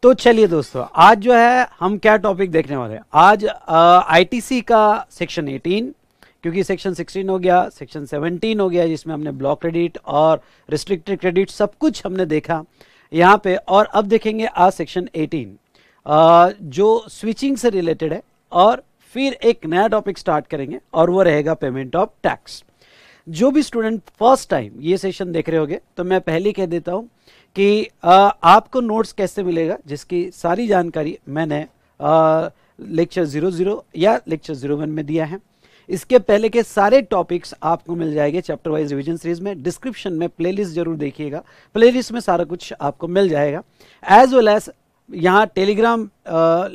तो चलिए दोस्तों, आज जो है हम क्या टॉपिक देखने वाले हैं। आज आईटीसी का सेक्शन 18, क्योंकि सेक्शन 16 हो गया, सेक्शन 17 हो गया जिसमें हमने ब्लॉक क्रेडिट और रिस्ट्रिक्टेड क्रेडिट सब कुछ हमने देखा यहाँ पे। और अब देखेंगे आज सेक्शन 18 जो स्विचिंग से रिलेटेड है, और फिर एक नया टॉपिक स्टार्ट करेंगे और वो रहेगा पेमेंट ऑफ टैक्स। जो भी स्टूडेंट फर्स्ट टाइम ये सेशन देख रहे होंगे तो मैं पहले कह देता हूं कि आपको नोट्स कैसे मिलेगा, जिसकी सारी जानकारी मैंने लेक्चर 00 या लेक्चर 01 में दिया है। इसके पहले के सारे टॉपिक्स आपको मिल जाएंगे चैप्टर वाइज रिवीजन सीरीज में। डिस्क्रिप्शन में प्लेलिस्ट जरूर देखिएगा, प्लेलिस्ट में सारा कुछ आपको मिल जाएगा। एज वेल एज यहाँ टेलीग्राम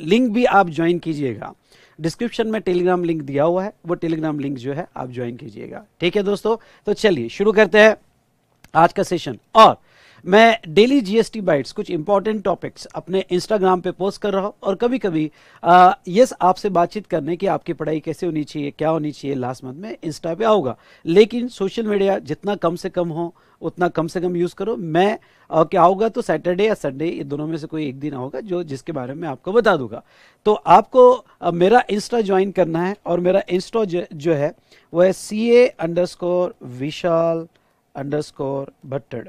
लिंक भी आप ज्वाइन कीजिएगा। डिस्क्रिप्शन में टेलीग्राम लिंक दिया हुआ है, वो टेलीग्राम लिंक जो है आप ज्वाइन कीजिएगा। ठीक है दोस्तों, तो चलिए शुरू करते हैं आज का सेशन। और मैं डेली जीएसटी बाइट्स कुछ इंपॉर्टेंट टॉपिक्स अपने इंस्टाग्राम पे पोस्ट कर रहा हूं, और कभी कभी यस आपसे बातचीत करने की आपकी पढ़ाई कैसे होनी चाहिए, क्या होनी चाहिए, लास्ट मंथ में इंस्टा पे आऊंगा। लेकिन सोशल मीडिया जितना कम से कम हो उतना कम से कम यूज करो। मैं क्या होगा तो सैटरडे या संडे, ये दोनों में से कोई एक दिन होगा जो जिसके बारे में आपको बता दूंगा। तो आपको मेरा इंस्टा ज्वाइन करना है, और मेरा इंस्टा जो है वो है CA_Vishal_Bhattad।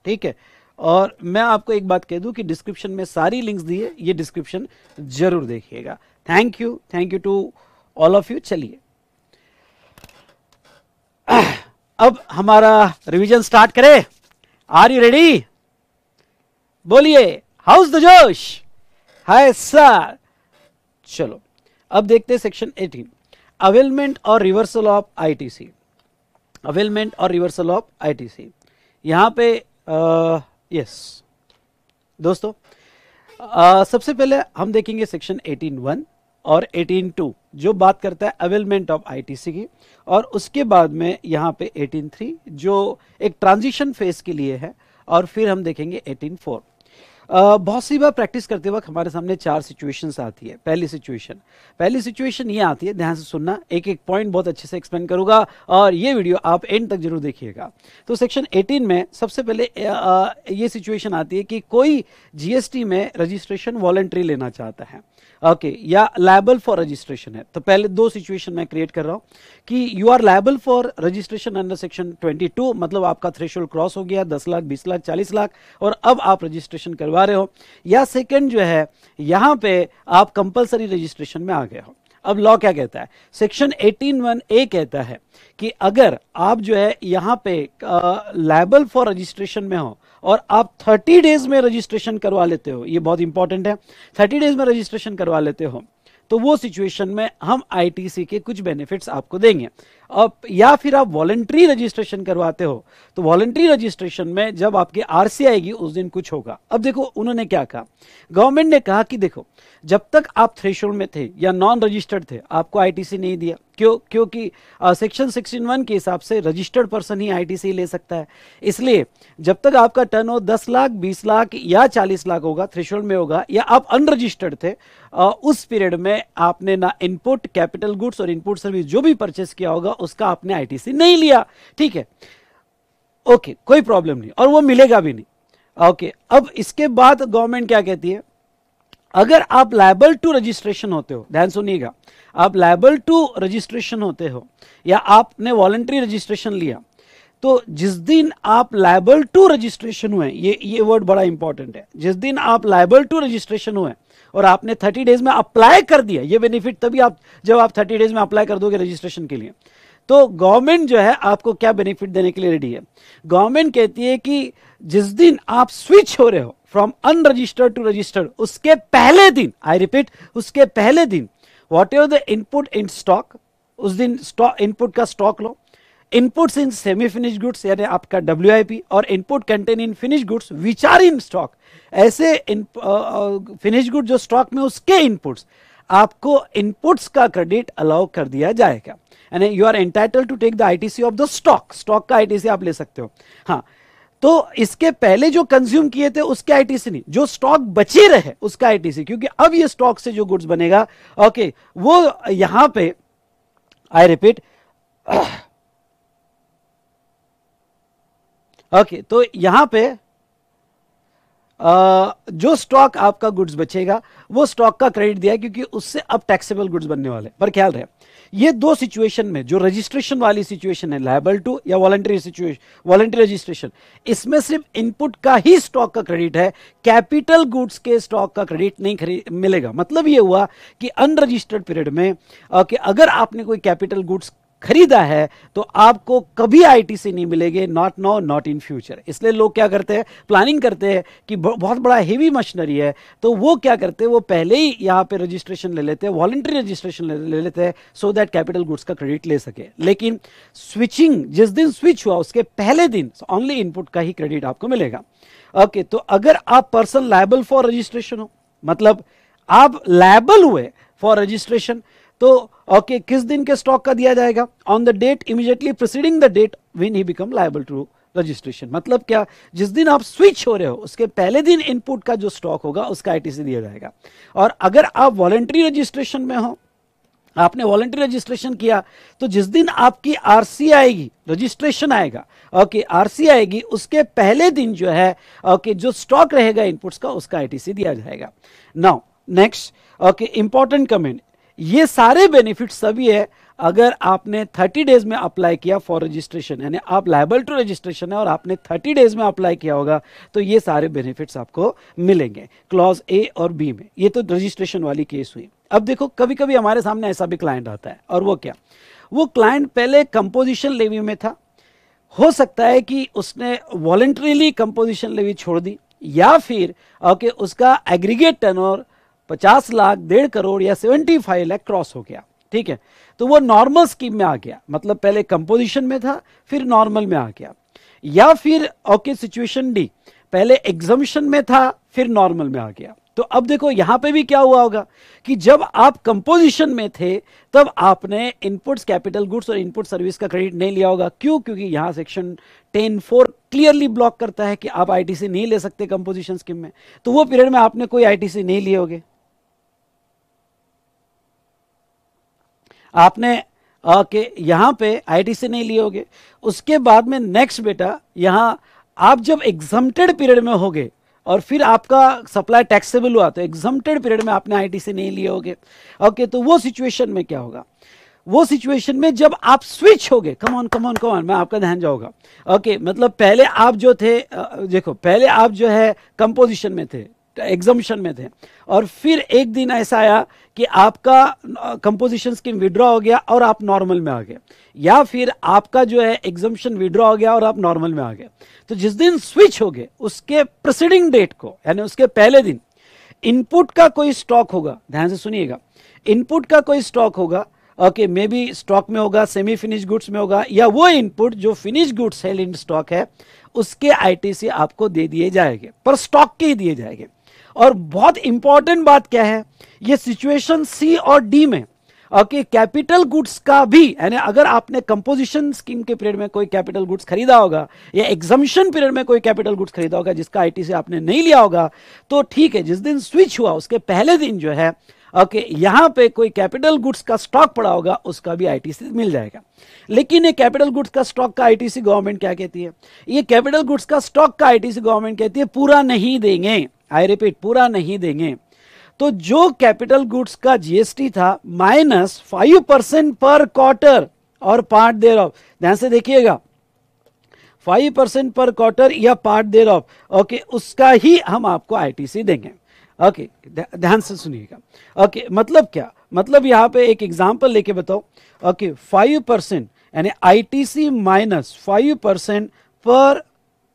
ठीक है, और मैं आपको एक बात कह दूं कि डिस्क्रिप्शन में सारी लिंक्स दी है, ये डिस्क्रिप्शन जरूर देखिएगा। Thank you to all of you. चलिए अब हमारा रिवीजन स्टार्ट करें। Are you ready? बोलिए, how's the josh? Hi sir. चलो अब देखते हैं सेक्शन 18, अवेलमेंट और रिवर्सल ऑफ आईटीसी। अवेलमेंट और रिवर्सल ऑफ आईटीसी यहां पे यस दोस्तों, सबसे पहले हम देखेंगे सेक्शन 18(1) और 18(2) जो बात करता है अवेलमेंट ऑफ आईटीसी की, और उसके बाद में यहाँ पे 18(3) जो एक ट्रांजिशन फेज के लिए है, और फिर हम देखेंगे 18(4). बहुत सी बार प्रैक्टिस करते वक्त हमारे सामने चार सिचुएशंस आती है। पहली सिचुएशन ये आती है, ध्यान से सुनना, एक एक पॉइंट बहुत अच्छे से एक्सप्लेन करूंगा, और ये वीडियो आप एंड तक जरूर देखिएगा। तो सेक्शन 18 में सबसे पहले ये सिचुएशन आती है कि कोई जीएसटी में रजिस्ट्रेशन वॉलंटरी लेना चाहता है, ओके, या लायबल फॉर रजिस्ट्रेशन है। तो पहले दो सिचुएशन मैं क्रिएट कर रहा हूं कि you are liable for registration under section 22, मतलब आपका थ्रेशोल्ड क्रॉस हो गया 10 लाख, 20 लाख, 40 लाख, और अब आप रजिस्ट्रेशन करवा रहे हो। या सेकंड जो है, यहां पे आप कंपलसरी रजिस्ट्रेशन में आ गए हो। अब लॉ क्या कहता है? सेक्शन 18(1)(a) कहता है कि अगर आप जो है यहां पे लायबल फॉर रजिस्ट्रेशन में हो और आप 30 डेज में रजिस्ट्रेशन करवा लेते हो, ये बहुत इंपॉर्टेंट है, 30 डेज में रजिस्ट्रेशन करवा लेते हो, तो वो सिचुएशन में हम आईटीसी के कुछ बेनिफिट्स आपको देंगे। अब या फिर आप वॉलंटरी रजिस्ट्रेशन करवाते हो, तो वॉलंटरी रजिस्ट्रेशन में जब आपकी आरसी आएगी उस दिन कुछ होगा। अब देखो उन्होंने क्या कहा, गवर्नमेंट ने कहा कि देखो जब तक आप थ्रेशोल्ड में थे या नॉन रजिस्टर्ड थे, आपको आईटीसी नहीं दिया। क्योंकि सेक्शन 16(1) के हिसाब से रजिस्टर्ड पर्सन ही आईटीसी ले सकता है। इसलिए जब तक आपका टर्नओवर 10 लाख, 20 लाख या 40 लाख होगा, थ्रेशोल्ड में होगा, या आप अनरजिस्टर्ड थे, उस पीरियड में आपने ना इनपुट कैपिटल गुड्स और इनपुट सर्विस जो भी परचेस किया होगा उसका आपने आईटीसी नहीं लिया। ठीक है, ओके, कोई प्रॉब्लम नहीं, और वो मिलेगा भी नहीं। ओके, अब इसके बाद गवर्नमेंट क्या कहती है, अगर आप लायबल टू रजिस्ट्रेशन होते हो, ध्यान सुनिएगा, आप लायबल टू रजिस्ट्रेशन होते हो या आपने वॉलंटरी रजिस्ट्रेशन लिया, तो जिस दिन आप लायबल टू रजिस्ट्रेशन हुए, ये वर्ड बड़ा इंपॉर्टेंट है, जिस दिन आप लायबल टू रजिस्ट्रेशन हुए और आपने 30 डेज में अप्लाई कर दिया, ये बेनिफिट तभी आप जब आप 30 डेज में अप्लाई कर दोगे रजिस्ट्रेशन के लिए, तो गवर्नमेंट जो है आपको क्या बेनिफिट देने के लिए रेडी है। गवर्नमेंट कहती है कि जिस दिन आप स्विच हो रहे हो फ्रॉम अनरजिस्टर्ड टू रजिस्टर्ड, उसके पहले दिन, आई रिपीट, उसके पहले दिन, whatever the input in stock, उस दिन इनपुट का स्टॉक लो, inputs in semi finish goods यानी आपका WIP, और input contain in finish goods which are in stock, ऐसे फिनिश गुड जो स्टॉक में उसके इनपुट्स, आपको इनपुट्स का क्रेडिट अलाउ कर दिया जाएगा। यानी you are entitle to take the ITC of the stock का आईटीसी आप ले सकते हो। हाँ, तो इसके पहले जो कंज्यूम किए थे उसके आईटीसी नहीं, जो स्टॉक बचे रहे उसका आईटीसी, क्योंकि अब ये स्टॉक से जो गुड्स बनेगा, ओके, वो यहां पे, आई रिपीट, ओके, तो यहां पे जो स्टॉक आपका गुड्स बचेगा वो स्टॉक का क्रेडिट दिया है, क्योंकि उससे अब टैक्सेबल गुड्स बनने वाले। पर ख्याल रहे, ये दो सिचुएशन में, जो रजिस्ट्रेशन वाली सिचुएशन है, लायबल टू या वॉलंटरी सिचुएशन, वॉलंटरी रजिस्ट्रेशन, इसमें सिर्फ इनपुट का ही स्टॉक का क्रेडिट है, कैपिटल गुड्स के स्टॉक का क्रेडिट नहीं मिलेगा। मतलब ये हुआ कि अनरजिस्टर्ड पीरियड में कि अगर आपने कोई कैपिटल गुड्स खरीदा है तो आपको कभी आईटीसी नहीं मिलेगी, not now not in future. इसलिए लोग क्या करते हैं, प्लानिंग करते हैं कि बहुत बड़ा हेवी मशीनरी है, तो वो क्या करते हैं, वो पहले ही यहाँ पे रजिस्ट्रेशन ले लेते हैं, वॉलंटरी रजिस्ट्रेशन ले लेते हैं, सो दैट कैपिटल गुड्स का क्रेडिट ले सके। लेकिन स्विचिंग जिस दिन स्विच हुआ उसके पहले दिन ओनली इनपुट का ही क्रेडिट आपको मिलेगा। ओके, तो अगर आप पर्सन लायबल फॉर रजिस्ट्रेशन हो, मतलब आप लायबल हुए फॉर रजिस्ट्रेशन, तो ओके किस दिन के स्टॉक का दिया जाएगा, on the date immediately preceding the date when he become liable to registration. मतलब क्या, जिस दिन आप स्विच हो रहे हो उसके पहले दिन इनपुट का जो स्टॉक होगा उसका आईटीसी दिया जाएगा। और अगर आप वॉलंटरी रजिस्ट्रेशन में हो, आपने वॉलंटरी रजिस्ट्रेशन किया, तो जिस दिन आपकी आरसी आएगी, रजिस्ट्रेशन आएगा, ओके आरसी आएगी, उसके पहले दिन जो है ओके जो स्टॉक रहेगा इनपुट्स का उसका आईटीसी दिया जाएगा। Now next okay important comment, ये सारे बेनिफिट सभी है अगर आपने 30 डेज में अप्लाई किया फॉर रजिस्ट्रेशन, यानी आप लायबल टू रजिस्ट्रेशन है और आपने 30 डेज में अप्लाई किया होगा, तो ये सारे बेनिफिट्स आपको मिलेंगे क्लॉज ए और बी में। ये तो रजिस्ट्रेशन वाली केस हुई। अब देखो कभी कभी हमारे सामने ऐसा भी क्लाइंट आता है, और वो क्या, वो क्लाइंट पहले कंपोजिशन लेवी में था, हो सकता है कि उसने वॉलंटरीली कंपोजिशन लेवी छोड़ दी, या फिर ओके उसका एग्रीगेट टर्नओवर 50 लाख, 1.5 करोड़ या 75 लाख क्रॉस हो गया, ठीक है, तो वो नॉर्मल स्कीम में आ गया, मतलब पहले कंपोजिशन में था फिर नॉर्मल में आ गया। या फिर ओके सिचुएशन डी, पहले एग्जम्पशन में था फिर नॉर्मल में आ गया। तो अब देखो यहां पे भी क्या हुआ होगा कि जब आप कंपोजिशन में थे तब आपने इनपुट्स कैपिटल गुड्स और इनपुट सर्विस का क्रेडिट नहीं लिया होगा। क्यों? क्योंकि यहां सेक्शन 10(4) क्लियरली ब्लॉक करता है कि आप आईटीसी नहीं ले सकते कंपोजिशन स्कीम में। तो वो पीरियड में आपने कोई आईटीसी नहीं लिए होगे, आपने ओके यहां पे आईटीसी नहीं लिए होगे। उसके बाद में नेक्स्ट बेटा, यहां आप जब एग्जम्प्टेड पीरियड में होगे और फिर आपका सप्लाई टैक्सेबल हुआ, तो एग्जम्प्टेड पीरियड में आपने आईटीसी नहीं लिए होगे। ओके, तो वो सिचुएशन में क्या होगा, वो सिचुएशन में जब आप स्विच होगे, कम ऑन मैं आपका ध्यान जाऊंगा। ओके, मतलब पहले आप जो थे, देखो पहले आप जो है कंपोजिशन में थे, एग्जम्पशन में थे, और फिर एक दिन ऐसा आया कि आपका कंपोजिशन स्कीम विड्रॉ हो गया और आप नॉर्मल में आ गए, या फिर आपका जो है एग्जम्पशन विड्रॉ हो गया और आप नॉर्मल में आ गए। तो जिस दिन स्विच हो गए उसके प्रीसीडिंग डेट को, यानी उसके पहले दिन इनपुट का कोई स्टॉक होगा, ध्यान से सुनिएगा, इनपुट का कोई स्टॉक होगा, ओके मे बी स्टॉक में होगा, सेमी फिनिश गुड्स में होगा, या वो इनपुट जो finish goods sale in stock है उसके आईटीसी आपको दे दिए जाएंगे, पर स्टॉक के ही दिए जाएंगे। और बहुत इंपॉर्टेंट बात क्या है, ये सिचुएशन सी और डी में ओके कैपिटल गुड्स का भी, यानी अगर आपने कंपोजिशन स्कीम के पीरियड में कोई कैपिटल गुड्स खरीदा होगा या एग्जम्पशन पीरियड में कोई कैपिटल गुड्स खरीदा होगा जिसका आईटीसी आपने नहीं लिया होगा, तो ठीक है, जिस दिन स्विच हुआ उसके पहले दिन जो है ओके यहां पे कोई कैपिटल गुड्स का स्टॉक पड़ा होगा उसका भी आईटीसी मिल जाएगा। लेकिन ये कैपिटल गुड्स का स्टॉक का आईटीसी गवर्नमेंट क्या कहती है, ये कैपिटल गुड्स का स्टॉक का आईटीसी गवर्नमेंट कहती है पूरा नहीं देंगे, आई रिपीट पूरा नहीं देंगे। तो जो कैपिटल गुड्स का जीएसटी था -5% पर क्वार्टर और पार्ट देयर ऑफ, ध्यान से देखिएगा 5% पर क्वार्टर या पार्ट देयर ऑफ, ओके उसका ही हम आपको आईटीसी देंगे। ओके ध्यान से सुनिएगा। ओके मतलब क्या, मतलब यहां पे एक एग्जांपल लेके बताओ। ओके 5% यानी आईटीसी -5% पर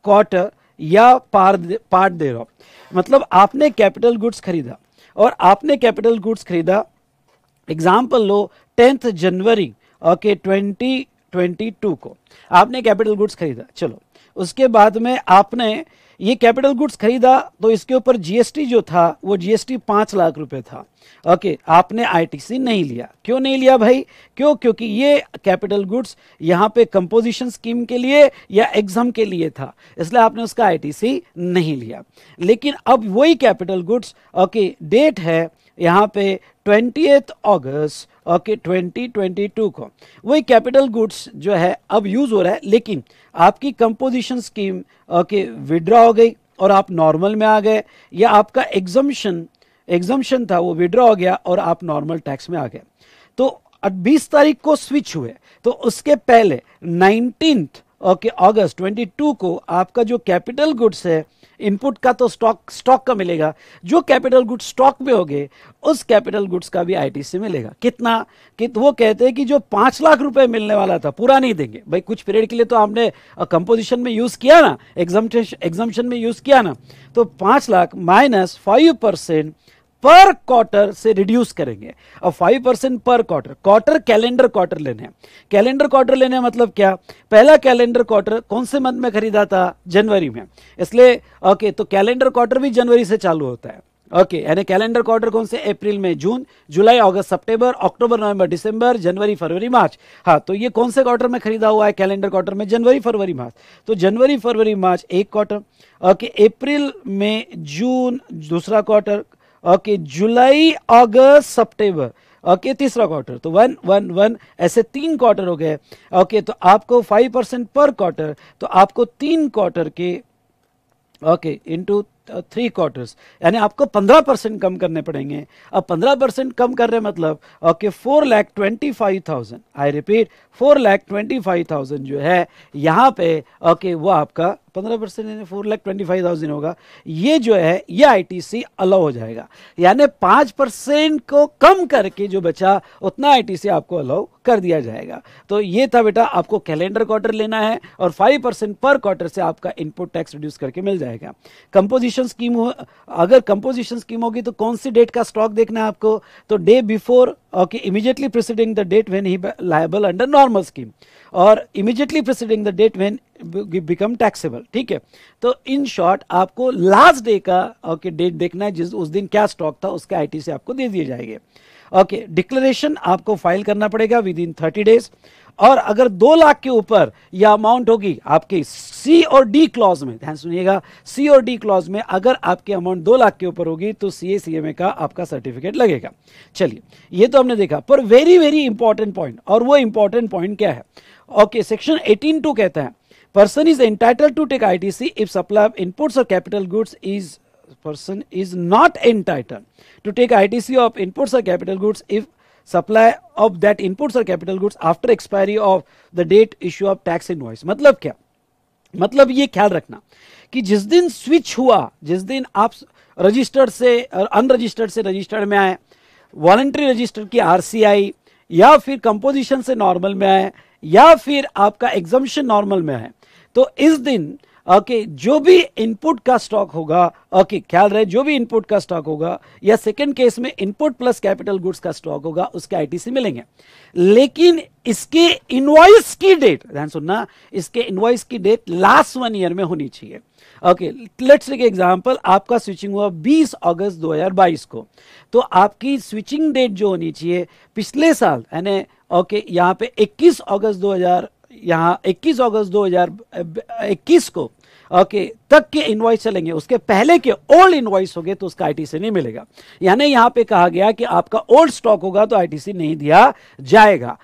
क्वार्टर या पार्ट देयर ऑफ, मतलब आपने कैपिटल गुड्स खरीदा और आपने कैपिटल गुड्स खरीदा, एग्जाम्पल लो 10 जनवरी ओके 2022 को आपने कैपिटल गुड्स खरीदा। चलो उसके बाद में आपने ये कैपिटल गुड्स खरीदा तो इसके ऊपर जीएसटी जो था वो जीएसटी 5 लाख रुपए था। ओके आपने आईटीसी नहीं लिया, क्यों नहीं लिया भाई? क्योंकि ये कैपिटल गुड्स यहाँ पे कंपोजिशन स्कीम के लिए या एग्जाम के लिए था, इसलिए आपने उसका आईटीसी नहीं लिया। लेकिन अब वही कैपिटल गुड्स ओके डेट है यहाँ पे 20 अगस्त ओके 2022 को, वही कैपिटल गुड्स जो है अब यूज हो रहा है, लेकिन आपकी कंपोजिशन स्कीम ओके विड्रॉ हो गई और आप नॉर्मल में आ गए, या आपका एग्जम्पशन था वो विड्रॉ हो गया और आप नॉर्मल टैक्स में आ गए। तो 20 तारीख को स्विच हुए, तो उसके पहले 19 अगस्त 22 को आपका जो कैपिटल गुड्स है, इनपुट का तो स्टॉक का मिलेगा, जो कैपिटल गुड्स स्टॉक में हो गए उस कैपिटल गुड्स का भी आईटीसी मिलेगा। कितना कि तो वो कहते हैं कि जो 5 लाख रुपए मिलने वाला था पूरा नहीं देंगे भाई, कुछ पीरियड के लिए तो आपने कंपोजिशन में यूज किया ना, एग्जाम्पशन में यूज किया ना, तो 5 लाख माइनस 5% पर क्वार्टर से रिड्यूस करेंगे। अब 5% पर क्वार्टर कैलेंडर क्वार्टर लेने हैं। कैलेंडर क्वार्टर लेने मतलब क्या, पहला कैलेंडर क्वार्टर कौन से मंथ में खरीदा था, जनवरी में, इसलिए तो कैलेंडर क्वार्टर भी जनवरी से चालू होता है। यानी कैलेंडर क्वार्टर कौन से, अप्रैल में जून, जुलाई अगस्त सितंबर, अक्टूबर नवंबर दिसंबर, जनवरी फरवरी मार्च। हाँ, तो ये कौन से क्वार्टर में खरीदा हुआ है, कैलेंडर क्वार्टर में जनवरी फरवरी मार्च। तो जनवरी फरवरी मार्च एक क्वार्टर, अप्रैल में जून दूसरा क्वार्टर, जुलाई अगस्त सितंबर, तीसरा क्वार्टर, तो 1 1 1 ऐसे 3 क्वार्टर हो गए। तो आपको 5% पर क्वार्टर, तो आपको 3 क्वार्टर के इंटू 3 क्वार्टर्स, यानी आपको 15% कम करने पड़ेंगे। अब 15% कम कर रहे मतलब 4,25,000, आई रिपीट 4,25,000 जो है यहाँ पे वो आपका 15% 4,25,000 होगा। ये जो है ये आईटीसी अलाउ हो जाएगा, यानी 5% को कम करके जो बचा उतना आईटीसी आपको अलाउ कर दिया जाएगा। तो ये था बेटा, आपको कैलेंडर क्वार्टर लेना है और 5% पर क्वार्टर से आपका इनपुट टैक्स रिड्यूस करके मिल जाएगा। कंपोजिशन स्कीम हो, अगर कंपोजिशन स्कीम होगी तो कौन सी डेट का स्टॉक देखना है आपको, तो day before immediately preceding the date when he liable under normal scheme, और immediately preceding the date when become taxable. ठीक है, तो इन शॉर्ट आपको लास्ट डे का डेट देखना है, जिस उस दिन क्या स्टॉक था उसके आईटीसी आपको दे दिए जाएंगे। डिक्लेरेशन आपको फाइल करना पड़ेगा विद इन 30 डेज, और अगर 2 लाख के ऊपर यह अमाउंट होगी आपके सी और डी क्लॉज में, ध्यान सुनिएगा, सी और डी क्लॉज में अगर आपकी अमाउंट 2 लाख के ऊपर होगी तो CA-CMA का आपका सर्टिफिकेट लगेगा। चलिए, ये तो हमने देखा, पर वेरी वेरी इंपॉर्टेंट पॉइंट, और वो इंपॉर्टेंट पॉइंट क्या है, सेक्शन 18(2) कहता है person is entitled to take ITC if supply of inputs or capital goods person is not entitled to take ITC of inputs or capital goods if supply of that inputs or capital goods after expiry of the date issue of tax invoice। मतलब क्या, मतलब ये ख्याल रखना कि जिस दिन switch हुआ, जिस दिन आप रजिस्टर्ड से अनरजिस्टर्ड से रजिस्टर्ड में आए, वॉलंटरी रजिस्टर की RC आई, या फिर कंपोजिशन से नॉर्मल में आए, या फिर आपका एग्जम्पशन नॉर्मल में है, तो इस दिन जो भी इनपुट का स्टॉक होगा, ख्याल रहे, जो भी इनपुट का स्टॉक होगा, या सेकंड केस में इनपुट प्लस कैपिटल गुड्स का स्टॉक होगा, उसके आईटीसी मिलेंगे। लेकिन इसके इनवॉइस की डेट, ध्यान सुनना, इसके इनवॉइस की डेट लास्ट 1 ईयर में होनी चाहिए। लेट्स टेक एग्जांपल, आपका स्विचिंग हुआ 20 अगस्त 2022 को, तो आपकी स्विचिंग डेट जो होनी चाहिए पिछले साल, यानी यहाँ पे 21 अगस्त 2021 को तक के इनवॉइस चलेंगे, उसके पहले के ओल्ड इनवॉइस हो गए तो उसका आईटीसी नहीं मिलेगा। यानी यहां पे कहा गया कि आपका ओल्ड स्टॉक होगा तो आईटीसी नहीं दिया जाएगा।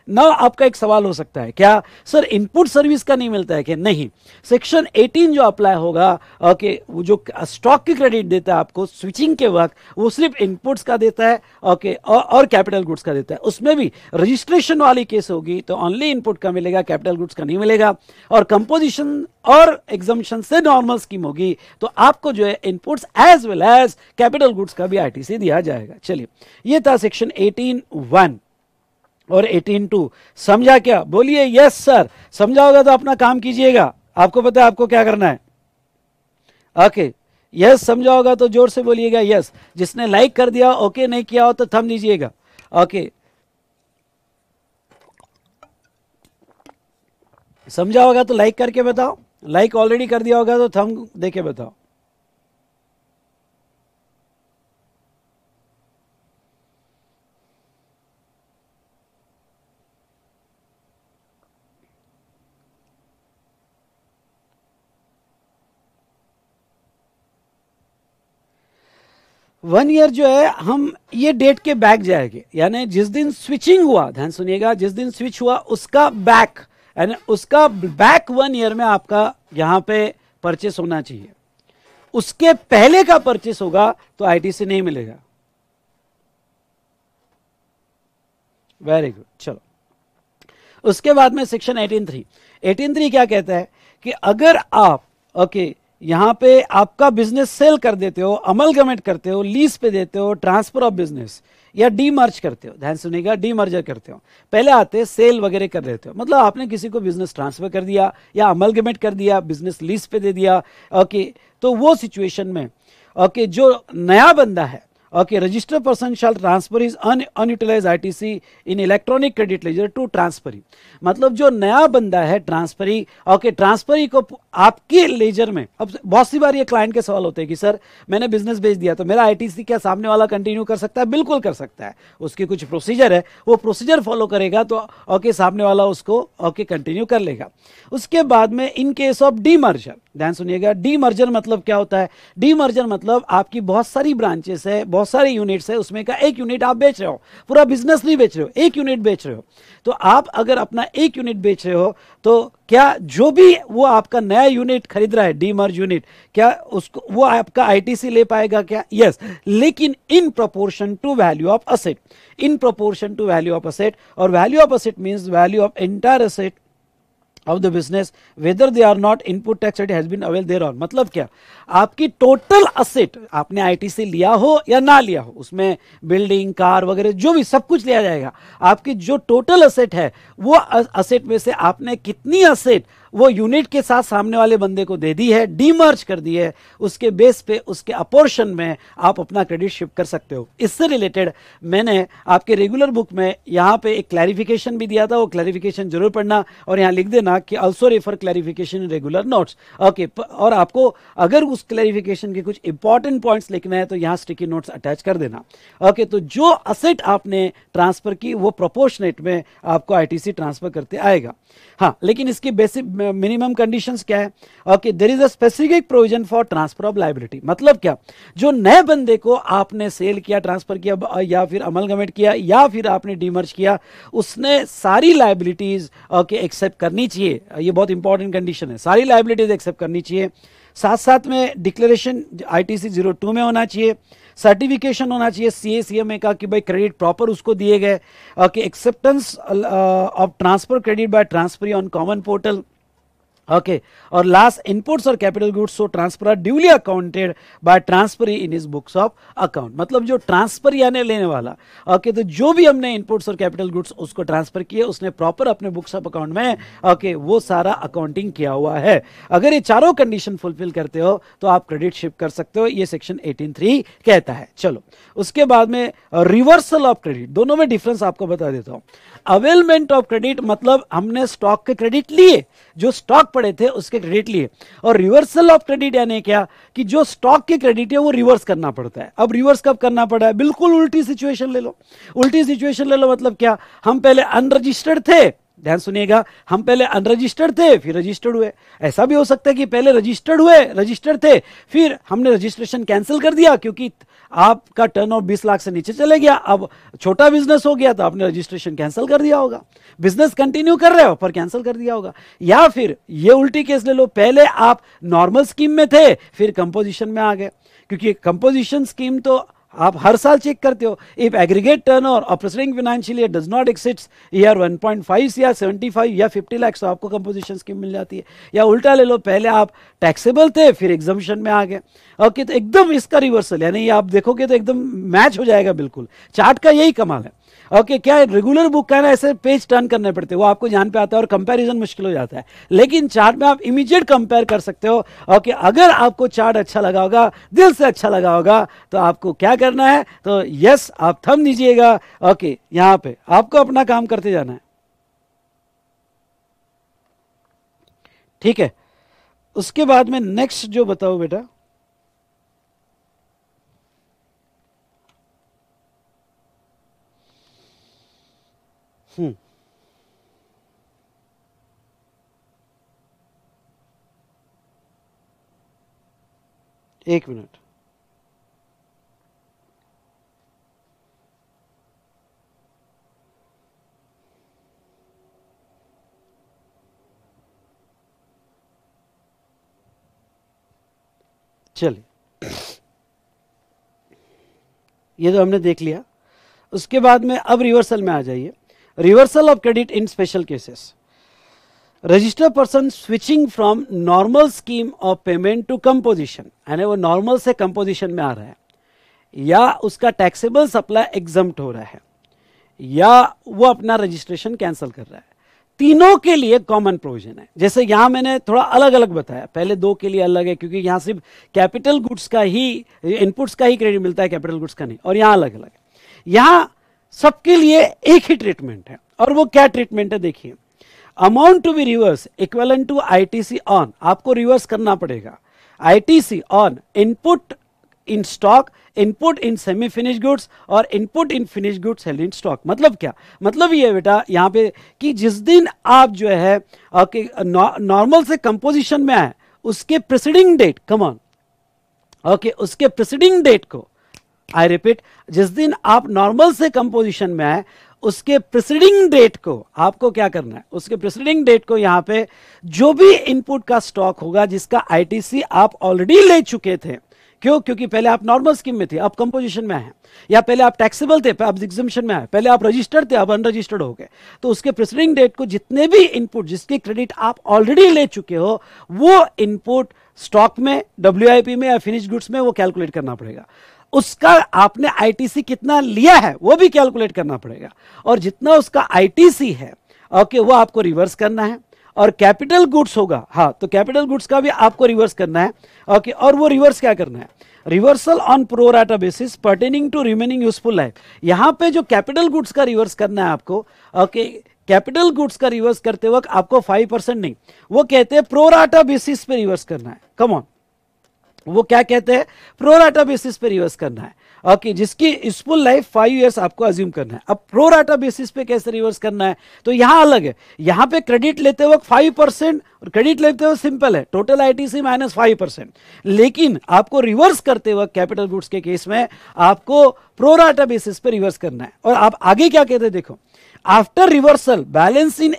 ना आपका एक सवाल हो सकता है, क्या सर इनपुट सर्विस का नहीं मिलता है? कि नहीं, सेक्शन 18 जो अप्लाई होगा, वो जो स्टॉक की क्रेडिट देता है आपको स्विचिंग के वक्त, वो सिर्फ इनपुट्स का देता है और कैपिटल गुड्स का देता है। उसमें भी रजिस्ट्रेशन वाली केस होगी तो ओनली इनपुट का मिलेगा, कैपिटल गुड्स का नहीं मिलेगा। और कंपोजिशन और एग्जम्पशन से नॉर्मल स्कीम होगी तो आपको जो है inputs as well as capital goods का भी आईटीसी दिया जाएगा। चलिए, ये था सेक्शन 18(1) और 18(2). समझा क्या? बोलिए यस सर। समझा होगा तो अपना काम कीजिएगा, आपको पता है आपको क्या करना है। यस समझा होगा तो जोर से बोलिएगा यस। जिसने लाइक कर दिया, ओके नहीं किया हो तो थंब दीजिएगा। समझा होगा तो लाइक करके बताओ, लाइक ऑलरेडी कर दिया होगा तो थंब देके बताओ। वन ईयर जो है हम ये डेट के बैक जाएंगे, यानी जिस दिन स्विचिंग हुआ, ध्यान सुनिएगा, जिस दिन स्विच हुआ उसका बैक, यानी उसका बैक 1 ईयर में आपका यहां पे परचेस होना चाहिए। उसके पहले का परचेस होगा तो आईटीसी नहीं मिलेगा। Very good. चलो, उसके बाद में सेक्शन 18(3). 18(3) क्या कहता है कि अगर आप यहां पे आपका बिजनेस सेल कर देते हो, अमलगमेंट करते हो, लीज पे देते हो, ट्रांसफर ऑफ बिजनेस या डीमर्ज करते हो, ध्यान सुनिएगा, डीमर्जर करते हो, पहले आते सेल वगैरह कर देते हो, मतलब आपने किसी को बिजनेस ट्रांसफर कर दिया या अमलगमेंट कर दिया, बिजनेस लीज पे दे दिया। तो वो सिचुएशन में जो नया बंदा है, registered person shall transfer his unutilized ITC in electronic credit ledger to transferee। मतलब जो नया बंदा है ट्रांसफरी, ट्रांसफरी को आपके लेजर में। अब बहुत सी बार ये क्लाइंट के सवाल होते हैं कि सर मैंने बिजनेस बेच दिया तो मेरा आईटीसी क्या सामने वाला कंटिन्यू कर सकता है? बिल्कुल कर सकता है, उसकी कुछ प्रोसीजर है, वो प्रोसीजर फॉलो करेगा तो सामने वाला उसको कंटिन्यू कर लेगा। उसके बाद में इन केस ऑफ डीमर्जर, ध्यान सुनिएगा, डीमर्जर मतलब क्या होता है? डीमर्जर मतलब आपकी बहुत सारी ब्रांचेस है, बहुत सारे यूनिट्स है, उसमें का एक यूनिट आप बेच रहे हो, पूरा बिजनेस नहीं बेच रहे हो, एक यूनिट बेच रहे हो। तो आप अगर अपना एक यूनिट बेच रहे हो तो क्या जो भी वो आपका नया यूनिट खरीद रहा है, डीमर्ज यूनिट, क्या उसको वो आपका आईटीसी ले पाएगा क्या? यस, लेकिन in proportion to value of asset, in proportion to value of asset. और value of asset means value of entire asset of the business whether they are not input tax credit has been availed thereon। मतलब क्या, आपकी total asset, आपने ITC लिया हो या ना लिया हो, उसमें बिल्डिंग, कार वगैरह जो भी सब कुछ लिया जाएगा, आपकी जो टोटल असेट है वो असेट में से आपने कितनी असेट वो यूनिट के साथ सामने वाले बंदे को दे दी है, डीमर्ज कर दी है, उसके बेस पे उसके अपोर्शन में आप अपना क्रेडिट शिफ्ट कर सकते हो। इससे रिलेटेड मैंने आपके रेगुलर बुक में यहां पे एक क्लैरिफिकेशन भी दिया था, वो क्लैरिफिकेशन जरूर पढ़ना और यहां लिख देना कि also refer clarification in regular notes. और आपको अगर उस क्लैरिफिकेशन के कुछ इंपॉर्टेंट पॉइंट्स लिखना है तो यहां स्टिकी नोट्स अटैच कर देना। तो जो असेट आपने ट्रांसफर की वो प्रोपोर्शनेट में आपको आईटीसी ट्रांसफर करते आएगा। हाँ, लेकिन इसकी बेसिक मिनिमम कंडीशंस क्या है? There is a specific provision for transfer of liability. मतलब क्या, जो नए बंदे को आपने सेल किया, ट्रांसफर किया या फिर अमलगमेंट किया या फिर आपने डीमर्ज किया, उसने सारी लायबिलिटीज एक्सेप्ट करनी चाहिए। ये बहुत इंपॉर्टेंट कंडीशन है, सारी लायबिलिटीज एक्सेप्ट करनी चाहिए। साथ साथ में डिक्लेरेशन आईटीसी 02 में होना चाहिए, सर्टिफिकेशन होना चाहिए सीएसीएमए का कि भाई क्रेडिट प्रॉपर उसको दिए गए, acceptance of transfer credit by transferee on common portal. और लास्ट, इनपुट्स और capital goods so transfer are duly accounted by transferee in his books of account. मतलब जो ट्रांसफर यानी लेने वाला, तो जो भी हमने इनपुट्स और कैपिटल गुड्स उसको ट्रांसफर किए, उसने प्रॉपर अपने बुक्स ऑफ अकाउंट में वो सारा अकाउंटिंग किया हुआ है। अगर ये चारों कंडीशन फुलफिल करते हो तो आप क्रेडिट शिफ्ट कर सकते हो, ये सेक्शन 18(3) कहता है। चलो, उसके बाद में रिवर्सल ऑफ क्रेडिट, दोनों में डिफरेंस आपको बता देता हूं। अवेलमेंट ऑफ क्रेडिट मतलब हमने स्टॉक के क्रेडिट लिए, जो स्टॉक पड़े थे उसके क्रेडिट लिए। और रिवर्सल ऑफ क्रेडिट यानी क्या, कि जो स्टॉक के क्रेडिट है वो रिवर्स करना पड़ता है। अब रिवर्स कब करना पड़ा है? बिल्कुल उल्टी सिचुएशन ले लो, उल्टी सिचुएशन ले लो। मतलब क्या, हम पहले अनरजिस्टर्ड थे, ध्यान सुनिएगा, हम पहले अनरजिस्टर्ड थे फिर रजिस्टर्ड हुए। ऐसा भी हो सकता है कि पहले रजिस्टर्ड हुए, रजिस्टर्ड थे, फिर हमने रजिस्ट्रेशन कैंसिल कर दिया क्योंकि आपका टर्नओवर 20 लाख से नीचे चले गया, अब छोटा बिजनेस हो गया तो आपने रजिस्ट्रेशन कैंसिल कर दिया होगा। बिजनेस कंटिन्यू कर रहे हो पर कैंसिल कर दिया होगा। या फिर ये उल्टी केस ले लो, पहले आप नॉर्मल स्कीम में थे फिर कंपोजिशन में आ गए, क्योंकि कंपोजिशन स्कीम तो आप हर साल चेक करते हो। If aggregate turnover of presiding financial year does not exceeds year 1.5 या 75 या 50 लाख, तो आपको कंपोजिशन स्कीम मिल जाती है। या उल्टा ले लो, पहले आप टैक्सेबल थे फिर एग्जम्पशन में आ गए। तो एकदम इसका रिवर्सल, यानी आप देखोगे तो एकदम मैच हो जाएगा बिल्कुल। चार्ट का यही कमाल है। क्या रेगुलर बुक का ना ऐसे पेज टर्न करने पड़ते हैं, वो आपको जान पे आता है और कंपैरिजन मुश्किल हो जाता है। लेकिन चार्ट में आप इमीडिएट कंपेयर कर सकते हो। अगर आपको चार्ट अच्छा लगा होगा, दिल से अच्छा लगा होगा, तो आपको क्या करना है, तो यस आप थंब दीजिएगा। यहां पे आपको अपना काम करते जाना है, ठीक है। उसके बाद में नेक्स्ट जो बताओ बेटा, एक मिनट। चलिए, ये तो हमने देख लिया। उसके बाद में अब रिवर्सल में आ जाइए। Reversal of credit in special cases, register person switching from normal scheme of payment to composition, यानी वो नॉर्मल से कंपोजिशन में आ रहा है, या उसका टैक्सेबल सप्लाई एग्जम्प्ट हो रहा है, या वो अपना रजिस्ट्रेशन कैंसिल कर रहा है। तीनों के लिए कॉमन प्रोविजन है। जैसे यहां मैंने थोड़ा अलग अलग बताया, पहले दो के लिए अलग है क्योंकि यहां सिर्फ कैपिटल गुड्स का ही, इनपुट्स का ही क्रेडिट मिलता है, कैपिटल गुड्स का नहीं, और यहां अलग अलग है। यहां सबके लिए एक ही ट्रीटमेंट है, और वो क्या ट्रीटमेंट है देखिए। Amount to be reverse equivalent to ITC on, आपको रिवर्स करना पड़ेगा ITC on input in stock, input in semi finish goods और input in finish goods held in stock. मतलब क्या, मतलब ये बेटा यहां पे कि जिस दिन आप जो है नॉर्मल से कंपोजिशन में आए उसके preceding date, come on, okay, उसके प्रीसीडिंग डेट को, आई रिपीट, जिस दिन आप नॉर्मल से कंपोजिशन में आए उसके प्रीसीडिंग डेट को आपको क्या करना है, उसके प्रीसीडिंग डेट को यहां पे जो भी इनपुट का स्टॉक होगा जिसका आईटीसी आप ऑलरेडी ले चुके थे, क्यों, क्योंकि पहले आप नॉर्मल स्कीम में थे, अब कंपोजिशन में हैं, या पहले आप टैक्सेबल थे, अब एग्जम्पशन में आए, पहले आप रजिस्टर्ड थे, अब अनरजिस्टर्ड हो गए, तो उसके प्रीसीडिंग डेट को जितने भी इनपुट जिसके क्रेडिट आप ऑलरेडी ले चुके हो वो इनपुट स्टॉक में, डब्ल्यूआईपी में या फिनिश गुड्स में वो कैलकुलेट करना पड़ेगा। उसका आपने आईटीसी कितना लिया है वो भी कैलकुलेट करना पड़ेगा, और जितना उसका आईटीसी है, ओके, वो आपको रिवर्स करना है। और कैपिटल गुड्स होगा, हाँ, तो कैपिटल गुड्स का भी आपको रिवर्स करना है, ओके, और वो रिवर्स क्या करना है, reversal on pro rata basis pertaining to remaining useful life. यहां पे जो कैपिटल गुड्स का रिवर्स करना है आपको, ओके, कैपिटल गुड्स का रिवर्स करते वक्त आपको 5% नहीं, वो कहते हैं प्रोराटा बेसिस पे रिवर्स करना है। कम ऑन, वो क्या कहते हैं, प्रोराटा बेसिस पे रिवर्स करना है, ओके, जिसकी यूजफुल लाइफ 5 इयर्स आपको अज्यूम करना है। अब प्रोराटा बेसिस पे कैसे रिवर्स करना है, तो यहां अलग है। यहां पे क्रेडिट लेते वक्त 5%, और क्रेडिट लेते वक्त सिंपल है, टोटल आईटीसी माइनस 5%, लेकिन आपको रिवर्स करते वक्त कैपिटल गुड्स के केस में आपको प्रोराटा बेसिस पे रिवर्स करना है। और आप आगे क्या कहते हैं देखो, after reversal balance in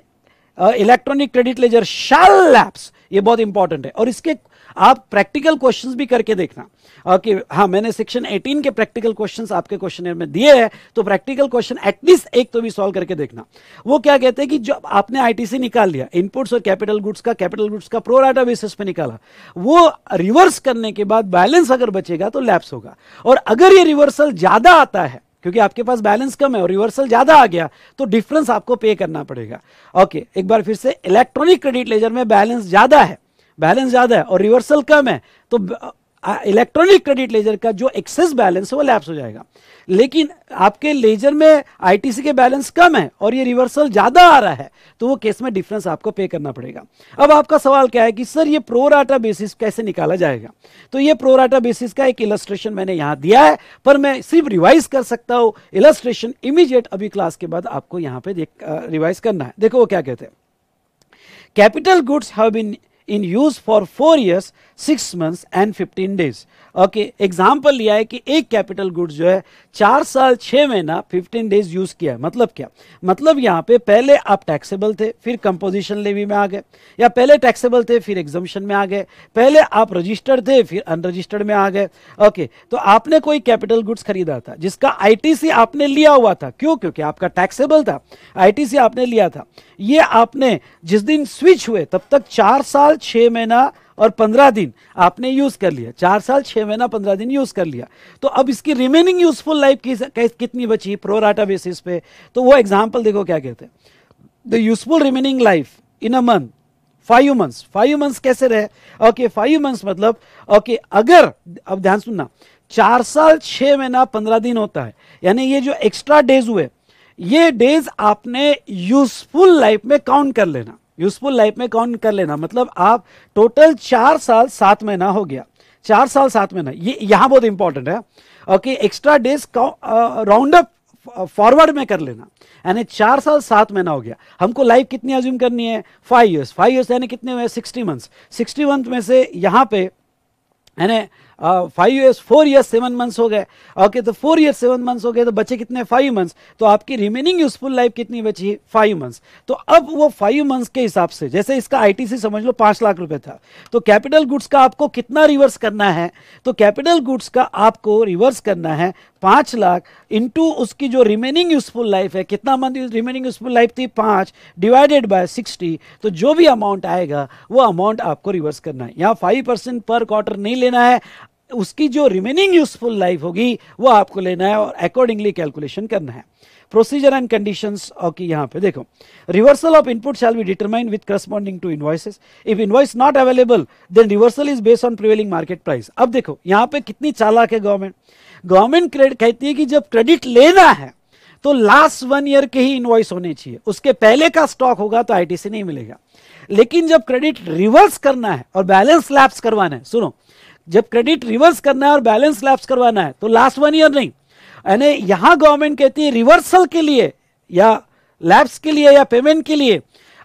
electronic credit ledger shall lapse, ये बहुत इंपॉर्टेंट है, और इसके आप प्रैक्टिकल क्वेश्चंस भी करके देखना, ओके। हाँ, मैंने सेक्शन 18 के प्रैक्टिकल क्वेश्चंस आपके क्वेश्चनर में दिए हैं, तो प्रैक्टिकल क्वेश्चन एटलीस्ट एक तो भी सॉल्व करके देखना। वो क्या कहते हैं कि जो आपने आईटीसी निकाल लिया, इनपुट्स और कैपिटल गुड्स का प्रोराटा बेसिस पे निकाला, वो रिवर्स करने के बाद बैलेंस अगर बचेगा तो लैप्स होगा। और अगर ये रिवर्सल ज्यादा आता है, क्योंकि आपके पास बैलेंस कम है और रिवर्सल ज्यादा आ गया, तो डिफरेंस आपको पे करना पड़ेगा। ओके, एक बार फिर से, इलेक्ट्रॉनिक क्रेडिट लेजर में बैलेंस ज्यादा है, और रिवर्सल कम है, तो इलेक्ट्रॉनिक क्रेडिट लेजर का जो एक्सेस बैलेंस है वो लैप्स हो जाएगा। लेकिन आपके लेजर में आईटीसी के बैलेंस कम है और ये रिवर्सल ज्यादा आ रहा है, तो वो केस में डिफरेंस आपको पे करना पड़ेगा। अब आपका सवाल क्या है कि सर ये प्रोराटा बेसिस कैसे निकाला जाएगा, तो ये प्रोराटा बेसिस का एक इलस्ट्रेशन मैंने यहां दिया है, पर मैं सिर्फ रिवाइज कर सकता हूं। इलस्ट्रेशन इमीडिएट अभी क्लास के बाद आपको यहां पे रिवाइज करना है। देखो वो क्या कहते हैं, capital goods have been in use for 4 years 6 months and 15 days। Okay, example लिया है कि एक कैपिटल गुड्स जो है 4 साल 6 महीना 15 डेज यूज किया है। मतलब क्या, मतलब यहां पे पहले आप टैक्सेबल थे, फिर कंपोजिशन लेवी में आ गए, या पहले टैक्सेबल थे फिर एग्जम्पशन में आ गए, पहले आप रजिस्टर्ड थे फिर अनरजिस्टर्ड में आ गए। ओके, तो आपने कोई कैपिटल गुड्स खरीदा था जिसका आईटीसी आपने लिया हुआ था, क्यों, क्योंकि आपका टैक्सेबल था, आईटीसी आपने लिया था। ये आपने जिस दिन स्विच हुए तब तक 4 साल 6 महीना और 15 दिन आपने यूज कर लिया, 4 साल 6 महीना 15 दिन यूज कर लिया। तो अब इसकी रिमेनिंग यूजफुल लाइफ कितनी बची प्रोराटा बेसिस पे, तो वो एग्जांपल देखो क्या कहते हैं, the useful remaining life in a month 5 months. 5 months कैसे रहे, ओके, 5 मंथ्स मतलब, ओके, अगर, अब ध्यान सुनना, 4 साल 6 महीना 15 दिन होता है, यानी ये जो एक्स्ट्रा डेज हुए, ये डेज आपने यूजफुल लाइफ में काउंट कर लेना, यूजफुल लाइफ में काउंट कर लेना। मतलब आप टोटल 4 साल 7 महीना हो गया, 4 साल 7 महीना, ये यहां बहुत इंपॉर्टेंट है। Okay, extra days round up forward में कर लेना, यानी 4 साल 7 महीना हो गया। हमको लाइफ कितनी अज्यूम करनी है, 5 इयर्स। 5 इयर्स यानी कितने हुए, 60 मंथ्स। 60 मंथ में से यहां पे यानी 5 years 4 years 7 months हो गए। ओके, तो 4 years 7 months हो गए, तो बचे कितने 5 months, तो आपकी रिमेनिंग यूजफुल लाइफ कितनी बची 5 months। तो अब वो 5 months के हिसाब से, जैसे इसका आईटीसी समझ लो 5 लाख रुपए था, तो कैपिटल गुड्स का आपको कितना रिवर्स करना है, तो कैपिटल गुड्स का आपको रिवर्स करना है 5 लाख इंटू उसकी जो रिमेनिंग यूजफुल लाइफ है, कितना मंथ रिमेनिंग यूजफुल लाइफ थी 5 डिवाइडेड बाय 60, तो जो भी अमाउंट आएगा वो अमाउंट आपको रिवर्स करना है। यहाँ 5% पर क्वार्टर नहीं लेना है, उसकी जो रिमेनिंग यूजफुल लाइफ होगी वो आपको लेना है और अकॉर्डिंगली कैलकुलेशन करना है। प्रोसीजर एंड कंडीशंस, ओके, यहाँ पे देखो, reversal of input shall be determined with corresponding to invoices, if invoice not available then reversal is based on prevailing market price. अब देखो यहाँ पे कितनी चालाक है गवर्नमेंट। गवर्नमेंट कहती है कि जब क्रेडिट लेना है तो लास्ट 1 ईयर के ही इनवॉइस होने चाहिए, उसके पहले का स्टॉक होगा तो आईटीसी नहीं मिलेगा। लेकिन जब क्रेडिट रिवर्स करना है और बैलेंस लैप्स करवाना है, सुनो, जब क्रेडिट रिवर्स करना है और बैलेंस लैप्स करवाना है तो लास्ट 1 ईयर नहीं, यानी यहां गवर्नमेंट कहती है रिवर्सल के लिए या लैप्स के लिए या पेमेंट के लिए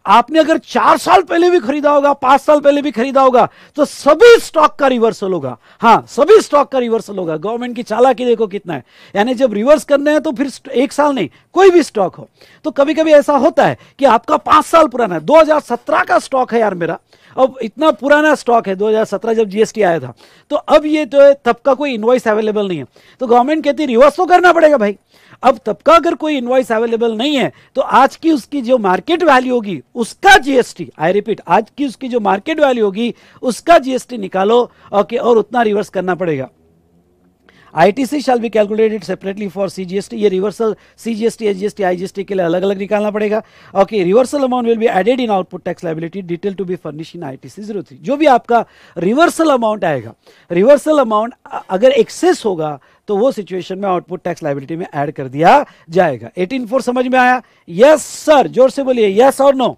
आपने अगर 4 साल पहले भी खरीदा होगा, 5 साल पहले भी खरीदा होगा, तो सभी स्टॉक का रिवर्सल होगा। हाँ, सभी स्टॉक का रिवर्सल होगा। गवर्नमेंट की चालाकी देखो कितना है, यानी जब रिवर्स करने हैं तो फिर 1 साल नहीं, कोई भी स्टॉक हो। तो कभी कभी ऐसा होता है कि आपका 5 साल पुराना है, 2017 का स्टॉक है यार मेरा, अब इतना पुराना स्टॉक है 2017 जब जीएसटी आया था, तो अब ये तो है, तब का कोई इनवॉइस अवेलेबल नहीं है, तो गवर्नमेंट कहती है रिवर्स तो करना पड़ेगा भाई। अब तब का अगर कोई इनवॉइस अवेलेबल नहीं है तो आज की उसकी जो मार्केट वैल्यू होगी उसका जीएसटी, आई रिपीट, आज की उसकी जो मार्केट वैल्यू होगी उसका जीएसटी निकालो, ओके, और उतना रिवर्स करना पड़ेगा। ITC shall be calculated separately for CGST, ये रिवर्सल सीजीएसटी, एसजीएसटी, आईजीएसटी के लिए अलग अलग निकालना पड़ेगा। Okay, reversal amount will be added in output tax liability, detail to be furnish in ITC 03। जो भी आपका रिवर्सल अमाउंट आएगा, रिवर्सल अमाउंट अगर एक्सेस होगा तो वो सिचुएशन में आउटपुट टैक्स लायबिलिटी में ऐड कर दिया जाएगा। 18.4 समझ में आया? यस सर, जोर से बोलिए, यस और नो।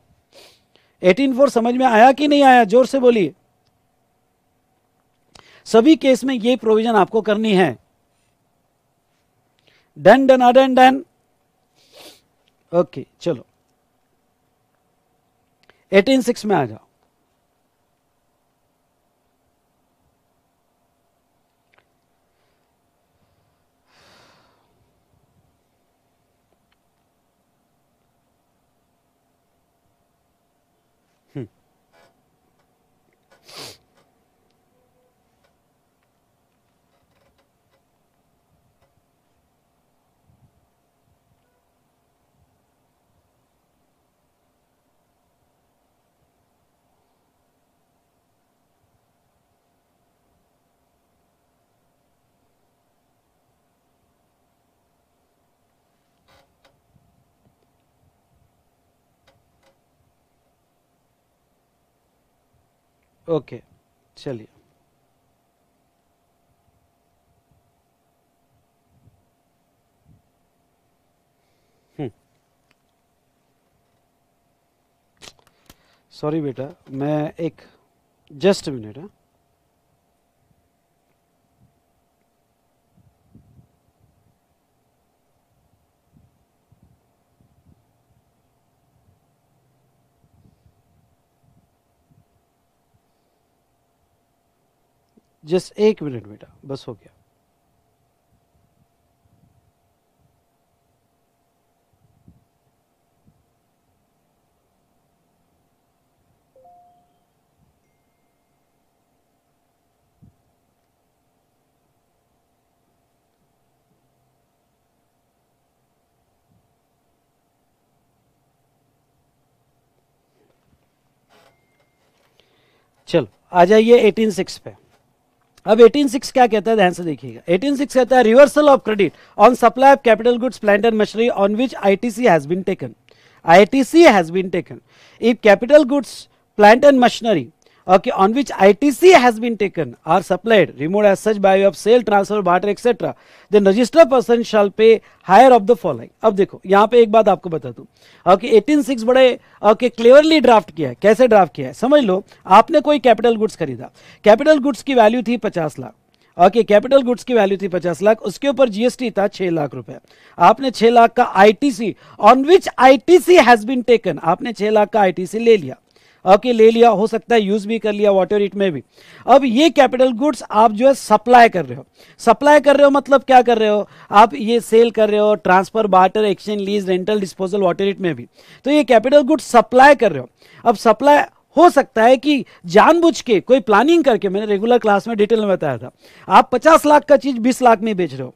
18.4 समझ में आया कि नहीं आया, जोर से बोलिए। सभी केस में ये प्रोविजन आपको करनी है। Done done done done, okay, चलो 18.6 में आ जाओ। ओके, चलिए, सॉरी बेटा, मैं एक जस्ट मिनट है। जस्ट 1 मिनट बेटा, बस हो गया। चलो आ जाइए 18.6 पे। अब 18.6 क्या कहता है, ध्यान से देखिएगा। 18.6 कहता है reversal of credit on supply of capital goods plant and machinery on which ITC has been taken. ITC has been taken if capital goods plant and machinery, okay, on which ITC has been taken are supplied, removed as such by way of sale, transfer, barter, etc. Then registered person shall pay higher of the following. अब देखो यहाँ पे एक बात आपको बता दूं, okay, 18.6 बड़े okay, क्लियरली ड्राफ्ट किया है। कैसे ड्राफ्ट किया है समझ लो। आपने कोई कैपिटल गुड्स खरीदा, कैपिटल गुड्स की वैल्यू थी 50 लाख, ओके, कैपिटल गुड्स की वैल्यू थी 50 लाख, उसके ऊपर जीएसटी था 6 लाख रुपए। आपने 6 लाख का ITC on which ITC has been taken, आपने 6 लाख का आईटीसी ले लिया। ओके ले लिया, हो सकता है यूज भी कर लिया, वॉटर इट में भी। अब ये कैपिटल गुड्स आप जो है सप्लाई कर रहे हो, सप्लाई कर रहे हो मतलब क्या कर रहे हो आप, ये सेल कर रहे हो, transfer, barter, exchange, lease, rental, disposal, water it में भी, तो ये कैपिटल गुड्स सप्लाई कर रहे हो। अब सप्लाई हो सकता है कि जानबूझ के कोई प्लानिंग करके, मैंने रेगुलर क्लास में डिटेल में बताया था, आप 50 लाख का चीज 20 लाख में बेच रहे हो,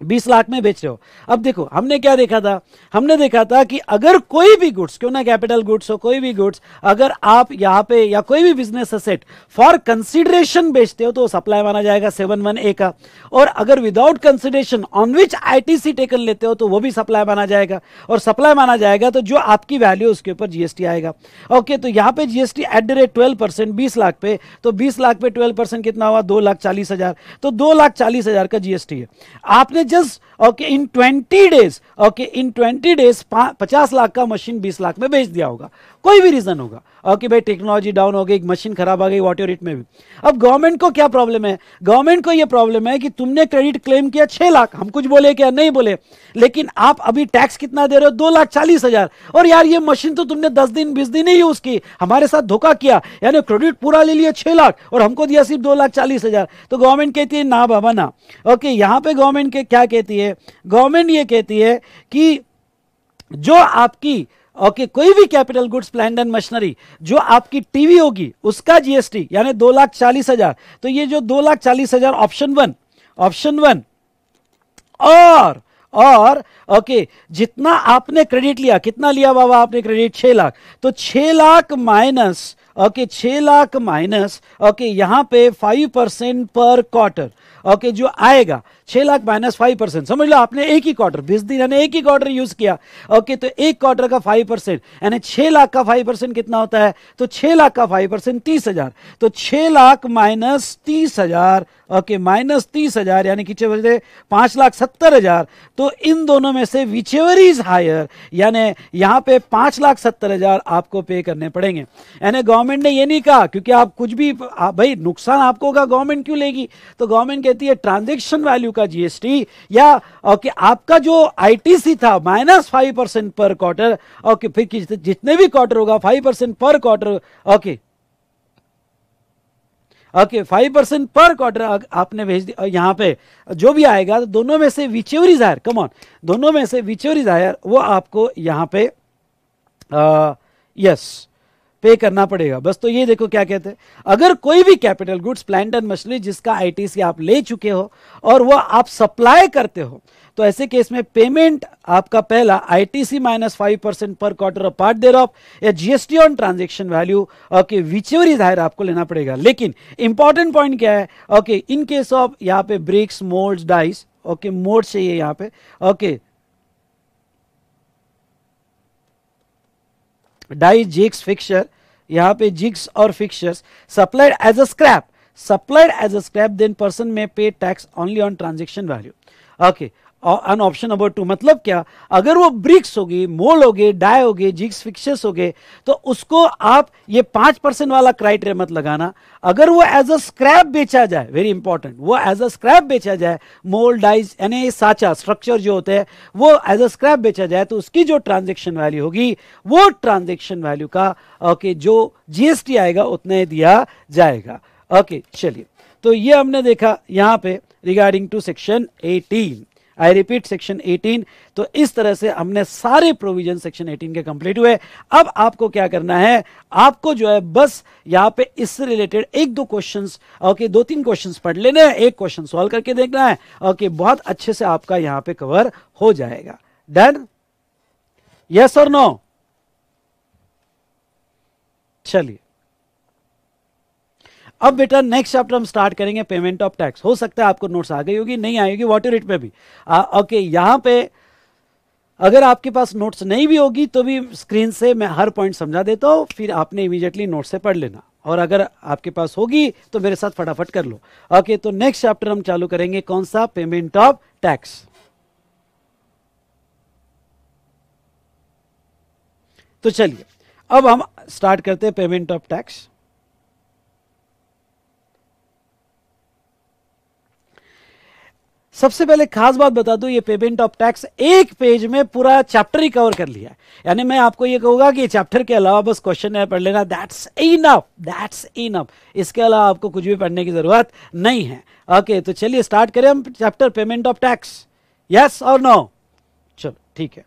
20 लाख में बेच रहे हो। अब देखो हमने क्या देखा था, हमने देखा था कि अगर कोई भी गुड्स, क्यों ना कैपिटल गुड्स हो, कोई भी गुड्स अगर आप यहां पे या कोई भी बिजनेस असेट फॉर कंसीडरेशन बेचते हो तो सप्लाई माना जाएगा 7(1)(a) का, और अगर without consideration on which ITC taken लेते हो तो वो भी सप्लाई माना जाएगा, और सप्लाई माना जाएगा तो जो आपकी वैल्यू उसके ऊपर जीएसटी आएगा। ओके, तो यहां पे GST at the rate 12% 20 lakh पे, तो 20 लाख पे 12% कितना हुआ, 2,40,000, तो 2,40,000 का जीएसटी है। आपने just okay in 20 days, okay in 20 days 50 lakh का मशीन 20 लाख में बेच दिया होगा, कोई भी रीजन होगा। ओके भाई टेक्नोलॉजी डाउन हो गई, मशीन खराब आ गई, वॉटर इट में भी। अब गवर्नमेंट को क्या प्रॉब्लम है, गवर्नमेंट को यह प्रॉब्लम है कि तुमने क्रेडिट क्लेम किया 6 लाख, हम कुछ बोले क्या, नहीं बोले, लेकिन आप अभी टैक्स कितना दे रहे हो, 2,40,000, और यार ये मशीन तो तुमने 10 दिन 20 दिन ही यूज की, हमारे साथ धोखा किया, यानी क्रेडिट पूरा ले लिया 6 लाख और हमको दिया सिर्फ 2,40,000। तो गवर्नमेंट कहती है ना बाबा ना। ओके, यहां पे गवर्नमेंट के क्या कहती है, गवर्नमेंट ये कहती है कि जो आपकी ओके कोई भी capital goods plant and machinery, जो आपकी टीवी होगी उसका जीएसटी यानी 2,40,000, तो ये जो 2,40,000 ऑप्शन वन और ओके जितना आपने क्रेडिट लिया, कितना लिया बाबा आपने क्रेडिट, 6 लाख, तो 6 lakh minus okay 6 lakh minus okay यहां पे 5% पर क्वार्टर, ओके जो आएगा 6 लाख माइनस 5%, समझ लो आपने एक ही क्वार्टर 20 दिन यानी एक ही क्वार्टर यूज किया। ओके, तो एक क्वार्टर का 5% यानी 6 लाख का 5% कितना होता है, तो 6 लाख का 5% 30,000, तो 6 लाख माइनस 30,000, ओके माइनस 30,000 यानी कि 5,70,000। तो इन दोनों में से विचेवर इज हायर, यानी यहां पे 5,70,000 आपको पे करने पड़ेंगे। यानी गवर्नमेंट ने ये नहीं कहा क्योंकि आप कुछ भी भाई नुकसान आपको होगा, गवर्नमेंट क्यों लेगी, तो गवर्नमेंट कहती है ट्रांजैक्शन वैल्यू का जीएसटी या ओके आपका जो आईटीसी था -5% पर क्वार्टर, ओके फिर जितने भी क्वार्टर होगा 5% पर क्वार्टर, ओके ओके 5% पर क्वार्टर आपने भेज दिया, यहां पे जो भी आएगा तो दोनों में से whichever is higher, come on, दोनों में से विचेवर इज हायर वो आपको यहां पे यस पे करना पड़ेगा बस। तो ये देखो क्या कहते हैं, अगर कोई भी capital goods plant and machinery जिसका आईटीसी आप ले चुके हो और वो आप सप्लाई करते हो, तो ऐसे केस में पेमेंट आपका पहला आईटीसी -5% पर quarter of part thereof या GST on transaction value, okay whichever is higher आपको लेना पड़ेगा। लेकिन इंपॉर्टेंट पॉइंट क्या है, ओके इन केस ऑफ यहां पे bricks, moulds, dies, okay mould चाहिए यहां पे, ओके डाई, जिग्स, फिक्सचर, यहां पे जिग्स और fixtures supplied as a scrap, then person में pay tax only on transaction value. Okay, on option number 2 मतलब क्या, अगर वो ब्रिक्स होगी, मोल्ड होगे, डाई होगे, जिग्स, फिक्सचर्स होगे, तो उसको आप ये 5% वाला क्राइटेरिया मत लगाना। अगर वो एज अ स्क्रैप बेचा जाए, वेरी इंपॉर्टेंट, वो एज अ स्क्रैप बेचा जाए, मोल्ड, डाइज यानी साचा स्ट्रक्चर जो होते हैं वो एज अ स्क्रैप बेचा जाए, तो उसकी जो ट्रांजैक्शन वैल्यू होगी वो ट्रांजैक्शन वैल्यू का ओके जो जीएसटी आएगा उतने दिया जाएगा। ओके चलिए, तो ये हमने देखा यहां पे regarding to section 18, I repeat section 18। तो इस तरह से हमने सारे प्रोविजन सेक्शन 18 के कंप्लीट हुए। अब आपको क्या करना है, आपको जो है बस यहां पे इससे रिलेटेड 1-2 क्वेश्चंस, ओके 2-3 क्वेश्चंस पढ़ लेने हैं, एक क्वेश्चन सॉल्व करके देखना है, ओके बहुत अच्छे से आपका यहां पे कवर हो जाएगा। डन, यस और नो? चलिए अब बेटा नेक्स्ट चैप्टर हम स्टार्ट करेंगे पेमेंट ऑफ टैक्स। हो सकता है आपको नोट्स आ गई होगी, नहीं आएगी, वॉटर रेट पे भी ओके यहां पे अगर आपके पास नोट्स नहीं भी होगी तो भी स्क्रीन से मैं हर पॉइंट समझा देता हूं, फिर आपने इमीडिएटली नोट से पढ़ लेना, और अगर आपके पास होगी तो मेरे साथ फटाफट कर लो। ओके, तो नेक्स्ट चैप्टर हम चालू करेंगे कौन सा, पेमेंट ऑफ टैक्स। तो चलिए अब हम स्टार्ट करते हैं पेमेंट ऑफ टैक्स। सबसे पहले खास बात बता दूं, ये पेमेंट ऑफ टैक्स एक पेज में पूरा चैप्टर ही कवर कर लिया है। यानी मैं आपको ये कहूंगा कि चैप्टर के अलावा बस क्वेश्चन है पढ़ लेना, दैट्स इनफ, दैट्स इनफ। इसके अलावा आपको कुछ भी पढ़ने की जरूरत नहीं है। ओके, तो चलिए स्टार्ट करें हम chapter payment of tax. Yes और नो? चलो ठीक है।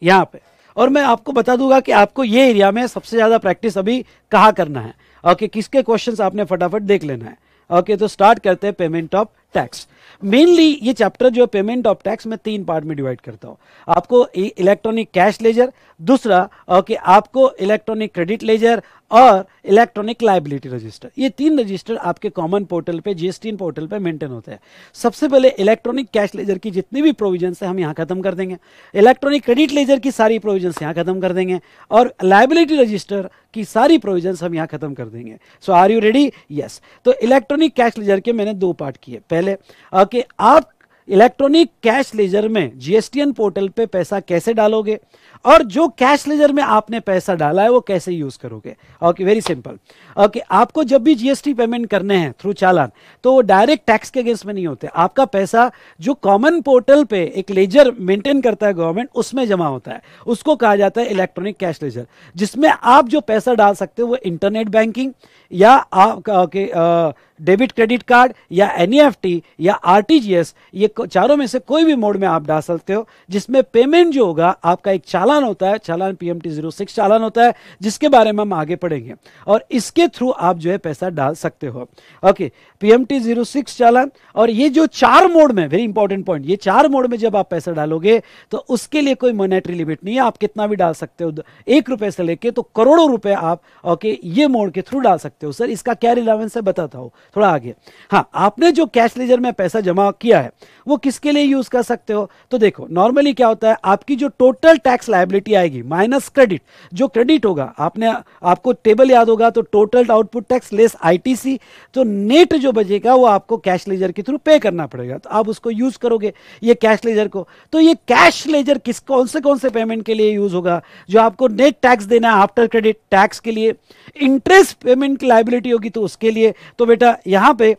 यहां पे और मैं आपको बता दूंगा कि आपको ये एरिया में सबसे ज्यादा प्रैक्टिस अभी कहाँ करना है। ओके, किसके क्वेश्चंस आपने फटाफट देख लेना है। ओके, तो स्टार्ट करते हैं पेमेंट ऑफ टैक्स। मेनली ये चैप्टर जो है पेमेंट ऑफ टैक्स में 3 पार्ट में डिवाइड करता हूं। आपको इलेक्ट्रॉनिक कैश लेजर, दूसरा ओके आपको इलेक्ट्रॉनिक क्रेडिट लेजर और इलेक्ट्रॉनिक लायबिलिटी रजिस्टर। ये 3 रजिस्टर आपके कॉमन पोर्टल पे, जीएसटी पोर्टल पे मेंटेन होते हैं। सबसे पहले इलेक्ट्रॉनिक कैश लेजर की जितनी भी प्रोविजंस है हम यहां खत्म कर देंगे, इलेक्ट्रॉनिक क्रेडिट लेजर की सारी प्रोविजंस यहां खत्म कर देंगे, और लायबिलिटी रजिस्टर की सारी प्रोविजंस हम यहां खत्म कर देंगे। सो आर यू रेडी? यस। तो इलेक्ट्रॉनिक कैश लेजर के मैंने 2 पार्ट किए। पहले कि आप इलेक्ट्रॉनिक कैश लेजर में जीएसटीएन पोर्टल पे पैसा कैसे डालोगे, और जो कैश लेजर में आपने पैसा डाला है वो कैसे यूज करोगे। Okay, very simple. ओके, आपको जब भी जीएसटी पेमेंट करने हैं थ्रू चालान, तो वो डायरेक्ट टैक्स के अगेंस्ट में नहीं होते। आपका पैसा जो कॉमन पोर्टल पे एक लेजर मेंटेन करता है गवर्नमेंट, उसमें जमा होता है। उसको कहा जाता है इलेक्ट्रॉनिक कैश लेजर, जिसमें आप जो पैसा डाल सकते हो वो इंटरनेट बैंकिंग या आप डेबिट क्रेडिट कार्ड या एनईएफटी या आरटीजीएस, ये चारों में से कोई भी मोड में आप डाल सकते हो, जिसमें पेमेंट जो होगा आपका एक चालान होता है, चालान पीएमटी 06 चालान होता है, जिसके बारे में हम आगे पढ़ेंगे, और इसके थ्रू आप जो है पैसा डाल सकते हो। ओके, पीएमटी 06 चालान, और ये जो 4 मोड में, वेरी इंपॉर्टेंट पॉइंट, ये 4 मोड में जब आप पैसा डालोगे तो उसके लिए कोई मॉनेटरी लिमिट नहीं है, आप कितना भी डाल सकते हो, 1 रुपए से लेके तो करोड़ों रुपए आप ओके ये मोड के थ्रू डाल सकते हो। सर इसका क्या रिलेवेंस है बताता हूं थोड़ा आगे। हाँ, आपने जो कैश लेजर में पैसा जमा किया है वो किसके लिए यूज कर सकते हो? तो देखो नॉर्मली क्या होता है, आपकी जो टोटल टैक्स लायबिलिटी आएगी माइनस क्रेडिट, जो क्रेडिट होगा आपको टेबल याद होगा, तो total output tax less ITC, तो नेट जो बचेगा वो आपको कैश लेजर के थ्रू पे करना पड़ेगा, तो आप उसको यूज करोगे ये कैश लेजर को। तो ये कैश लेजर कौन से पेमेंट के लिए यूज होगा? जो आपको नेट टैक्स देना है आफ्टर क्रेडिट टैक्स के लिए, इंटरेस्ट पेमेंट की लायबिलिटी होगी तो उसके लिए। तो बेटा यहां पे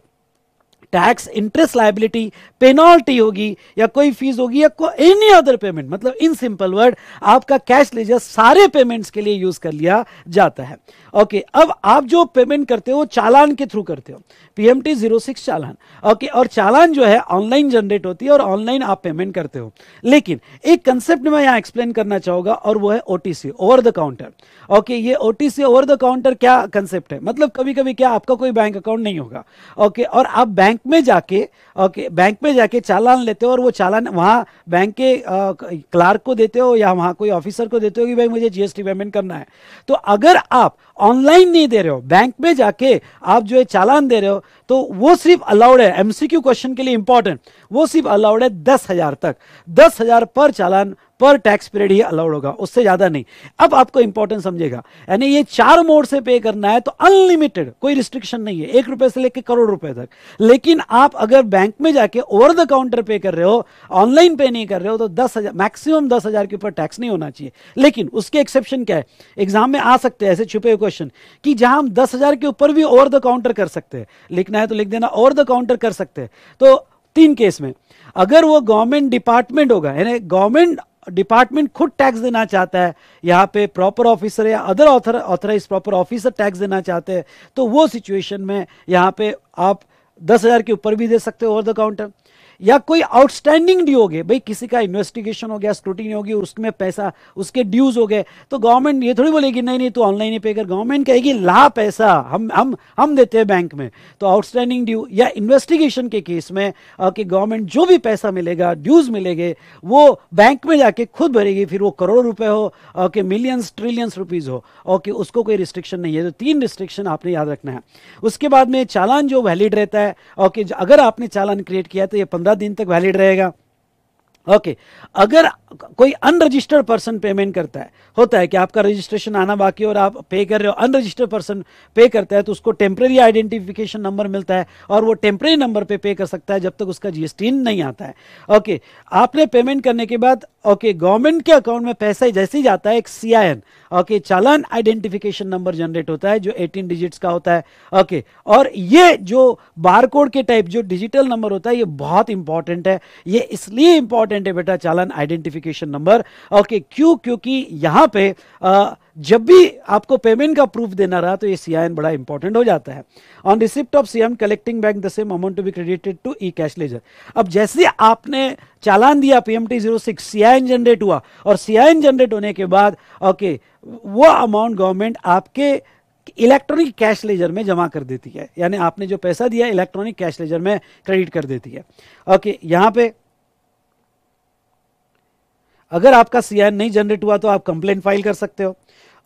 टैक्स, इंटरेस्ट लायबिलिटी, पेनल्टी होगी या कोई फीस होगी या एनी अदर पेमेंट, मतलब इन सिंपल वर्ड आपका कैश लेजर सारे पेमेंट्स के लिए यूज कर लिया जाता है। ओके, अब आप जो पेमेंट करते हो चालान के थ्रू करते हो, पीएमटी 06 चालान। ओके, और चालान जो है ऑनलाइन जनरेट होती है और ऑनलाइन आप पेमेंट करते हो। लेकिन एक कंसेप्ट मैं यहां एक्सप्लेन करना चाहूंगा, और वो है OTC, over the counter. Okay, ये ओटीसी ओवर द काउंटर क्या कंसेप्ट है? मतलब कभी कभी क्या आपका कोई बैंक अकाउंट नहीं होगा, ओके, और आप बैंक में जाके चालान लेते हो, और वो चालान वहां बैंक के क्लार्क को देते हो या वहां कोई ऑफिसर को देते हो कि भाई मुझे जीएसटी पेमेंट करना है। तो अगर आप ऑनलाइन नहीं दे रहे हो, बैंक में जाके आप जो है चालान दे रहे हो, तो वो सिर्फ अलाउड है, एमसीक्यू क्वेश्चन के लिए इंपॉर्टेंट, वो सिर्फ अलाउड है 10,000 तक, 10,000 पर चालान पर टैक्स पीरियड ही अलाउड होगा, उससे ज्यादा नहीं। अब आपको इंपॉर्टेंट समझेगा, यानी ये 4 मोड से पे करना है तो अनलिमिटेड, कोई रिस्ट्रिक्शन नहीं है, 1 रुपए से लेकर करोड़ रुपए तक। लेकिन आप अगर बैंक में जाके ओवर द काउंटर पे कर रहे हो, ऑनलाइन पे नहीं कर रहे हो, तो 10,000 मैक्सिमम 10,000 के ऊपर टैक्स नहीं होना चाहिए। लेकिन उसके एक्सेप्शन क्या है, एग्जाम में आ सकते हैं ऐसे छुपे हुए क्वेश्चन कि जहां हम 10,000 के ऊपर भी ओवर द काउंटर कर सकते हैं, लिखना है तो लिख देना ओवर द काउंटर कर सकते हैं। तो 3 केस में, अगर वो गवर्नमेंट डिपार्टमेंट होगा, यानी गवर्नमेंट डिपार्टमेंट खुद टैक्स देना चाहता है, यहां पे प्रॉपर ऑफिसर या other authorise proper officer tax देना चाहते हैं, तो वो सिचुएशन में यहां पे आप 10,000 के ऊपर भी दे सकते हो ओवर द काउंटर। या कोई आउटस्टैंडिंग ड्यू हो गए, भाई किसी का इन्वेस्टिगेशन हो गया, स्क्रूटिनी होगी, उसमें पैसा, उसके ड्यूज हो गए, तो गवर्नमेंट ये थोड़ी बोलेगी नहीं नहीं तू ऑनलाइन ही पे कर, गवर्नमेंट कहेगी ला पैसा हम देते हैं बैंक में। तो आउटस्टैंडिंग ड्यू या इन्वेस्टिगेशन के केस में कि गवर्नमेंट जो भी पैसा मिलेगा, ड्यूज मिलेंगे, वो बैंक में जाके खुद भरेगी, फिर वो करोड़ रुपए हो कि मिलियंस ट्रिलियंस रुपीज हो, ओके, उसको कोई रिस्ट्रिक्शन नहीं है। तो 3 रिस्ट्रिक्शन आपने याद रखना है। उसके बाद में चालान जो वैलिड रहता है, ओके, अगर आपने चालान क्रिएट किया है तो ये 15 दिन तक वैलिड रहेगा। ओके, अगर कोई अनरजिस्टर्ड पर्सन पेमेंट करता है, होता है कि आपका रजिस्ट्रेशन आना बाकी और आप पे कर रहे हो, अनरजिस्टर्ड पर्सन पे करता है तो उसको टेम्प्रेरी आइडेंटिफिकेशन नंबर मिलता है और वो टेम्प्रेरी नंबर पे कर सकता है जब तक उसका जीएसटी नहीं आता है। ओके, आपने पेमेंट करने के बाद ओके गवर्नमेंट के अकाउंट में पैसा जैसे ही जाता है एक CIN ओके चालान आइडेंटिफिकेशन नंबर जनरेट होता है जो 18 डिजिट्स का होता है। ओके, और ये जो बारकोड के टाइप जो डिजिटल नंबर होता है ये बहुत इंपॉर्टेंट है। ये इसलिए इंपॉर्टेंट है बेटा चालान आइडेंटिफिकेशन नंबर। ओके, क्यों? क्योंकि यहां पे जब भी आपको पेमेंट का प्रूफ देना रहा तो ये CIN बड़ा इंपॉर्टेंट हो जाता है। On receipt of CIN collecting bank the same amount to be credited to e cash ledger. अब जैसे आपने चालान दिया PMT 06 CIN जनरेट हुआ और CIN जनरेट होने के बाद ओके वो अमाउंट गवर्नमेंट आपके इलेक्ट्रॉनिक कैश लेजर में जमा कर देती है, यानी आपने जो पैसा दिया इलेक्ट्रॉनिक कैश लेजर में क्रेडिट कर देती है। ओके, यहां पे अगर आपका CIN नहीं जनरेट हुआ तो आप कंप्लेंट फाइल कर सकते हो।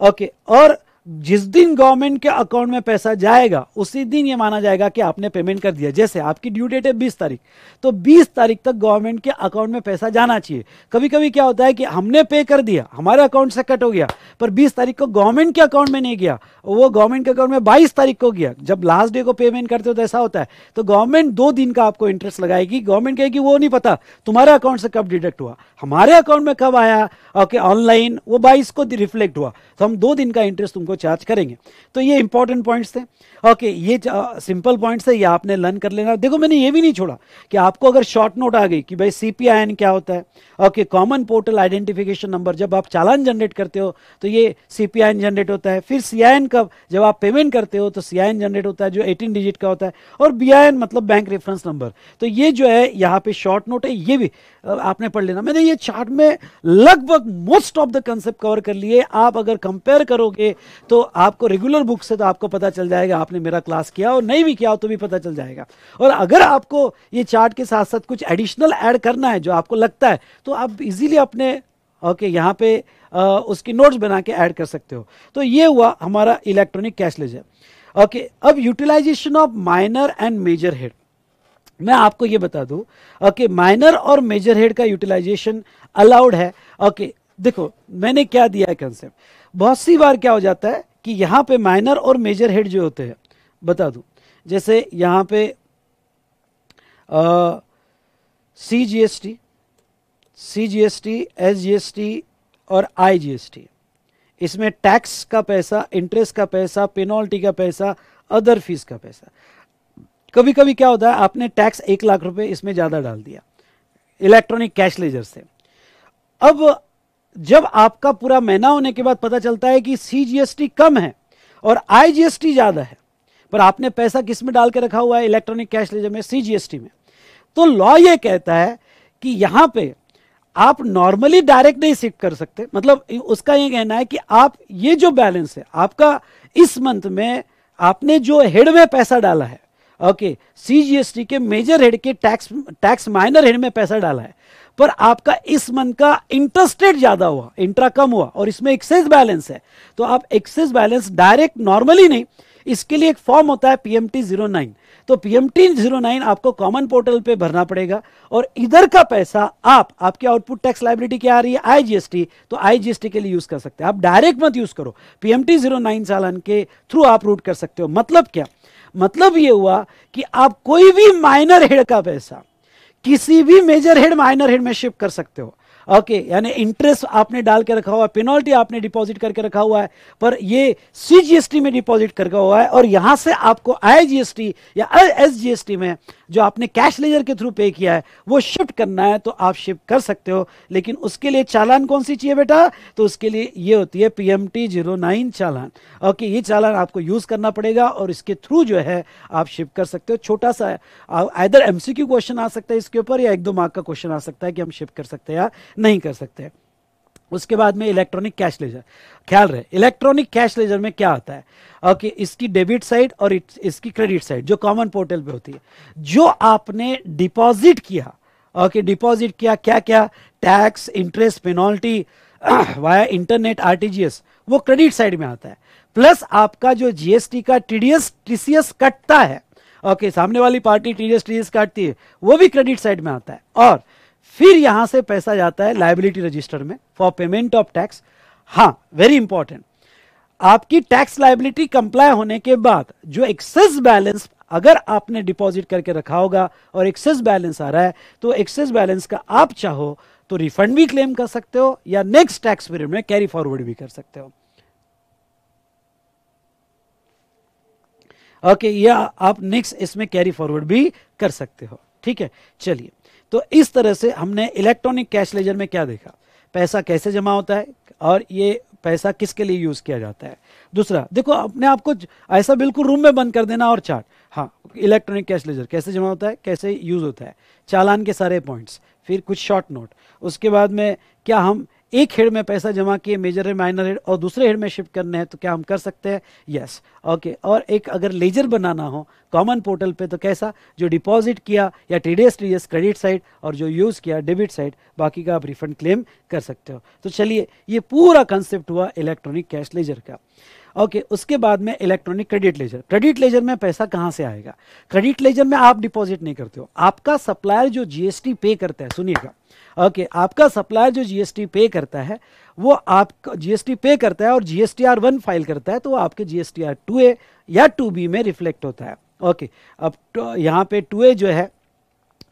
ओके, और जिस दिन गवर्नमेंट के अकाउंट में पैसा जाएगा उसी दिन ये माना जाएगा कि आपने पेमेंट कर दिया। जैसे आपकी ड्यू डेट है 20 तारीख, तो 20 तारीख तक गवर्नमेंट के अकाउंट में पैसा जाना चाहिए। कभी कभी क्या होता है कि हमने पे कर दिया, हमारे अकाउंट से कट हो गया, पर 20 तारीख को गवर्नमेंट के अकाउंट में नहीं गया, वो गवर्नमेंट के अकाउंट में 22 तारीख को गया। जब लास्ट डे को पेमेंट करते हो तो ऐसा होता है, तो गवर्नमेंट 2 दिन का आपको इंटरेस्ट लगाएगी। गवर्नमेंट कहेगी वो नहीं पता तुम्हारे अकाउंट से कब डिडक्ट हुआ, हमारे अकाउंट में कब आया, ओके ऑनलाइन वो 22 को रिफ्लेक्ट हुआ, तो हम 2 दिन का इंटरेस्ट तुमको चार्ज करेंगे। तो ये इंपॉर्टेंट पॉइंट्स थे। ओके, ये सिंपल पॉइंट्स है, ये आपने लर्न कर लेना। देखो मैंने ये भी नहीं छोड़ा कि आपको अगर शॉर्ट नोट आ गई कि भाई CPIN क्या होता है। Okay, common portal identification number, जब आप चालान जनरेट करते हो तो ये CPIN जनरेट होता है। फिर CIN कब, जब आप पेमेंट करते हो तो CIN जनरेट होता है जो 18 डिजिट का होता है, और BIN मतलब बैंक रेफरेंस नंबर। तो ये जो है यहाँ पे शॉर्ट नोट है, ये भी आपने पढ़ लेना। मैंने ये चार्ट में लगभग most of the concept cover कर लिए। आप अगर कंपेयर करोगे तो आपको रेगुलर बुक से तो आपको पता चल जाएगा आपने मेरा क्लास किया, और नहीं भी किया तो भी पता चल जाएगा। और अगर आपको ये चार्ट के साथ साथ कुछ एडिशनल ऐड करना है जो आपको लगता है तो आप इजीली अपने ओके यहाँ पे उसकी नोट्स बना के ऐड कर सकते हो। तो ये हुआ हमारा इलेक्ट्रॉनिक कैश लेजर। ओके, अब utilisation of minor and major head, मैं आपको ये बता दूं ओके माइनर और मेजर हेड का यूटिलाइजेशन अलाउड है। ओके, देखो मैंने क्या दिया है कंसेप्ट, बहुत सी बार क्या हो जाता है कि यहां पे माइनर और मेजर हेड जो होते हैं, बता दूं जैसे यहां पे CGST, SGST और IGST, इसमें टैक्स का पैसा, इंटरेस्ट का पैसा, पेनल्टी का पैसा, अदर फीस का पैसा। कभी कभी क्या होता है आपने टैक्स 1 लाख रुपए इसमें ज्यादा डाल दिया इलेक्ट्रॉनिक कैश लेजर से। अब जब आपका पूरा महीना होने के बाद पता चलता है कि CGST कम है और IGST ज्यादा है, पर आपने पैसा किस में डाल के रखा हुआ है इलेक्ट्रॉनिक कैश लेजर में, CGST में, तो लॉ ये कहता है कि यहां पे आप नॉर्मली डायरेक्ट नहीं शिफ्ट कर सकते। मतलब उसका ये कहना है कि आप ये जो बैलेंस है आपका इस मंथ में, आपने जो हेड में पैसा डाला है ओके CGST के मेजर हेड के टैक्स माइनर हेड में पैसा डाला है, पर आपका इस मंथ का इंटरेस्ट रेट ज्यादा हुआ, इंट्रा कम हुआ और इसमें एक्सेस बैलेंस है, तो आप एक्सेस बैलेंस डायरेक्ट नॉर्मली नहीं, इसके लिए एक फॉर्म होता है PMT 09। तो PMT 09 आपको कॉमन पोर्टल पे भरना पड़ेगा और इधर का पैसा आपके आउटपुट टैक्स लायबिलिटी क्या आ रही है IGST, तो IGST के लिए यूज कर सकते हैं। आप डायरेक्ट मत यूज करो, PMT 09 चालान के थ्रू आप रूट कर सकते हो। मतलब क्या, मतलब ये हुआ कि आप कोई भी माइनर हेड का पैसा किसी भी मेजर हेड माइनर हेड में शिफ्ट कर सकते हो। ओके, यानी इंटरेस्ट आपने डाल के रखा हुआ है, पेनल्टी आपने डिपॉजिट करके रखा हुआ है, पर ये CGST में डिपॉजिट करके हुआ है और यहां से आपको IGST या SGST में जो आपने कैश लेजर के थ्रू पे किया है वो शिफ्ट करना है, तो आप शिफ्ट कर सकते हो। लेकिन उसके लिए चालान कौन सी चाहिए बेटा, तो उसके लिए ये होती है PMT 09 चालान। ओके, ये चालान आपको यूज करना पड़ेगा और इसके थ्रू जो है आप शिफ्ट कर सकते हो। छोटा सा आइदर MCQ क्वेश्चन आ सकता है इसके ऊपर या 1-2 मार्क का क्वेश्चन आ सकता है कि हम शिफ्ट कर सकते हैं या नहीं कर सकते। उसके बाद में इलेक्ट्रॉनिक कैश लेजर, ख्याल रहे इलेक्ट्रॉनिक कैश लेजर में क्या आता है। ओके, इसकी डेबिट साइड और इसकी क्रेडिट साइड जो कॉमन पोर्टल पे होती है, जो आपने डिपॉजिट किया, ओके डिपॉजिट किया क्या क्या, tax, interest, penalty via internet, RTGS, वो क्रेडिट साइड में आता है। प्लस आपका जो GST का TCS कटता है, ओके सामने वाली पार्टी TDS काटती है, वो भी क्रेडिट साइड में आता है। और फिर यहां से पैसा जाता है लायबिलिटी रजिस्टर में फॉर पेमेंट ऑफ टैक्स। हाँ, वेरी इंपॉर्टेंट, आपकी टैक्स लायबिलिटी कंप्लाई होने के बाद जो एक्सेस बैलेंस अगर आपने डिपॉजिट करके रखा होगा और एक्सेस बैलेंस आ रहा है, तो एक्सेस बैलेंस का आप चाहो तो रिफंड भी क्लेम कर सकते हो या नेक्स्ट टैक्स पीरियड में कैरी फॉरवर्ड भी कर सकते हो। ओके, या आप नेक्स्ट इसमें कैरी फॉरवर्ड भी कर सकते हो। ठीक है, चलिए, तो इस तरह से हमने इलेक्ट्रॉनिक कैश लेजर में क्या देखा, पैसा कैसे जमा होता है और ये पैसा किसके लिए यूज किया जाता है। दूसरा देखो, अपने आप को ऐसा बिल्कुल रूम में बंद कर देना और चार्ट, हाँ, इलेक्ट्रॉनिक कैश लेजर कैसे जमा होता है, कैसे यूज होता है, चालान के सारे पॉइंट्स, फिर कुछ शॉर्ट नोट, उसके बाद में क्या हम एक हेड में पैसा जमा किए, मेजर हेड, माइनर हेड, और दूसरे हेड में शिफ्ट करने हैं तो क्या हम कर सकते हैं, यस। ओके, और एक अगर लेजर बनाना हो कॉमन पोर्टल पे तो कैसा, जो डिपॉजिट किया या टीडीएस क्रेडिट साइड और जो यूज किया डेबिट साइड, बाकी का आप रिफंड क्लेम कर सकते हो। तो चलिए, ये पूरा कंसेप्ट हुआ इलेक्ट्रॉनिक कैश लेजर का। ओके, उसके बाद में electronic credit laser. Credit ledger में पैसा कहां से आएगा, क्रेडिट लेजर में आप डिपॉजिट नहीं करते हो, आपका सप्लायर जो जीएसटी पे करता है, सुनिएगा, ओके, आपका सप्लायर जो जीएसटी पे करता है वो आपका जीएसटी पे करता है और जीएसटीआर 1 फाइल करता है, तो वो आपके जीएसटीआर 2A या 2B में रिफ्लेक्ट होता है। ओके, अब यहाँ पे 2A जो है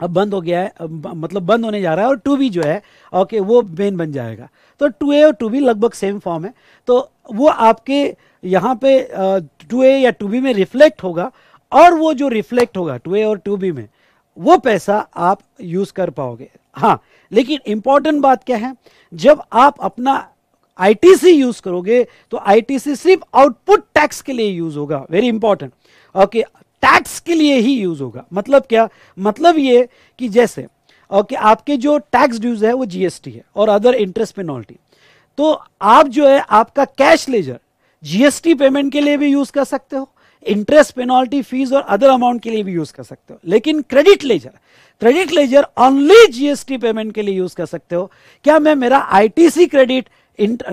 अब बंद हो गया है, मतलब बंद होने जा रहा है, और 2B जो है ओके वो मेन बन जाएगा। तो 2A और 2B लगभग सेम फॉर्म है, तो वो आपके यहाँ पे 2A या 2B में रिफ्लेक्ट होगा, और वो जो रिफ्लेक्ट होगा 2A और 2B में, वो पैसा आप यूज कर पाओगे। हाँ, लेकिन इंपॉर्टेंट बात क्या है, जब आप अपना आईटीसी यूज करोगे तो आईटीसी सिर्फ आउटपुट टैक्स के लिए यूज होगा, वेरी इंपॉर्टेंट। ओके, टैक्स के लिए ही यूज होगा। मतलब क्या, मतलब ये कि जैसे ओके आपके जो टैक्स ड्यूज है वो जीएसटी है और अदर इंटरेस्ट पेनल्टी, तो आप जो है आपका कैश लेजर जीएसटी पेमेंट के लिए भी यूज कर सकते हो, इंटरेस्ट पेनल्टी फीस और अदर अमाउंट के लिए भी यूज कर सकते हो। लेकिन credit ledger only GST payment के लिए यूज कर सकते हो। क्या मैं मेरा आईटीसी क्रेडिट,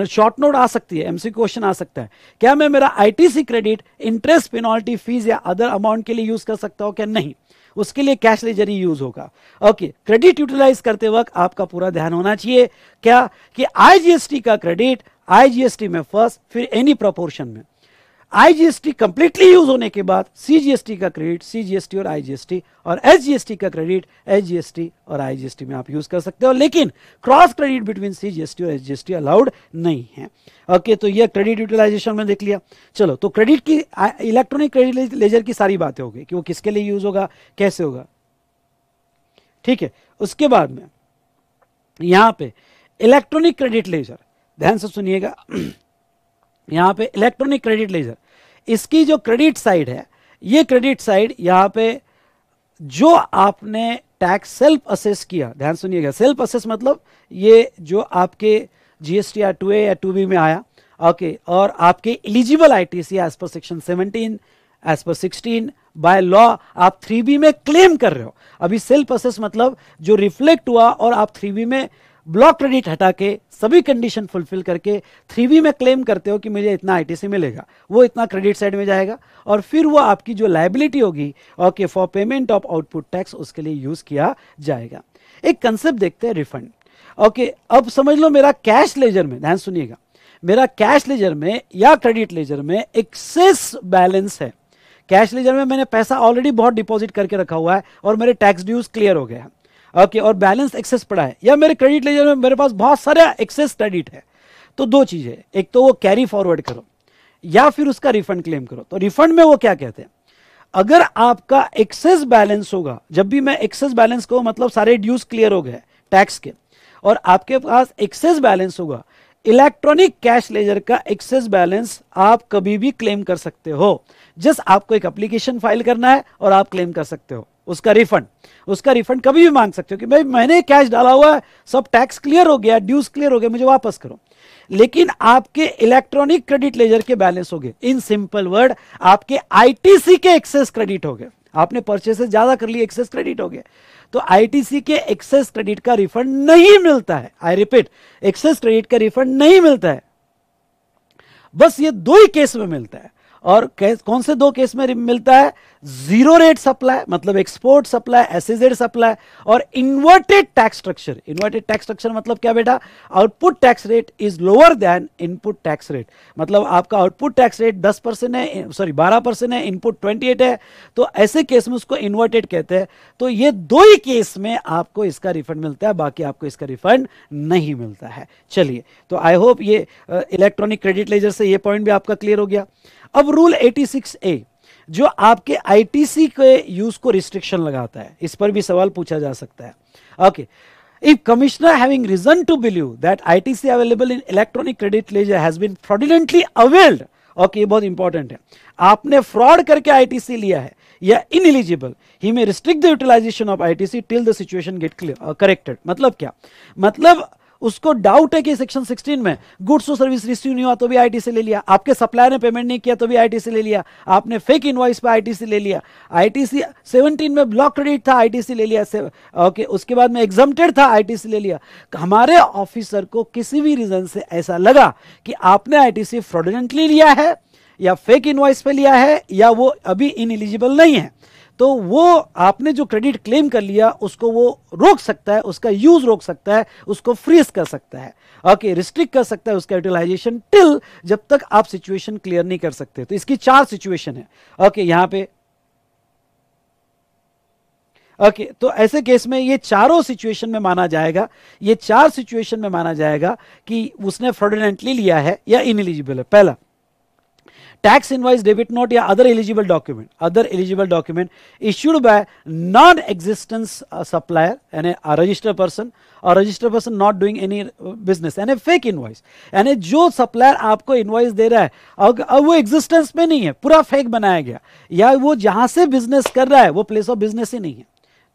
शॉर्ट नोट आ सकती है, एमसी क्वेश्चन आ सकता है, क्या मैं मेरा ITC credit interest penalty fees या अदर अमाउंट के लिए यूज कर सकता हूं, क्या नहीं, उसके लिए कैश लेजर ही यूज होगा। ओके, क्रेडिट यूटिलाइज करते वक्त आपका पूरा ध्यान होना चाहिए क्या कि आईजीएसटी का क्रेडिट आईजीएसटी में फर्स्ट, फिर एनी प्रोपोर्शन में, आईजीएसटी कंप्लीटली यूज होने के बाद सीजीएसटी का क्रेडिट सीजीएसटी और आईजीएसटी, और एसजीएसटी का क्रेडिट एसजीएसटी और आईजीएसटी में आप यूज कर सकते हो, लेकिन क्रॉस क्रेडिट बिटवीन सीजीएसटी और एसजीएसटी अलाउड नहीं है। ओके, तो ये क्रेडिट यूटिलाइजेशन में देख लिया। चलो, तो क्रेडिट की, इलेक्ट्रॉनिक क्रेडिट लेजर की सारी बातें हो गई कि वो किसके लिए यूज होगा, कैसे होगा। ठीक है, उसके बाद में यहां पे इलेक्ट्रॉनिक क्रेडिट लेजर, ध्यान से सुनिएगा, यहां पे इलेक्ट्रॉनिक क्रेडिट लेजर, इसकी जो क्रेडिट साइड है, ये क्रेडिट साइड यहां पे जो आपने टैक्स सेल्फ असेस किया, ध्यान सुनिएगा, सेल्फ असेस मतलब ये जो आपके जीएसटीआर 2A या 2B में आया, ओके, और आपके eligible ITC as per section 17 as per 16 by law आप 3B में क्लेम कर रहे हो। अभी सेल्फ असेस मतलब जो रिफ्लेक्ट हुआ और आप 3B में ब्लॉक क्रेडिट हटा के सभी कंडीशन फुलफिल करके 3B में क्लेम करते हो कि मुझे इतना आईटीसी मिलेगा, वो इतना क्रेडिट साइड में जाएगा, और फिर वो आपकी जो लायबिलिटी होगी okay for payment of output tax, उसके लिए यूज किया जाएगा। एक कंसेप्ट देखते हैं, रिफंड। ओके, अब समझ लो मेरा कैश लेजर में, ध्यान सुनिएगा, मेरा कैश लेजर में या क्रेडिट लेजर में एक्सेस बैलेंस है। कैश लेजर में मैंने पैसा ऑलरेडी बहुत डिपॉजिट करके रखा हुआ है और मेरे टैक्स ड्यूज क्लियर हो गए हैं, ओके, और बैलेंस एक्सेस पड़ा है, या मेरे क्रेडिट लेजर में मेरे पास बहुत सारा एक्सेस क्रेडिट है। तो दो चीजें, एक तो वो कैरी फॉरवर्ड करो या फिर उसका रिफंड क्लेम करो। तो रिफंड में वो क्या कहते हैं, अगर आपका एक्सेस बैलेंस होगा, जब भी मैं एक्सेस बैलेंस को मतलब सारे ड्यूज क्लियर हो गए टैक्स के, और आपके पास एक्सेस बैलेंस होगा, इलेक्ट्रॉनिक कैश लेजर का एक्सेस बैलेंस आप कभी भी क्लेम कर सकते हो। जस्ट आपको एक एप्लीकेशन फाइल करना है और आप क्लेम कर सकते हो उसका रिफंड कभी भी मांग सकते हो कि भाई मैंने कैश डाला हुआ है, सब टैक्स क्लियर हो गया, ड्यूज क्लियर हो गया, मुझे वापस करो। लेकिन आपके इलेक्ट्रॉनिक क्रेडिट लेजर के बैलेंस हो गए, इन सिंपल वर्ड आपके आईटीसी के एक्सेस क्रेडिट हो गए, आपने परचेसेस ज्यादा कर लिए, एक्सेस क्रेडिट हो गए, तो आईटीसी के एक्सेस क्रेडिट का रिफंड नहीं मिलता है। आई रिपीट, एक्सेस क्रेडिट का रिफंड नहीं मिलता है, बस ये दो ही केस में मिलता है। और कौन से दो केस में मिलता है, जीरो रेट सप्लाई मतलब एक्सपोर्ट सप्लाई, एसईजेड सप्लाई, और inverted tax structure. Inverted tax structure मतलब क्या बेटा? Output tax rate is lower than input tax rate. मतलब आपका आउटपुट टैक्स रेट 10% है, सॉरी 12% है, इनपुट 28 है, तो ऐसे केस में उसको इन्वर्टेड कहते हैं। तो ये दो ही केस में आपको इसका रिफंड मिलता है, बाकी आपको इसका रिफंड नहीं मिलता है। चलिए, तो आई होप ये इलेक्ट्रॉनिक क्रेडिट लेजर से ये पॉइंट भी आपका क्लियर हो गया। अब रूल 86A जो आपके आईटीसी के यूज को रिस्ट्रिक्शन लगाता है, इस पर भी सवाल पूछा जा सकता है। Okay, if commissioner having reason to believe that ITC available in electronic credit ledger has been fraudulently availed, okay, ये बहुत इंपॉर्टेंट है, आपने फ्रॉड करके आईटीसी लिया है या ineligible, he may restrict the utilisation of ITC till the situation get clear corrected. मतलब क्या? मतलब उसको डाउट है कि सेक्शन 16 में गुड्स और सर्विस रिसीव नहीं हुआ तो भी आईटीसी ले लिया, आपके सप्लायर ने पेमेंट नहीं किया तो भी आईटीसी ले लिया, आपने फेक इनवॉइस पे आईटीसी ले लिया, आईटीसी 17 में ब्लॉक क्रेडिट था आईटीसी ले लिया, ओके, उसके बाद में एग्जम्प्टेड था आईटीसी ले लिया। हमारे ऑफिसर को किसी भी रीजन से ऐसा लगा कि आपने आईटीसी फ्रॉडुलेंटली लिया है या फेक इनवॉइस पे लिया है या वो अभी इनएलिजिबल नहीं है, तो वो आपने जो क्रेडिट क्लेम कर लिया उसको वो रोक सकता है, उसका यूज रोक सकता है, उसको फ्रीज कर सकता है, ओके, रिस्ट्रिक्ट कर सकता है उसका यूटिलाइजेशन टिल जब तक आप सिचुएशन क्लियर नहीं कर सकते। तो इसकी 4 सिचुएशन है, ओके, यहां पे, ओके, तो ऐसे केस में ये चारों सिचुएशन में माना जाएगा, ये 4 सिचुएशन में माना जाएगा कि उसने फ्रॉडुलेंटली लिया है या इनएलिजिबल है। पहला, टैक्स इनवॉइस, डेबिट नोट या other eligible document issued by non existence supplier यानी रजिस्टर्ड पर्सन और registered person not doing any business, यानी फेक इनवॉइस, यानी जो सप्लायर आपको इनवॉइस दे रहा है अब वो एग्जिस्टेंस में नहीं है, पूरा फेक बनाया गया, या वो जहां से बिजनेस कर रहा है वो प्लेस ऑफ बिजनेस ही नहीं है,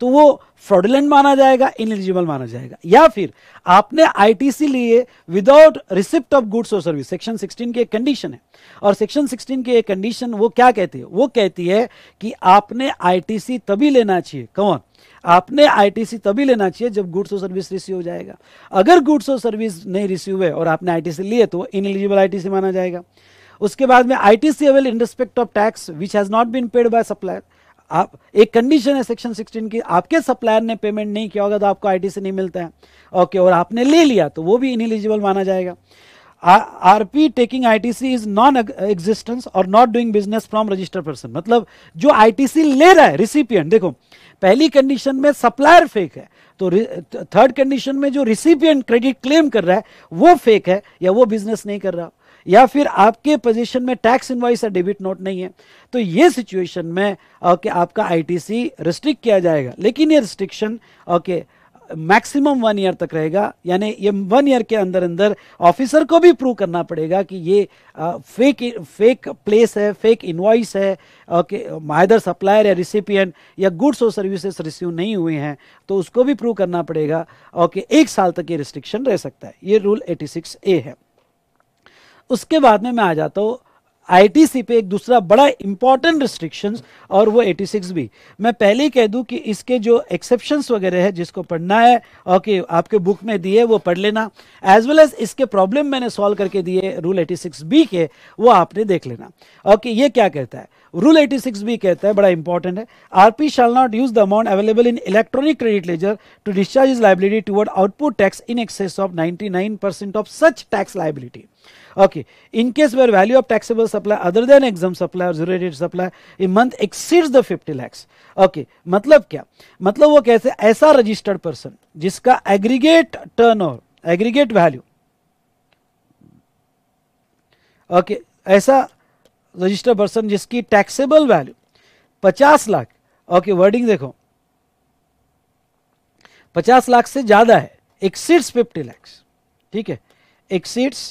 तो वो फ्रॉडुलेंट माना जाएगा, इनएलिजिबल माना जाएगा। या फिर आपने आईटीसी लिए विदाउट रिसिप्ट ऑफ गुड्स और सर्विस, सेक्शन 16 की एक कंडीशन है, और सेक्शन 16 की एक कंडीशन वो क्या कहती है? वो कहती है कि आपने आईटीसी तभी लेना चाहिए, कौन? आपने आईटीसी तभी लेना चाहिए जब गुड्स और सर्विस रिसीव हो जाएगा। अगर गुड्स और सर्विस नहीं रिसीव हुए और आपने आईटीसी लिए तो इनएलिजिबल आईटीसी माना जाएगा। उसके बाद में ITC avail in respect of tax which has not been paid by supplier, आप एक कंडीशन है सेक्शन 16 की, आपके सप्लायर ने पेमेंट नहीं किया होगा तो आपको आईटीसी नहीं मिलता है, ओके, और आपने ले लिया तो वो भी इनएलिजिबल माना जाएगा। RP taking ITC is non existence और not doing business from registered person, मतलब जो आईटीसी ले रहा है रिसिपिएंट, देखो पहली कंडीशन में सप्लायर फेक है, तो थर्ड कंडीशन में जो रिसिपिएंट क्रेडिट क्लेम कर रहा है वो फेक है या वो बिजनेस नहीं कर रहा, या फिर आपके पोजीशन में टैक्स इनवॉइस या डेबिट नोट नहीं है, तो ये सिचुएशन में ओके आपका आईटीसी रिस्ट्रिक्ट किया जाएगा। लेकिन ये रिस्ट्रिक्शन ओके मैक्सिमम 1 ईयर तक रहेगा, यानी ये 1 ईयर के अंदर अंदर ऑफिसर को भी प्रूव करना पड़ेगा कि ये फेक प्लेस है, फेक इनवॉइस है, ओके, आइदर सप्लायर या रिसिपिएंट या गुड्स और सर्विसेज रिसीव नहीं हुए हैं तो उसको भी प्रूव करना पड़ेगा। ओके, 1 साल तक ये रिस्ट्रिक्शन रह सकता है। ये रूल 86A है। उसके बाद में मैं आ जाता हूं आईटीसी पे एक दूसरा बड़ा इंपॉर्टेंट रिस्ट्रिक्शंस, और वो 86B। मैं पहले ही कह दूं कि इसके जो एक्सेप्शंस वगैरह है जिसको पढ़ना है ओके आपके बुक में दिए वो पढ़ लेना, एज वेल एज इसके प्रॉब्लम मैंने सॉल्व करके दिए रूल 86B के, वो आपने देख लेना। ओके, ये क्या कहता है? रूल 86B कहता है, बड़ा इंपॉर्टेंट है, RP shall not use the amount available in electronic credit ledger to discharge his liability toward output tax in excess of 99% of such tax liability. Okay, in case where value of taxable supply other than exempt supply or zero rated supply in month exceeds the 50 lakhs. Okay, मतलब क्या? मतलब वो कैसे? ऐसा registered person जिसका aggregate turnover, aggregate value, okay, ऐसा registered person जिसकी taxable value 50 lakh, okay, wording देखो, 50 लाख से ज्यादा है, एक्सीड्स 50 lakhs, ठीक है, एक्सीड्स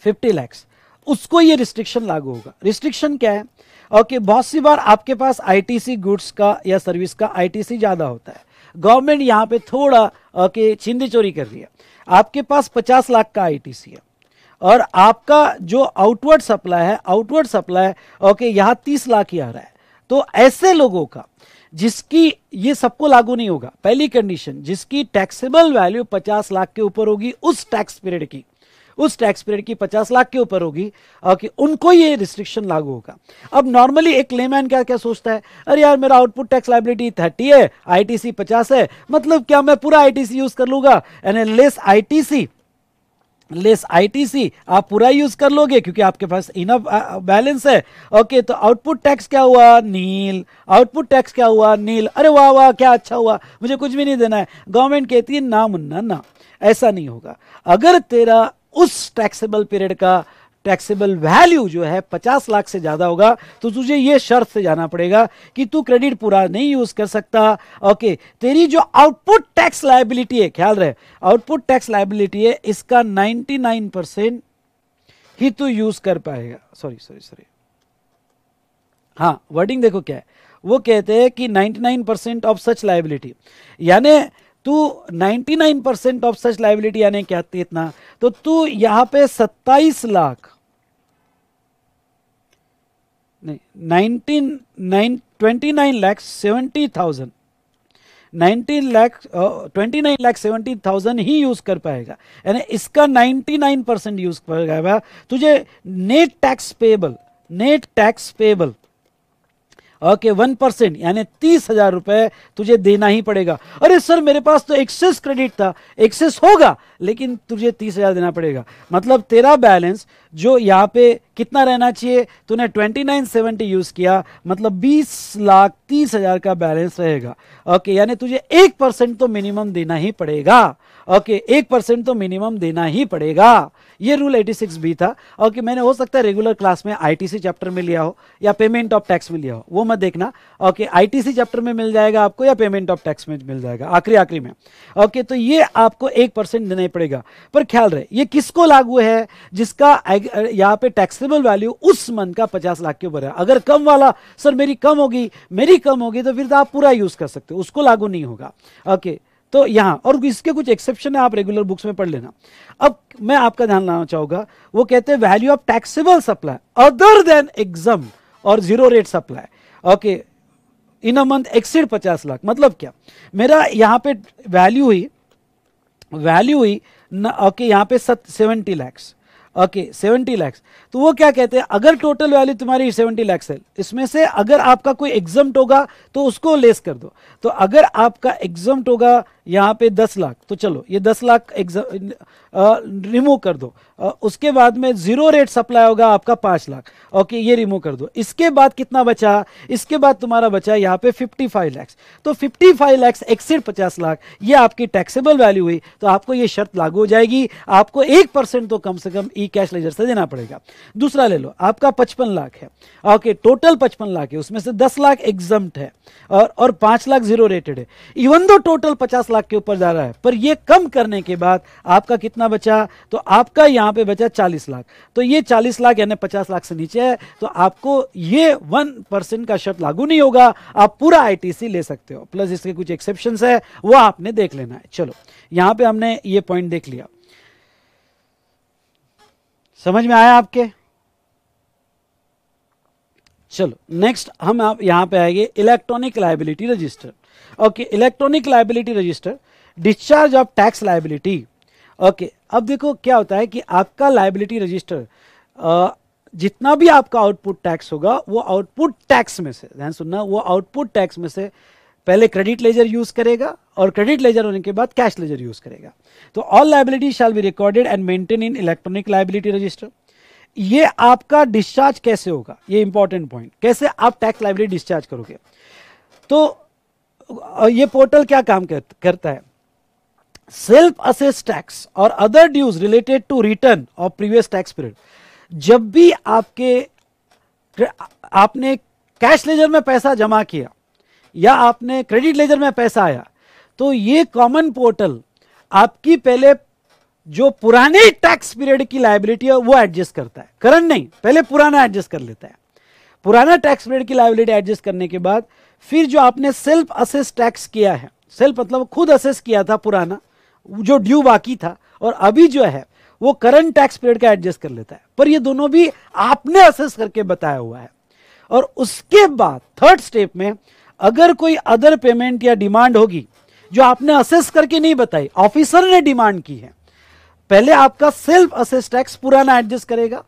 50 lakhs, उसको ये रिस्ट्रिक्शन लागू होगा। रिस्ट्रिक्शन क्या है? ओके, बहुत सी बार आपके पास आईटीसी गुड्स का या सर्विस का आईटीसी ज्यादा होता है, गवर्नमेंट यहां पे थोड़ा ओके चिंदी चोरी कर रही है, आपके पास 50 लाख का आईटीसी है और आपका जो आउटवर्ड सप्लाई ओके यहां 30 लाख ही आ रहा है, तो ऐसे लोगों का जिसकी, ये सबको लागू नहीं होगा, पहली कंडीशन जिसकी टैक्सेबल वैल्यू 50 लाख के ऊपर होगी उस टैक्स पीरियड की, उस टैक्स पीरियड की 50 लाख के ऊपर होगी, ओके, उनको ये रिस्ट्रिक्शन लागू होगा। अब नॉर्मली एक लेमैन क्या क्या सोचता है, अरे यार मेरा आउटपुट टैक्स लायबिलिटी 30 है, आईटीसी 50 है, मतलब क्या मैं पूरा आईटीसी यूज कर लूंगा, यानी लेस आईटीसी आप पूरा यूज कर लोगे क्योंकि आपके पास इनफ बैलेंस है। ओके, तो आउटपुट टैक्स क्या हुआ, नील, आउटपुट टैक्स क्या हुआ, नील। अरे वाह वाह क्या अच्छा हुआ, मुझे कुछ भी नहीं देना है। गवर्नमेंट कहती है ना मुन्ना ना, ऐसा नहीं होगा। अगर तेरा उस टैक्सेबल पीरियड का टैक्सेबल वैल्यू जो है 50 लाख से ज्यादा होगा तो तुझे ये शर्त से जाना पड़ेगा कि तू क्रेडिट पूरा नहीं यूज कर सकता। ओके, तेरी जो आउटपुट टैक्स लायबिलिटी है, ख्याल रहे आउटपुट टैक्स लायबिलिटी है, इसका 99% ही तू यूज कर पाएगा। सॉरी, हाँ वर्डिंग देखो क्या है, वो कहते हैं कि 99% ऑफ सच लायबिलिटी, यानी तू 99% ऑफ सच लायबिलिटी यानी क्या इतना, तो तू यहां पे 27 लाख नहीं 29,70,000 29,70,000 ही यूज कर पाएगा, यानी इसका 99% यूज कर पाएगा। तुझे नेट टैक्स पेबल ओके 1% यानी 30,000 रुपए तुझे देना ही पड़ेगा। अरे सर मेरे पास तो एक्सेस क्रेडिट था, एक्सेस होगा लेकिन तुझे 30,000 देना पड़ेगा। मतलब तेरा बैलेंस जो यहाँ पे कितना रहना चाहिए, तूने 2970 यूज किया, मतलब 20,30,000 का बैलेंस रहेगा। ओके, यानी तुझे 1% तो मिनिमम देना ही पड़ेगा। ओके, 1% तो मिनिमम देना ही पड़ेगा। ये रूल 86B था। ओके, मैंने हो सकता है रेगुलर क्लास में आईटीसी चैप्टर में लिया हो या पेमेंट ऑफ टैक्स में लिया हो, वो मत देखना। ओके, आईटीसी चैप्टर में मिल जाएगा आपको या पेमेंट ऑफ टैक्स में मिल जाएगा आखिरी में। ओके, तो ये आपको 1% देना ही पड़ेगा। पर ख्याल रहे ये किसको लागू है, जिसका यहाँ पे टैक्सेबल वैल्यू उस मंथ का 50 लाख के ऊपर है। अगर कम वाला, सर मेरी कम होगी तो फिर तो आप पूरा यूज कर सकते हो, उसको लागू नहीं होगा। ओके, तो यहां और इसके कुछ एक्सेप्शन है, आप रेगुलर बुक्स में पढ़ लेना। अब मैं आपका ध्यान लाना चाहूंगा, वो कहते हैं value of taxable supply other than exempt और zero rate supply. Okay, in a month exceed 50 lakh, मतलब क्या, मेरा यहां पे वैल्यू हुई ओके, यहां पे 70 लैक्स। ओके, 70 लैक्स, तो वो क्या कहते हैं, अगर टोटल वैल्यू तुम्हारी 70 लैक्स है, इसमें से अगर आपका कोई एग्जम्प्ट होगा तो उसको लेस कर दो। तो अगर आपका एग्जम्प्ट होगा यहाँ पे 10 लाख, तो चलो ये 10 लाख रिमूव कर दो। उसके बाद में जीरो रेट सप्लाई होगा आपका 5 लाख। ओके, ये रिमूव कर दो। इसके बाद कितना बचा, इसके बाद तुम्हारा बचा यहाँ पे 55 लैक्स। तो 55 लैक्स एक्सीड 50 लाख, ये आपकी टैक्सेबल वैल्यू हुई, तो आपको ये शर्त लागू हो जाएगी। आपको 1% तो कम से कम ई कैश लेजर से देना पड़ेगा। दूसरा ले लो, आपका 55 लाख है। ओके, टोटल 55 लाख है, उसमें से 10 लाख एग्जम्प्ट है और 5 लाख जीरो रेटेड है। इवन दो टोटल 50 लाख के ऊपर जा रहा है, पर ये कम करने के बाद आपका कितना बचा, तो आपका यहां पे बचा 40 लाख। तो ये 40 लाख यानी 50 लाख से नीचे है, तो आपको ये 1% का शर्त लागू नहीं होगा, आप पूरा आईटीसी ले सकते हो। प्लस इसके कुछ एक्सेप्शंस है, वो आपने देख लेना है। चलो, यहां पे हमने ये पॉइंट देख लिया, समझ में आया आपके। चलो नेक्स्ट हम आप यहां पे आएंगे electronic liability register. Okay, electronic liability register, discharge of tax liability. Okay, अब देखो क्या होता है कि आपका लायबिलिटी रजिस्टर जितना भी आपका आउटपुट टैक्स होगा, वो आउटपुट टैक्स में से, ध्यान सुनना, वो आउटपुट टैक्स में से पहले क्रेडिट लेजर यूज करेगा और क्रेडिट लेजर होने के बाद कैश लेजर यूज करेगा। तो all liability shall be recorded and maintain in electronic liability register. ये आपका डिस्चार्ज कैसे होगा, ये इंपॉर्टेंट पॉइंट, कैसे आप टैक्स लायबिलिटी डिस्चार्ज करोगे। तो ये पोर्टल क्या काम करता है, सेल्फ असेस टैक्स और other dues related to return of previous tax period. जब भी आपने कैश लेजर में पैसा जमा किया या आपने क्रेडिट लेजर में पैसा आया, तो ये कॉमन पोर्टल आपकी पहले जो पुराने टैक्स पीरियड की लायबिलिटी है वो एडजस्ट करता है, करंट नहीं, पहले पुराना एडजस्ट कर लेता है। पुराना टैक्स पीरियड की लायबिलिटी एडजस्ट करने के बाद फिर जो आपने सेल्फ असेस टैक्स किया है, सेल्फ मतलब खुद असेस किया था पुराना जो ड्यू बाकी था, और अभी जो है वो करंट टैक्स पीरियड का एडजस्ट कर लेता है। पर ये दोनों भी आपने असेस करके बताया हुआ है। और उसके बाद थर्ड स्टेप में अगर कोई अदर पेमेंट या डिमांड होगी जो आपने असेस करके नहीं बताई, ऑफिसर ने डिमांड की है, पहले आपका सेल्फ असेस टैक्स पुराना एडजस्ट करेगा,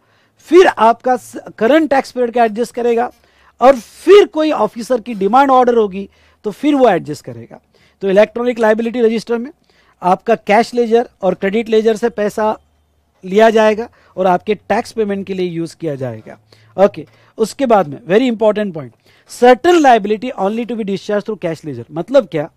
फिर आपका करंट टैक्स पीरियड का एडजस्ट करेगा, और फिर कोई ऑफिसर की डिमांड ऑर्डर होगी तो फिर वो एडजस्ट करेगा। तो इलेक्ट्रॉनिक लायबिलिटी रजिस्टर में आपका कैश लेजर और क्रेडिट लेजर से पैसा लिया जाएगा और आपके टैक्स पेमेंट के लिए यूज किया जाएगा। ओके, उसके बाद में very important point, certain liability only to be discharge through cash ledger. मतलब क्या,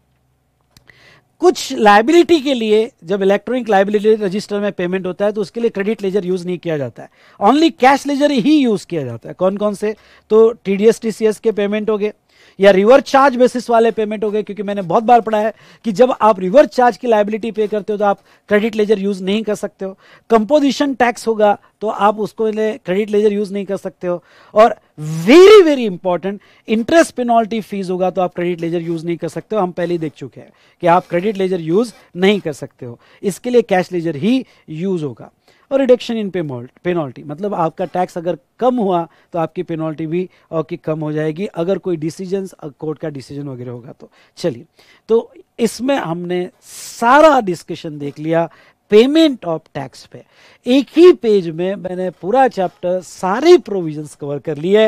कुछ लायबिलिटी के लिए जब इलेक्ट्रॉनिक लायबिलिटी रजिस्टर में पेमेंट होता है तो उसके लिए क्रेडिट लेजर यूज नहीं किया जाता है, ओनली कैश लेजर ही यूज किया जाता है। कौन कौन से, तो टीडीएस टीसीएस के पेमेंट हो गए, या रिवर्स चार्ज बेसिस वाले पेमेंट हो गए, क्योंकि मैंने बहुत बार पढ़ा है कि जब आप रिवर्स चार्ज की लायबिलिटी पे करते हो तो आप क्रेडिट लेजर यूज नहीं कर सकते हो। कंपोजिशन टैक्स होगा तो आप उसको क्रेडिट लेजर यूज नहीं कर सकते हो। और very very important, interest penalty fees होगा तो आप क्रेडिट लेजर यूज नहीं कर सकते हो। हम पहले ही देख चुके हैं कि आप क्रेडिट लेजर यूज नहीं कर सकते हो, इसके लिए कैश लेजर ही यूज होगा। और रिडक्शन इन पेनल्टी, मतलब आपका टैक्स अगर कम हुआ तो आपकी पेनल्टी भी की कम हो जाएगी, अगर कोई डिसीजन कोर्ट का डिसीजन वगैरह होगा तो। चलिए, तो इसमें हमने सारा डिस्कशन देख लिया पेमेंट ऑफ टैक्स पे। एक ही पेज में मैंने पूरा चैप्टर सारे प्रोविजंस कवर कर लिए।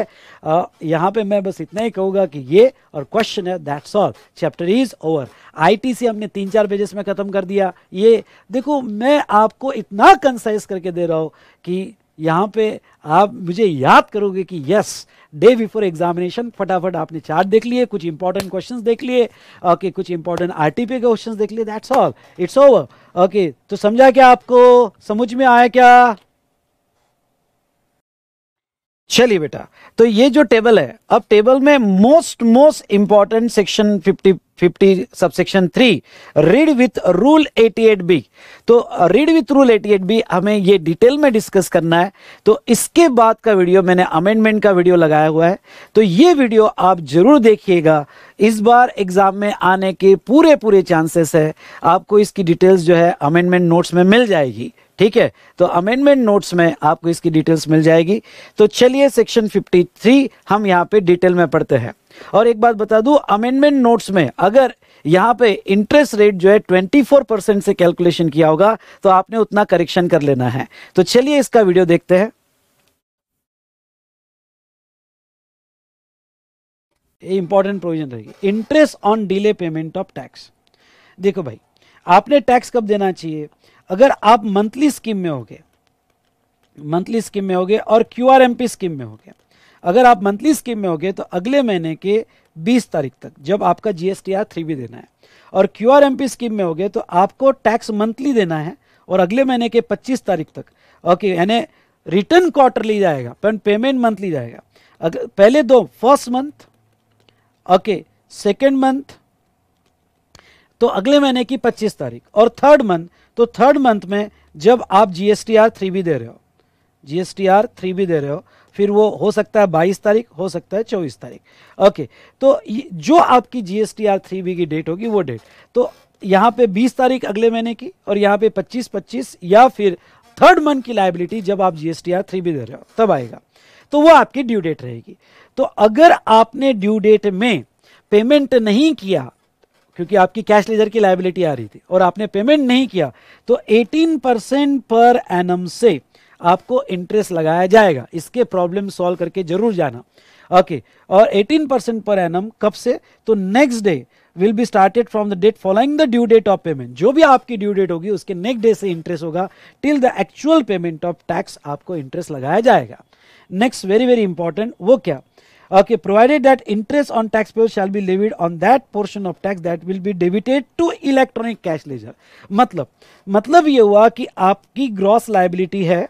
यहाँ पे मैं बस इतना ही कहूँगा कि ये और क्वेश्चन है, that's all, chapter is over. ITC हमने 3-4 पेजेस में खत्म कर दिया। ये देखो, मैं आपको इतना कंसाइज करके दे रहा हूँ कि यहाँ पे आप मुझे याद करोगे कि यस, डे बिफोर एग्जामिनेशन फटाफट आपने चार्ट देख लिए, कुछ इंपॉर्टेंट क्वेश्चंस देख लिए, ओके, कुछ इंपॉर्टेंट आरटीपी के क्वेश्चंस देख लिए, that's all, it's over. Okay, तो समझा क्या, आपको समझ में आया क्या? चलिए बेटा, तो ये जो टेबल है, अब टेबल में most important section 50 subsection 3, read with rule 88B। तो रीड विथ रूल 88B हमें ये डिटेल में डिस्कस करना है। तो इसके बाद का वीडियो मैंने अमेंडमेंट का वीडियो लगाया हुआ है, तो ये वीडियो आप जरूर देखिएगा। इस बार एग्जाम में आने के पूरे चांसेस है, आपको इसकी डिटेल्स जो है अमेंडमेंट नोट्स में मिल जाएगी। ठीक है, तो अमेंडमेंट नोट्स में आपको इसकी डिटेल्स मिल जाएगी। तो चलिए सेक्शन 53 हम यहाँ पे डिटेल में पढ़ते हैं। और एक बात बता दूं, अमेंडमेंट नोट्स में अगर यहाँ पे इंटरेस्ट रेट जो है 24% से कैलकुलेशन किया होगा तो आपने उतना करेक्शन कर लेना है। तो चलिए इसका वीडियो देखते हैं। इंपॉर्टेंट प्रोविजन रहेगी, interest on delay payment of tax. देखो भाई, आपने टैक्स कब देना चाहिए? अगर आप मंथली स्कीम में होगे और क्यूआरएमपी स्कीम में होगे। अगर आप मंथली स्कीम में होगे तो अगले महीने के 20 तारीख तक जब आपका जीएसटीआर 3 भी देना है, और क्यूआरएमपी स्कीम में होगे तो आपको टैक्स मंथली देना है और अगले महीने के 25 तारीख तक। ओके, यानी रिटर्न क्वार्टरली जाएगा पर पेमेंट मंथली जाएगा। अगर पहले दो, first month, okay, second month तो अगले महीने की 25 तारीख, और थर्ड मंथ तो थर्ड मंथ में जब आप जीएसटीआर 3 भी दे रहे हो, फिर वो हो सकता है 22 तारीख, हो सकता है 24 तारीख। ओके, तो जो आपकी जीएसटीआर 3B की डेट होगी वो डेट, तो यहाँ पे 20 तारीख अगले महीने की और यहाँ पे 25 या फिर थर्ड मंथ की लायबिलिटी जब आप जीएसटीआर 3B दे रहे हो तब आएगा, तो वो आपकी ड्यू डेट रहेगी। तो अगर आपने ड्यू डेट में पेमेंट नहीं किया, क्योंकि आपकी कैश लेजर की लायबिलिटी आ रही थी और आपने पेमेंट नहीं किया, तो 18% पर एनम से आपको इंटरेस्ट लगाया जाएगा। इसके प्रॉब्लम सॉल्व करके जरूर जाना। ओके, और 18% पर एनम कब से? तो next day will be started from the date following the due date of payment. जो भी आपकी ड्यू डेट होगी उसके नेक्स्ट डे से इंटरेस्ट होगा till the actual payment of tax, आपको इंटरेस्ट लगाया जाएगा। नेक्स्ट वेरी इंपॉर्टेंट, वो क्या? Okay, provided that interest on tax payable shall be levied on that portion of tax that will be debited to electronic cash ledger। मतलब ये हुआ कि आपकी ग्रॉस लायबिलिटी है,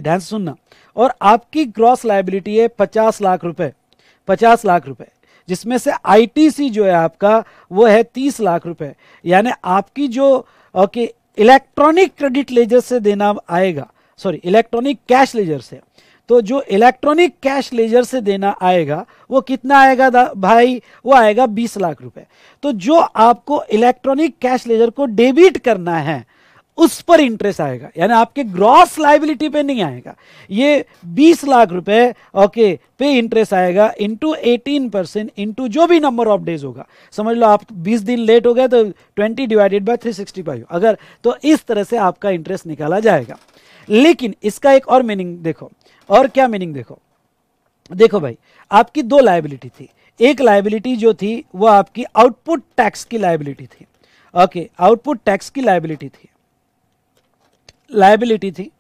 ध्यान से सुनना, और आपकी ग्रॉस लायबिलिटी है 50 लाख रुपए, जिसमें से आईटीसी जो है आपका वो है 30 लाख रुपए। यानी आपकी जो इलेक्ट्रॉनिक क्रेडिट लेजर से देना आएगा, इलेक्ट्रॉनिक कैश लेजर से, तो जो इलेक्ट्रॉनिक कैश लेजर से देना आएगा वो कितना आएगा भाई? वो आएगा 20 लाख रुपए। तो जो आपको इलेक्ट्रॉनिक कैश लेजर को डेबिट करना है उस पर इंटरेस्ट आएगा, यानी आपके ग्रॉस लाइबिलिटी पे नहीं आएगा। ये 20 लाख रुपए ओके पे इंटरेस्ट आएगा इंटू 18% इंटू जो भी नंबर ऑफ डेज होगा। समझ लो आप 20 दिन लेट हो गए तो 20 डिवाइडेड बाय 365 अगर, तो इस तरह से आपका इंटरेस्ट निकाला जाएगा। लेकिन इसका एक और मीनिंग देखो, और क्या मीनिंग देखो, देखो भाई आपकी दो लायबिलिटी थी। एक लायबिलिटी जो थी वो आपकी आउटपुट टैक्स की लायबिलिटी थी, ओके आउटपुट टैक्स की लायबिलिटी थी,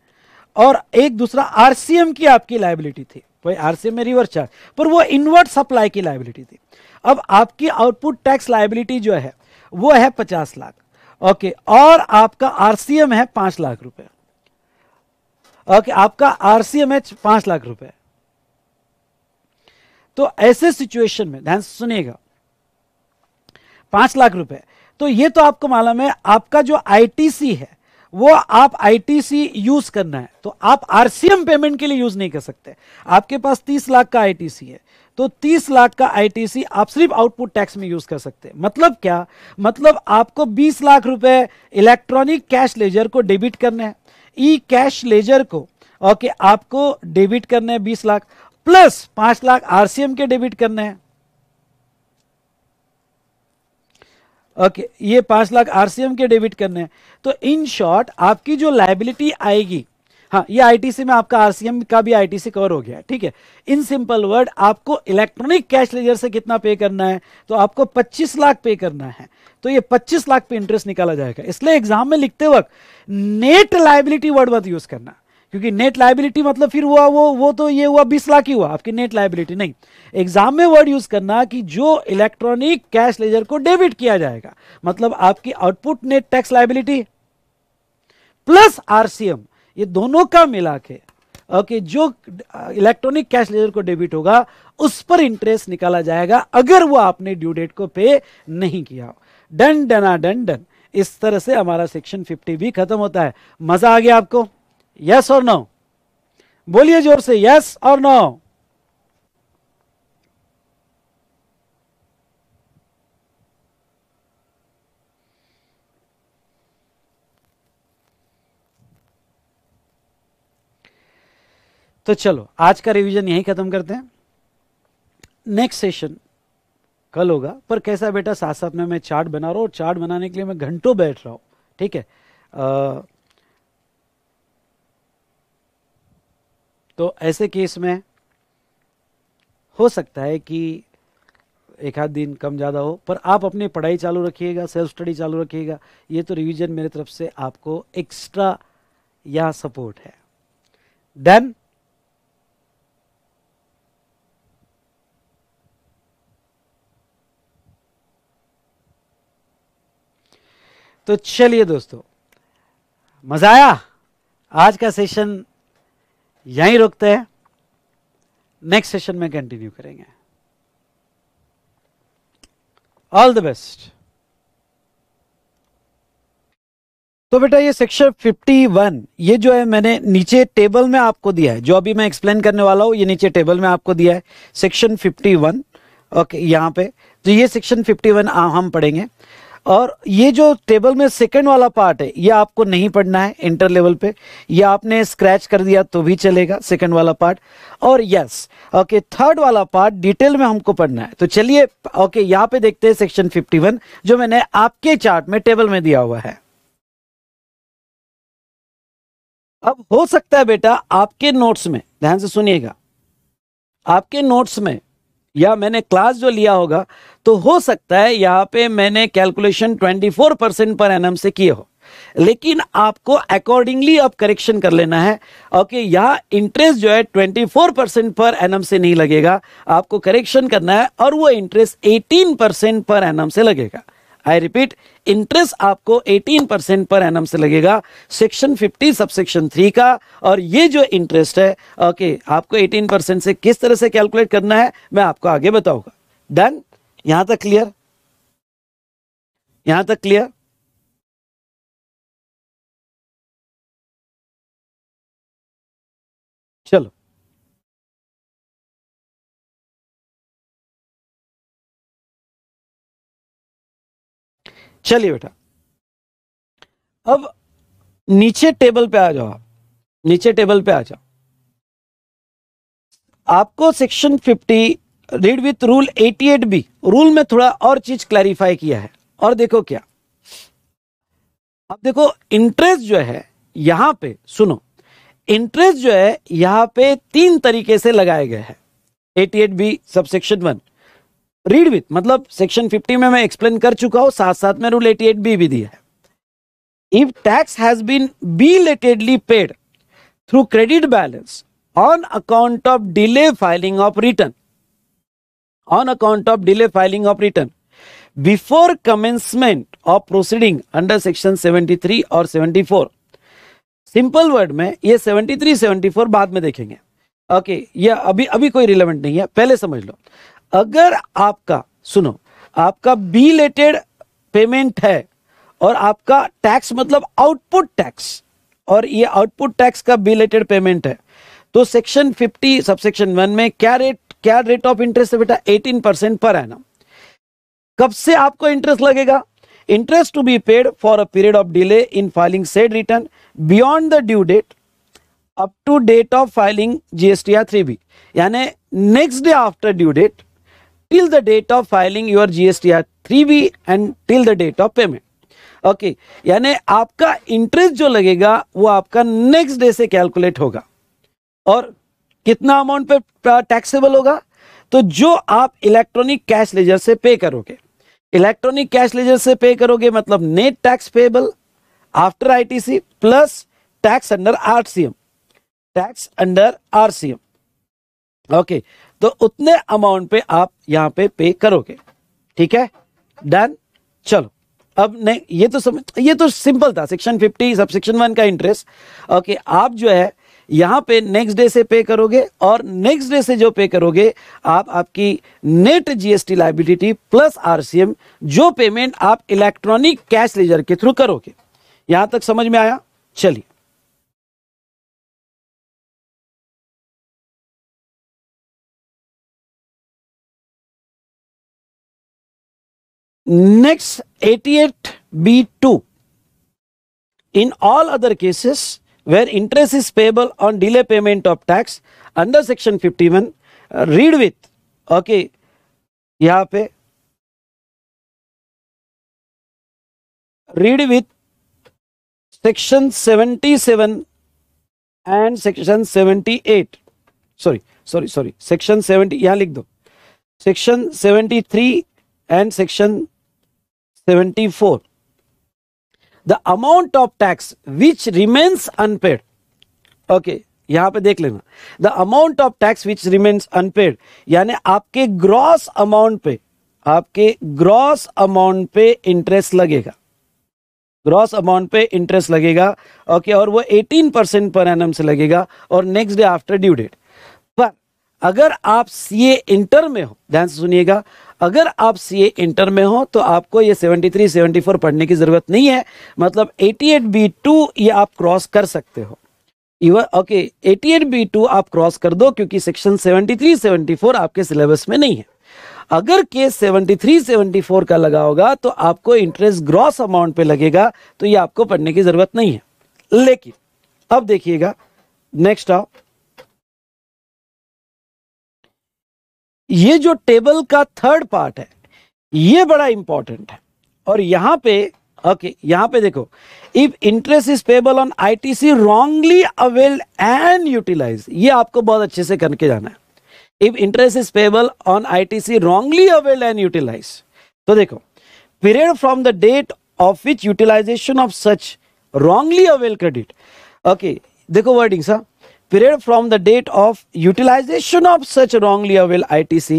और एक दूसरा आरसीएम की आपकी लायबिलिटी थी। भाई आरसीएम में रिवर्स चार्ज, पर वो इनवर्ट सप्लाई की लायबिलिटी थी। अब आपकी आउटपुट टैक्स लायबिलिटी जो है वो है 50 लाख, ओके, और आपका आरसीएम है 5 लाख रुपए, ओके, आपका आरसीएम है 5 लाख रुपए। तो ऐसे सिचुएशन में ध्यान से सुनिएगा, 5 लाख रुपए, तो ये तो आपको मालूम है आपका जो आईटीसी है वो आप आईटीसी यूज करना है, तो आप आरसीएम पेमेंट के लिए यूज नहीं कर सकते। आपके पास 30 लाख का आईटीसी है, तो 30 लाख का आईटीसी आप सिर्फ आउटपुट टैक्स में यूज कर सकते हैं। मतलब क्या, मतलब आपको 20 लाख रुपए इलेक्ट्रॉनिक कैश लेजर को डेबिट करने हैं, ई कैश लेजर को ओके आपको डेबिट करने हैं 20 लाख, प्लस 5 लाख आरसीएम के डेबिट करने हैं, ओके ये 5 लाख आरसीएम के डेबिट करने हैं। तो इन शॉर्ट आपकी जो लायबिलिटी आएगी, हाँ ये आईटीसी में आपका आरसीएम का भी आईटीसी कवर हो गया, ठीक है। इन सिंपल वर्ड आपको इलेक्ट्रॉनिक कैश लेजर से कितना पे करना है, तो आपको 25 लाख पे करना है, तो ये 25 लाख पे इंटरेस्ट निकाला जाएगा। इसलिए एग्जाम में लिखते वक्त नेट लायबिलिटी वर्ड मत यूज करना, क्योंकि नेट लायबिलिटी मतलब फिर हुआ वो तो ये हुआ 20 लाख ही हुआ आपकी नेट लायबिलिटी, नहीं। एग्जाम में वर्ड यूज करना कि जो इलेक्ट्रॉनिक कैश लेजर को डेबिट किया जाएगा, मतलब आपकी output net tax liability plus RCM, ये दोनों का मिला के ओके जो इलेक्ट्रॉनिक कैश लेजर को डेबिट होगा उस पर इंटरेस्ट निकाला जाएगा, अगर वो आपने ड्यू डेट को पे नहीं किया। डन डना डन डन। इस तरह से हमारा सेक्शन 50 भी खत्म होता है। मजा आ गया आपको? यस और नो? बोलिए जोर से, यस और नो? तो चलो आज का रिवीजन यहीं खत्म करते हैं। नेक्स्ट सेशन कल होगा, पर कैसा बेटा साथ साथ में मैं चार्ट बना रहा हूं, चार्ट बनाने के लिए मैं घंटों बैठ रहा हूं, ठीक है। तो ऐसे केस में हो सकता है कि एक आध दिन कम ज़्यादा हो, पर आप अपनी पढ़ाई चालू रखिएगा, सेल्फ स्टडी चालू रखिएगा। ये तो रिवीजन मेरे तरफ से आपको एक्स्ट्रा या सपोर्ट है। डन? तो चलिए दोस्तों, मजा आया? आज का सेशन यहीं रोकते हैं, नेक्स्ट सेशन में कंटिन्यू करेंगे। All the best. तो बेटा ये सेक्शन 51 ये जो है मैंने नीचे टेबल में आपको दिया है, जो अभी मैं एक्सप्लेन करने वाला हूं ये नीचे टेबल में आपको दिया है, सेक्शन 51 ओके यहां पे। तो ये सेक्शन 51 हम पढ़ेंगे, और ये जो टेबल में सेकंड वाला पार्ट है ये आपको नहीं पढ़ना है इंटर लेवल पे, ये आपने स्क्रैच कर दिया तो भी चलेगा सेकंड वाला पार्ट। और यस ओके थर्ड वाला पार्ट डिटेल में हमको पढ़ना है। तो चलिए ओके यहां पे देखते हैं सेक्शन 51 जो मैंने आपके चार्ट में टेबल में दिया हुआ है। अब हो सकता है बेटा आपके नोट्स में, ध्यान से सुनिएगा, आपके नोट्स में या मैंने क्लास जो लिया होगा तो हो सकता है यहां पे मैंने कैलकुलेशन 24% पर एनम से किए हो, लेकिन आपको अकॉर्डिंगली अब करेक्शन कर लेना है। ओके यहां इंटरेस्ट जो है 24% पर एनम से नहीं लगेगा, आपको करेक्शन करना है और वो इंटरेस्ट 18% पर एनम से लगेगा। आई रिपीट, इंटरेस्ट आपको 18% पर एनम से लगेगा सेक्शन 50 सबसेक्शन 3 का। और ये जो इंटरेस्ट है ओके आपको 18% से किस तरह से कैलकुलेट करना है मैं आपको आगे बताऊंगा। डन? यहां तक क्लियर? यहां तक क्लियर? चलो चलिए बेटा, अब नीचे टेबल पे आ जाओ, आप नीचे टेबल पे आ जाओ। आपको section 50 read with rule 88B, rule में थोड़ा और चीज क्लैरिफाई किया है। और देखो क्या, अब देखो इंटरेस्ट जो है यहां पे, सुनो, इंटरेस्ट जो है यहां पे 3 तरीके से लगाए गए हैं। 88B सबसेक्शन 1 रीड विथ, मतलब सेक्शन 50 में मैं एक्सप्लेन कर चुका हूं, साथ साथ में रूल 88B भी दिया है। If tax has been belatedly paid through credit balance on account of delay filing of return, on account of delay filing of return before commencement of proceeding under section 73 और 74, simple word में ये 73 74 बाद में देखेंगे। Okay, ये अभी कोई relevant नहीं है, पहले समझ लो। अगर आपका, सुनो, आपका बिलेटेड पेमेंट है और आपका टैक्स मतलब आउटपुट टैक्स, और ये आउटपुट टैक्स का बिलेटेड पेमेंट है, तो सेक्शन 50 सबसेक्शन 1 में क्या रेट ऑफ इंटरेस्ट है बेटा? 18% पर एनम। कब से आपको इंटरेस्ट लगेगा? Interest to be paid for a period of delay in filing said return beyond the due date up to date of filing GSTR 3B, यानी next day after due date till the date of filing your GSTR 3B and till the date of payment। Okay, यानी आपका interest जो लगेगा वो आपका next day से calculate होगा। और कितना अमाउंट पे टैक्सेबल होगा? तो जो आप इलेक्ट्रॉनिक कैश लेजर से पे करोगे, इलेक्ट्रॉनिक कैश लेजर से पे करोगे मतलब net tax payable after ITC plus tax under RCM, tax under RCM। Okay, तो उतने अमाउंट पे आप यहां पे करोगे। ठीक है, डन। चलो अब नहीं, ये तो सिंपल था, सेक्शन 50 सबसेक्शन 1 का इंटरेस्ट। ओके, आप जो है यहां पे नेक्स्ट डे से पे करोगे, और नेक्स्ट डे से जो पे करोगे आप आपकी net GST liability plus RCM, जो पेमेंट आप इलेक्ट्रॉनिक कैश लेजर के थ्रू करोगे। यहां तक समझ में आया? चलिए, next 88B2, in all other cases where interest is payable on delay payment of tax under section 51, read with, okay, यहां पे read with section 77 and section 78, sorry section 70, यहां लिख दो, section 73 and section 74, the amount of tax which remains unpaid, okay, यहां पे देख लेना, the amount of tax which remains unpaid, यानी आपके ग्रॉस अमाउंट पे, आपके ग्रॉस अमाउंट पे इंटरेस्ट लगेगा, ग्रॉस अमाउंट पे इंटरेस्ट लगेगा। ओके, और वो 18% पर एनम से लगेगा और next day after due date. पर अगर आप CA इंटर में हो, ध्यान से सुनिएगा, अगर आप CA इंटर में हो तो आपको ये 73 74 पढ़ने की जरूरत नहीं है, मतलब 88B2 ये आप क्रॉस कर सकते हो। ओके, 88B2 आप क्रॉस कर दो, क्योंकि सेक्शन 73 74 आपके सिलेबस में नहीं है। अगर केस 73 74 का लगा होगा तो आपको इंटरेस्ट ग्रॉस अमाउंट पे लगेगा, तो ये आपको पढ़ने की जरूरत नहीं है। लेकिन अब देखिएगा, नेक्स्ट आप, ये जो टेबल का थर्ड पार्ट है ये बड़ा इंपॉर्टेंट है। और यहां पे ओके, यहां पे देखो, if interest is payable on ITC wrongly availed and utilise, ये आपको बहुत अच्छे से करके जाना है। If interest is payable on ITC wrongly availed and utilise, तो देखो, period from the date of which utilisation of such wrongly availed credit, okay, देखो वर्डिंग सा, period from the date of utilization of such wrongly availed ITC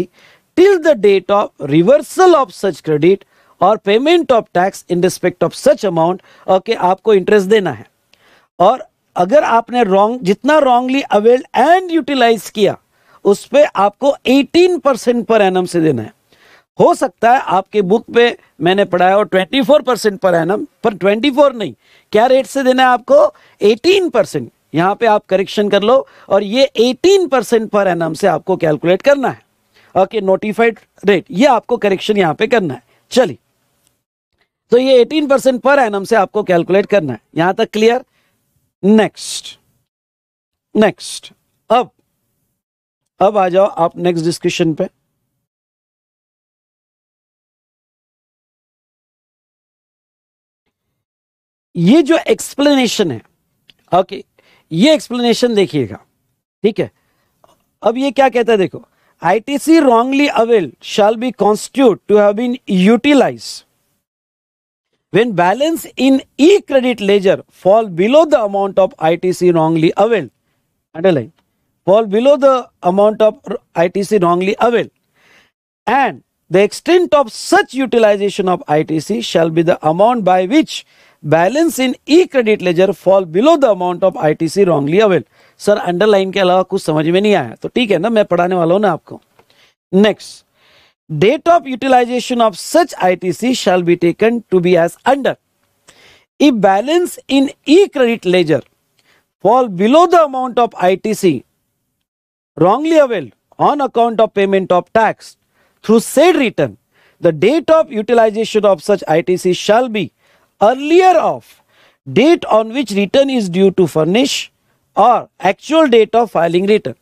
till the date of reversal of such credit or payment of tax in respect of such amount, okay, आपको interest देना है। और अगर आपने जितना wrongly availed and utilized किया उस पे आपको 18% पर एनम से देना है। हो सकता है आपके बुक पे मैंने पढ़ाया हो 24% पर एनम, पर 24 नहीं, क्या रेट से देना है आपको? 18%। यहां पे आप करेक्शन कर लो, और ये 18% पर एनम से आपको कैलकुलेट करना है। ओके, नोटिफाइड रेट, ये आपको करेक्शन यहां पे करना है। चलिए, तो ये 18% पर एनम से आपको कैलकुलेट करना है। यहां तक क्लियर? नेक्स्ट नेक्स्ट अब आ जाओ आप नेक्स्ट डिस्कशन पे। ये जो एक्सप्लेनेशन है, ओके, ये एक्सप्लेनेशन देखिएगा, ठीक है। अब ये क्या कहता है, देखो, ITC wrongly availed shall be constituted to have been utilized when balance in e-credit ledger fall below the amount of ITC wrongly availed. Underline, fall below the amount of ITC wrongly availed, and the extent of such utilization of ITC shall be the amount by which balance in e-credit ledger fall below the amount of ITC wrongly availed. Sir underline के अलावा कुछ समझ में नहीं आया तो ठीक है ना, मैं पढ़ाने वाला हूं ना आपको। Next, date of utilisation of such ITC shall be taken to be as under. If balance in e-credit ledger fall below the amount of ITC wrongly availed on account of payment of tax through said return, the date of utilization of such ITC shall be earlier of date on which return is due to furnish और actual date of filing return,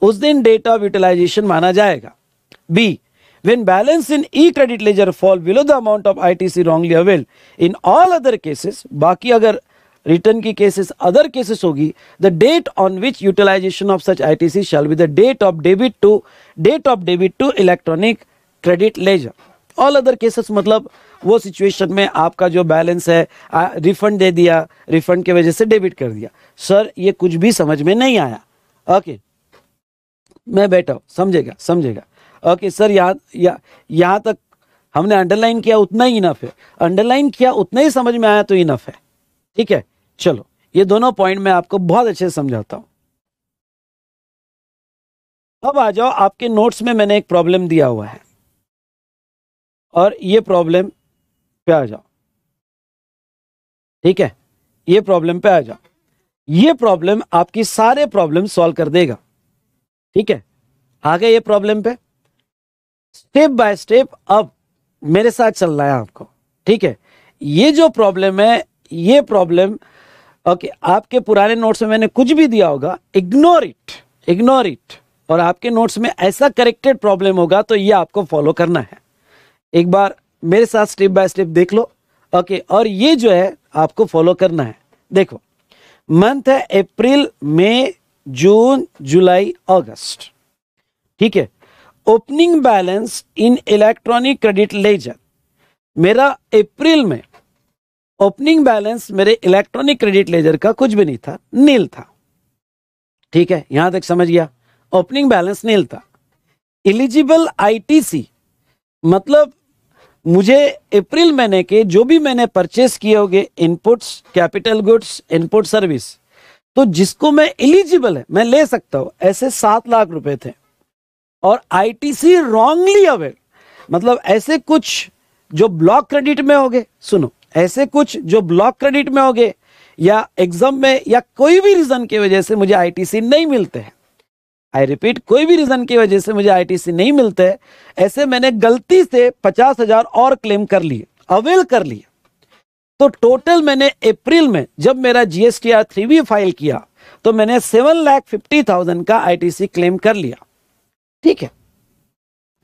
उस दिन date of utilisation माना जाएगा। B, when balance in e credit ledger fall below the amount of ITC wrongly availed in all other cases, बाकी अगर return की cases other cases होगी, the date on which utilisation of such ITC shall be the date of debit to electronic credit ledger. All other cases मतलब वो situation में आपका जो balance है रिफंड दे दिया, रिफंड की वजह से डेबिट कर दिया। सर ये कुछ भी समझ में नहीं आया, ओके, मैं बैठा हूं, समझेगा। ओके सर, यहां तक हमने अंडरलाइन किया उतना ही इनफ है, अंडरलाइन किया उतना ही समझ में आया तो इनफ है, ठीक है। चलो ये दोनों पॉइंट मैं आपको बहुत अच्छे से समझाता हूं। अब आ जाओ, आपके नोट्स में मैंने एक प्रॉब्लम दिया हुआ है और ये प्रॉब्लम पे आ जाओ, ठीक है, ये प्रॉब्लम पे आ जाओ। ये प्रॉब्लम आपकी सारे प्रॉब्लम सॉल्व कर देगा, ठीक है। आ गए ये प्रॉब्लम पे, स्टेप बाय स्टेप अब मेरे साथ चल रहा है आपको, ठीक है। ये जो प्रॉब्लम है, ये प्रॉब्लम ओके, आपके पुराने नोट्स में मैंने कुछ भी दिया होगा, इग्नोर इट, और आपके नोट्स में ऐसा करेक्टेड प्रॉब्लम होगा तो ये आपको फॉलो करना है। एक बार मेरे साथ स्टेप बाय स्टेप देख लो, ओके, और ये जो है आपको फॉलो करना है। देखो, मंथ है अप्रैल, मई, जून, जुलाई, अगस्त, ठीक है। Opening balance in electronic credit laser, मेरा अप्रैल में ओपनिंग बैलेंस मेरे इलेक्ट्रॉनिक क्रेडिट लेजर का कुछ भी नहीं था, नील था, ठीक है, यहां तक समझ गया। ओपनिंग बैलेंस नील था। एलिजिबल आईटीसी मतलब मुझे अप्रैल महीने के जो भी मैंने परचेस किए होंगे, inputs, capital goods, input service, तो जिसको मैं एलिजिबल है मैं ले सकता हूं, ऐसे 7 लाख रुपए थे। और आईटीसी रॉन्गली अवेयर मतलब ऐसे कुछ जो ब्लॉक क्रेडिट में होंगे, सुनो, ऐसे कुछ जो ब्लॉक क्रेडिट में होंगे या एग्जाम में या कोई भी रीजन की वजह से मुझे आईटीसी नहीं मिलते हैं, आई रिपीट, कोई भी रीजन की वजह से मुझे आईटीसी नहीं मिलते, ऐसे मैंने गलती से 50,000 और क्लेम कर लिए, अवेल कर लिए। तो टोटल मैंने अप्रैल में जब मेरा जीएसटीआर 3B फाइल किया तो मैंने 7,50,000 का आईटीसी क्लेम कर लिया, ठीक है,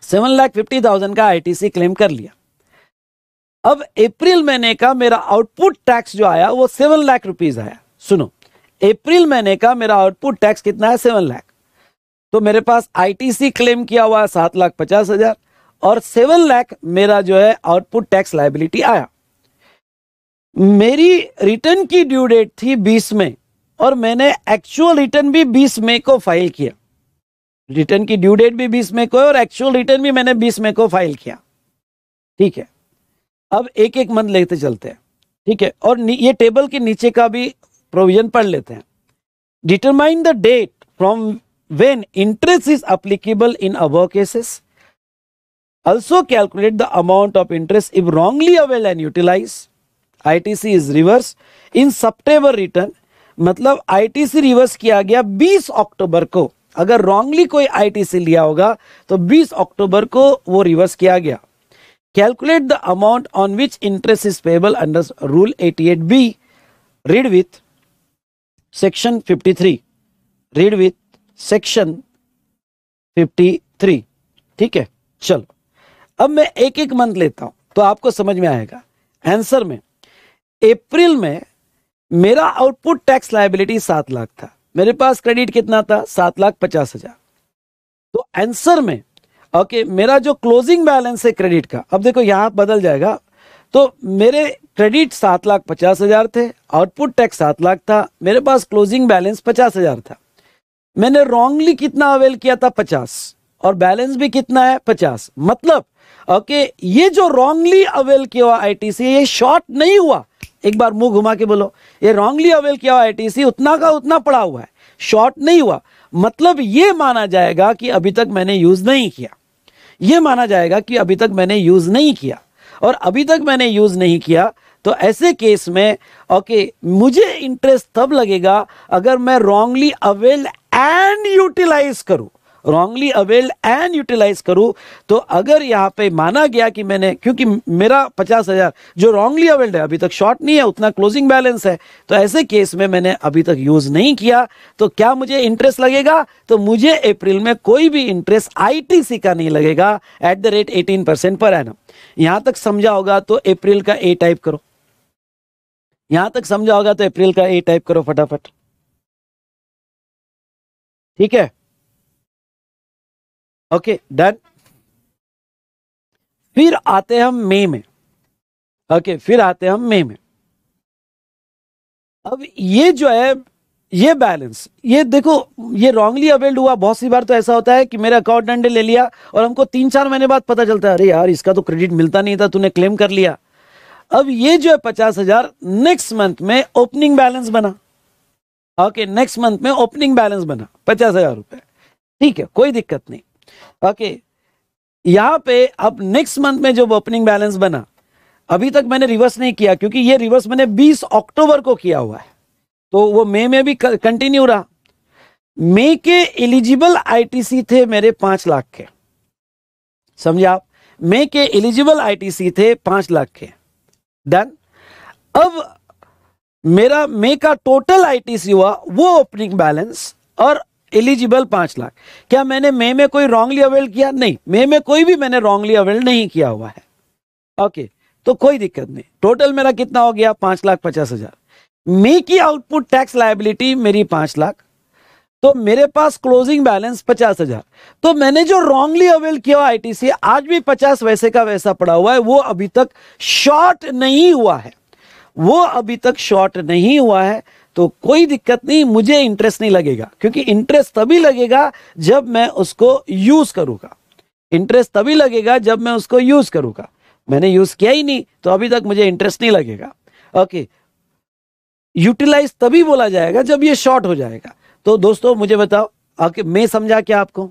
7,50,000 का आईटीसी क्लेम कर लिया। अब अप्रैल महीने का मेरा आउटपुट टैक्स जो आया वो 7 लाख रुपीज आया। सुनो, अप्रैल महीने का मेरा आउटपुट टैक्स कितना है? 7 लाख। तो मेरे पास आईटीसी क्लेम किया हुआ 7,50,000 और 7 लाख मेरा जो है आउटपुट टैक्स लायबिलिटी आया। मेरी रिटर्न की ड्यू डेट थी 20 मई और मैंने एक्चुअल रिटर्न भी 20 मई को फाइल किया। रिटर्न की ड्यू डेट भी 20 मई को है और एक्चुअल रिटर्न भी मैंने 20 मई को फाइल किया, ठीक है। अब एक एक मंथ लेते चलते हैं, ठीक है, और ये टेबल के नीचे का भी प्रोविजन पढ़ लेते हैं। Determine the date from when interest is applicable in above cases. Also calculate the amount of interest if wrongly availed and utilized. ITC is reverse in September return, मतलब ITC रिवर्स किया गया 20 अक्टूबर को। अगर wrongly कोई ITC लिया होगा तो 20 अक्टूबर को वो रिवर्स किया गया। Calculate the amount on which interest is payable under rule 88B, read with. Section 53, read with section 53। ठीक है, चलो अब मैं एक एक मंथ लेता हूं तो आपको समझ में आएगा। आंसर में अप्रैल में मेरा आउटपुट टैक्स लायबिलिटी 7 लाख था, मेरे पास क्रेडिट कितना था 7,50,000। तो आंसर में ओके मेरा जो क्लोजिंग बैलेंस है क्रेडिट का, अब देखो यहां बदल जाएगा, तो मेरे क्रेडिट 7,50,000 थे, आउटपुट टैक्स 7 लाख था, मेरे पास क्लोजिंग बैलेंस 50,000 था। मैंने रॉन्गली कितना अवेल किया था 50, और बैलेंस भी कितना है 50। मतलब ओके ये जो रॉन्गली अवेल किया हुआ आईटीसी ये शॉर्ट नहीं हुआ। एक बार मुंह घुमा के बोलो, ये रॉन्गली अवेल किया हुआ आईटीसी उतना का उतना पड़ा हुआ है, शॉर्ट नहीं हुआ। मतलब ये माना जाएगा कि अभी तक मैंने यूज नहीं किया, ये माना जाएगा कि अभी तक मैंने यूज नहीं किया, और अभी तक मैंने यूज नहीं किया तो ऐसे केस में ओके मुझे इंटरेस्ट तब लगेगा अगर मैं रॉन्गली अवेल्ड एंड यूटिलाइज करूं, रॉन्गली अवेल्ड एंड यूटिलाइज करूं। तो अगर यहां पे माना गया कि मैंने, क्योंकि मेरा 50,000 जो रॉन्गली अवेल्ड है अभी तक शॉर्ट नहीं है, उतना क्लोजिंग बैलेंस है, तो ऐसे केस में मैंने अभी तक यूज नहीं किया, तो क्या मुझे इंटरेस्ट लगेगा? तो मुझे अप्रैल में कोई भी इंटरेस्ट आईटीसी का नहीं लगेगा एट द रेट 18% पर एनम। यहां तक समझा होगा तो अप्रैल का ए टाइप करो, यहां तक समझा होगा तो अप्रैल का ए टाइप करो फटाफट। ठीक है, ओके डन। फिर आते हैं हम मई में, ओके फिर आते हैं हम मई में। अब ये जो है ये बैलेंस, ये देखो ये रॉन्गली अवेल्ड हुआ। बहुत सी बार तो ऐसा होता है कि मेरा अकाउंटेंट ने ले लिया और हमको 3-4 महीने बाद पता चलता है अरे यार इसका तो क्रेडिट मिलता नहीं था, तूने क्लेम कर लिया। अब ये जो है 50,000 नेक्स्ट मंथ में ओपनिंग बैलेंस बना, ओके नेक्स्ट मंथ में ओपनिंग बैलेंस बना 50,000 रुपए। ठीक है, कोई दिक्कत नहीं। ओके यहां पे अब नेक्स्ट मंथ में जब ओपनिंग बैलेंस बना, अभी तक मैंने रिवर्स नहीं किया क्योंकि ये रिवर्स मैंने 20 अक्टूबर को किया हुआ है, तो वो मई में भी कंटिन्यू रहा। मई के एलिजिबल आईटीसी थे मेरे 5 लाख के, समझे आप? मई के एलिजिबल आईटीसी थे 5 लाख के, डन। अब मेरा मई का टोटल आईटीसी हुआ वो ओपनिंग बैलेंस और एलिजिबल 5 लाख। क्या मैंने मई में कोई रॉन्गली अवेल किया? नहीं, मई में कोई भी मैंने रॉन्गली अवेल नहीं किया हुआ है। ओके तो कोई दिक्कत नहीं। टोटल मेरा कितना हो गया 5,50,000। मई की आउटपुट टैक्स लायबिलिटी मेरी 5 लाख, तो मेरे पास क्लोजिंग बैलेंस 50,000। तो मैंने जो रॉन्गली अवेल किया आईटीसी आज भी 50 वैसे का वैसा पड़ा हुआ है, वो अभी तक शॉर्ट नहीं हुआ है, वो अभी तक शॉर्ट नहीं हुआ है। तो कोई दिक्कत नहीं, मुझे इंटरेस्ट नहीं लगेगा, क्योंकि इंटरेस्ट तभी लगेगा जब मैं उसको यूज करूंगा। इंटरेस्ट तभी लगेगा जब मैं उसको यूज करूंगा। मैंने यूज किया ही नहीं तो अभी तक मुझे इंटरेस्ट नहीं लगेगा। ओके यूटिलाइज तभी बोला जाएगा जब ये शॉर्ट हो जाएगा। तो दोस्तों मुझे बताओ, ओके मैं समझा क्या आपको?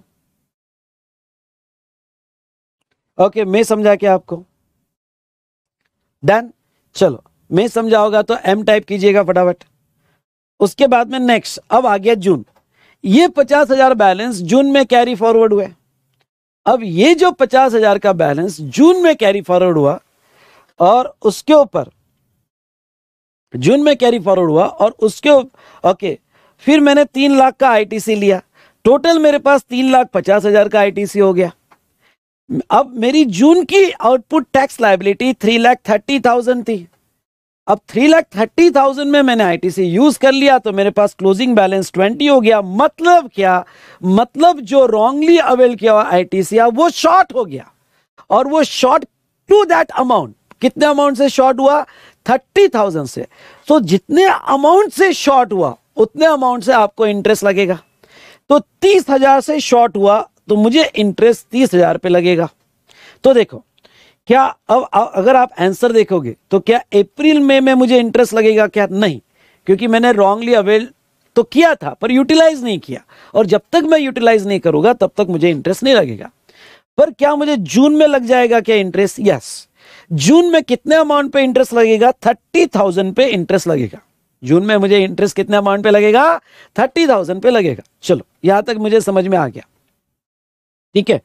ओके मैं समझा क्या आपको? डन। चलो मैं समझा होगा तो एम टाइप कीजिएगा फटाफट। उसके बाद में नेक्स्ट, अब आ गया जून। ये 50,000 बैलेंस जून में कैरी फॉरवर्ड हुए। अब ये जो 50,000 का बैलेंस जून में कैरी फॉरवर्ड हुआ और उसके ऊपर जून में कैरी फॉरवर्ड हुआ और उसके ओके फिर मैंने 3 लाख का आईटीसी लिया। टोटल मेरे पास 3,50,000 का आईटीसी हो गया। अब मेरी जून की आउटपुट टैक्स लायबिलिटी 3,30,000 थी। अब 3,30,000 में मैंने आईटीसी यूज कर लिया तो मेरे पास क्लोजिंग बैलेंस 20 हो गया। मतलब क्या? मतलब जो रॉन्गली अवेल किया हुआ आईटीसी वो शॉर्ट हो गया, और वो शॉर्ट टू दैट अमाउंट। कितने अमाउंट से शॉर्ट हुआ? 30,000 से। तो जितने अमाउंट से शॉर्ट हुआ उतने अमाउंट से आपको इंटरेस्ट लगेगा। तो 30,000 से शॉर्ट हुआ तो मुझे इंटरेस्ट 30,000 पे लगेगा। तो देखो क्या अब अगर आप आंसर देखोगे तो क्या अप्रैल में मुझे इंटरेस्ट लगेगा? क्या नहीं, क्योंकि मैंने रॉन्गली अवेल तो किया था पर यूटिलाइज नहीं किया, और जब तक मैं यूटिलाइज नहीं करूंगा तब तक मुझे इंटरेस्ट नहीं लगेगा। पर क्या मुझे जून में लग जाएगा क्या इंटरेस्ट? यस। जून में कितने अमाउंट पे इंटरेस्ट लगेगा? 30,000 पे इंटरेस्ट लगेगा। जून में मुझे इंटरेस्ट कितने अमाउंट पे लगेगा? 30,000 पे लगेगा। चलो यहां तक मुझे समझ में आ गया, ठीक है।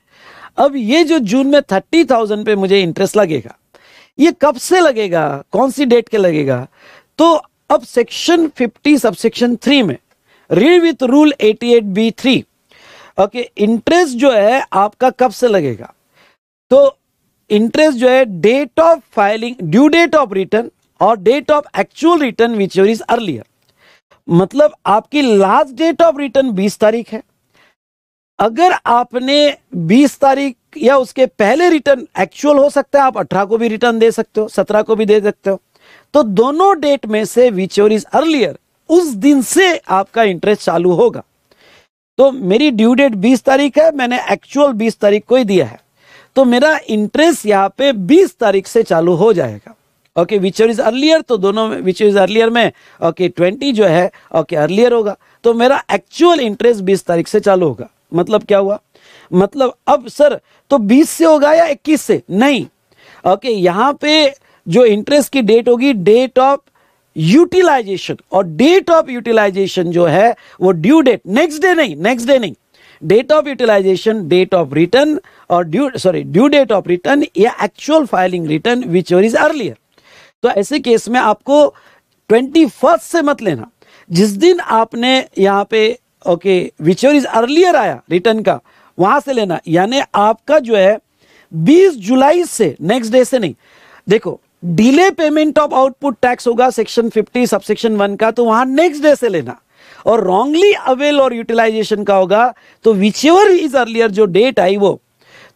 अब ये जो जून में 30,000 पे मुझे इंटरेस्ट लगेगा, ये कब से लगेगा? कौन सी डेट के लगेगा? तो अब सेक्शन 50 सबसेक्शन 3 में read with rule 88B3 okay, interest जो है आपका कब से लगेगा? तो इंटरेस्ट जो है date of filing, due date of return और date of actual return which is earlier. मतलब आपकी लास्ट डेट ऑफ रिटर्न 20 तारीख है, अगर आपने 20 तारीख या उसके पहले रिटर्न एक्चुअल हो सकता है, आप 18 को भी रिटर्न दे सकते हो, 17 को भी दे सकते हो, तो दोनों डेट में से विच इज अर्लियर उस दिन से आपका इंटरेस्ट चालू होगा। तो मेरी ड्यू डेट 20 तारीख है, मैंने एक्चुअल 20 तारीख को ही दिया है, तो मेरा इंटरेस्ट यहाँ पे 20 तारीख से चालू हो जाएगा। ओके, विच इज अर्लियर, तो दोनों में विच इज अर्लियर में ओके 20 जो है ओके अर्लियर होगा, तो मेरा एक्चुअल इंटरेस्ट 20 तारीख से चालू होगा। मतलब क्या हुआ? मतलब अब सर तो 20 से होगा या 21 से? नहीं, ओके यहाँ पे जो इंटरेस्ट की डेट होगी डेट ऑफ यूटिलाइजेशन, और डेट ऑफ यूटिलाइजेशन जो है वो ड्यू डेट नेक्स्ट डे नहीं, date of utilisation, date of return और ड्यू डेट ऑफ रिटर्न या actual filing return which is earlier. तो ऐसे केस में आपको 21 से मत लेना, जिस दिन आपने यहाँ पे ओके विच इज अर्लियर आया रिटर्न का, वहां से लेना। यानी आपका जो है 20 जुलाई से, नेक्स्ट डे से नहीं। देखो, delay payment of output tax होगा सेक्शन 50 सबसेक्शन 1 का, तो वहां नेक्स्ट डे से लेना। और रॉन्गली अवेल और यूटिलाइजेशन का होगा तो विच एवर इज अर्लियर जो डेट आई वो,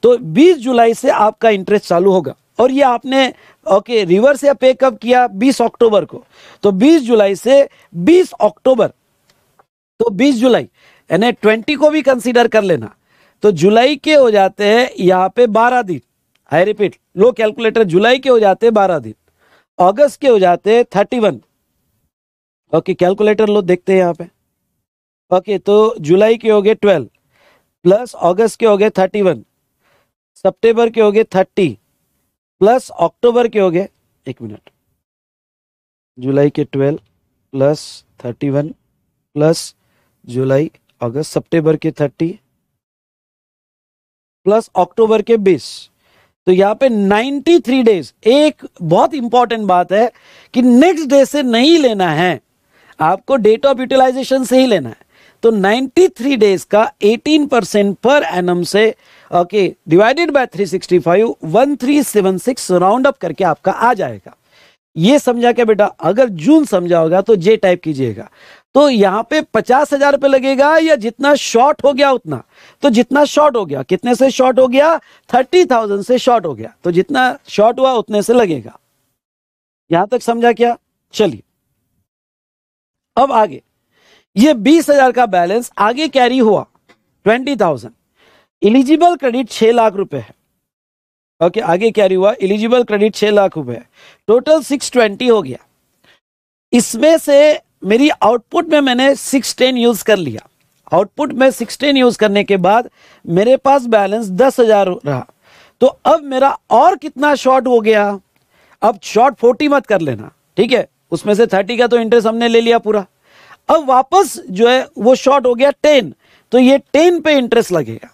तो 20 जुलाई से आपका इंटरेस्ट चालू होगा। और ये आपने ओके रिवर्स या पे कब किया? 20 अक्टूबर को, तो 20 जुलाई से 20 अक्टूबर, तो 20 जुलाई यानी 20 को भी कंसीडर कर लेना, तो जुलाई के हो जाते हैं यहाँ पे 12 दिन। आई रिपीट, लो कैलकुलेटर, जुलाई के हो जाते हैं 12 दिन, अगस्त के हो जाते हैं 31। ओके कैलकुलेटर लो, देखते हैं यहाँ पे। ओके तो जुलाई के हो गए 12 प्लस अगस्त के हो गए 31, सितंबर के हो गए 30 प्लस अक्टूबर के हो गए, एक मिनट, जुलाई के 12 प्लस 31 प्लस जुलाई अगस्त सितंबर के 30 प्लस अक्टूबर के 20, तो यहाँ पे 93 डेज। एक बहुत इंपॉर्टेंट बात है कि नेक्स्ट डे से नहीं लेना है, आपको डेट ऑफ यूटिलाइजेशन से ही लेना है। तो 93 डेज का 18% पर एनम से okay divided by 365 1376 round up करके आपका आ जाएगा। ये समझा क्या बेटा? अगर जून समझा होगा तो जे टाइप कीजिएगा। तो यहाँ पे 50,000 रुपये लगेगा या जितना शॉर्ट हो गया उतना, तो जितना शॉर्ट हो गया, कितने से शॉर्ट हो गया? 30,000 से शॉर्ट हो गया, तो जितना शॉर्ट हुआ उतने से लगेगा। यहां तक समझा क्या? चलिए अब आगे, ये 20,000 का बैलेंस आगे कैरी हुआ 20,000, एलिजिबल क्रेडिट 6 लाख रुपए है। ओके आगे कैरी हुआ, एलिजिबल क्रेडिट 6 लाख रुपए है, टोटल 620 हो गया। इसमें से मेरी आउटपुट में मैंने 610 यूज कर लिया। आउटपुट में 610 यूज करने के बाद मेरे पास बैलेंस 10,000 रहा। तो अब मेरा और कितना शॉर्ट हो गया? अब शॉर्ट 40 मत कर लेना, ठीक है, उसमें से 30 का तो इंटरेस्ट हमने ले लिया पूरा। अब वापस जो है वो शॉर्ट हो गया 10, तो ये 10 पे इंटरेस्ट लगेगा।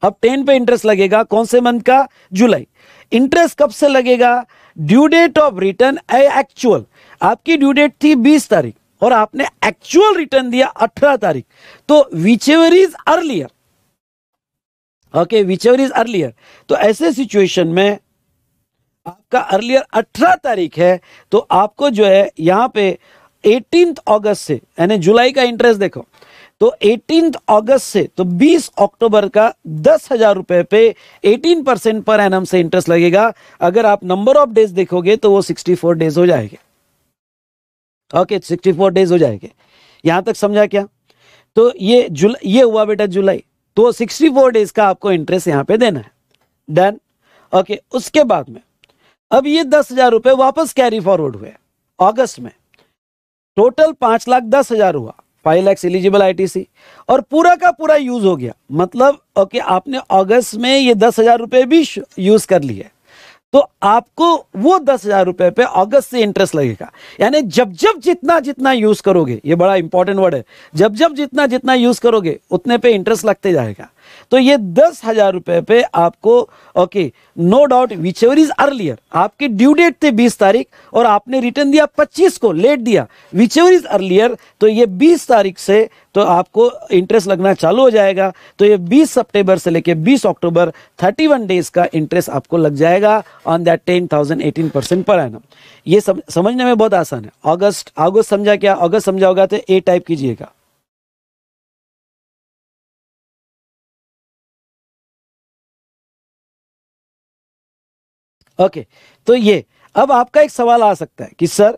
अब 10 पे इंटरेस्ट लगेगा, कौन से मंथ का? जुलाई। इंटरेस्ट कब से लगेगा? Due date of return actual, आपकी ड्यू डेट थी 20 तारीख और आपने एक्चुअल रिटर्न दिया 18 तारीख, तो which ever is earlier. Okay which ever is earlier, तो ऐसे सिचुएशन में आपका अर्लियर 18 तारीख है, तो आपको जो है यहां पे 18 अगस्त से, यानी जुलाई का इंटरेस्ट देखो, तो 18 अगस्त से तो 20 अक्टूबर का 10,000 रुपए पे 18% पर एनम से इंटरेस्ट लगेगा। अगर आप नंबर ऑफ डेज देखोगे तो वो 64 डेज हो जाएंगे। ओके 64 डेज हो जाएंगे। यहां तक समझा क्या? तो ये हुआ बेटा जुलाई, तो 64 डेज का आपको इंटरेस्ट यहां पे देना है। डन। ओके उसके बाद में अब ये 10,000 रुपए वापस कैरी फॉरवर्ड हुए अगस्त में, टोटल 5,10,000 हुआ, 5 लाख एलिजिबल आईटीसी, और पूरा का पूरा यूज हो गया। मतलब ओके आपने अगस्त में ये 10,000 रुपए भी यूज कर लिए, तो आपको वो 10,000 रुपए पे अगस्त से इंटरेस्ट लगेगा। यानी जब जब जितना जितना यूज करोगे, ये बड़ा इंपॉर्टेंट वर्ड है, जब जब जितना जितना यूज करोगे उतने पे इंटरेस्ट लगते जाएगा। तो ये 10,000 रुपए पे आपको, okay, no doubt whichever is earlier, आपकी ड्यू डेट थे 20 तारीख और आपने रिटर्न दिया 25 को, लेट दिया, विच एवर इज अर्लियर, तो ये 20 तारीख से तो आपको इंटरेस्ट लगना चालू हो जाएगा। तो ये 20 सितंबर से लेके 20 अक्टूबर 31 डेज का इंटरेस्ट आपको लग जाएगा ऑन दैट 10,000 18% पर एनम। ये समझने में बहुत आसान है। अगस्त समझा क्या? अगस्त समझा होगा तो ए टाइप कीजिएगा। ओके, तो ये अब आपका एक सवाल आ सकता है कि सर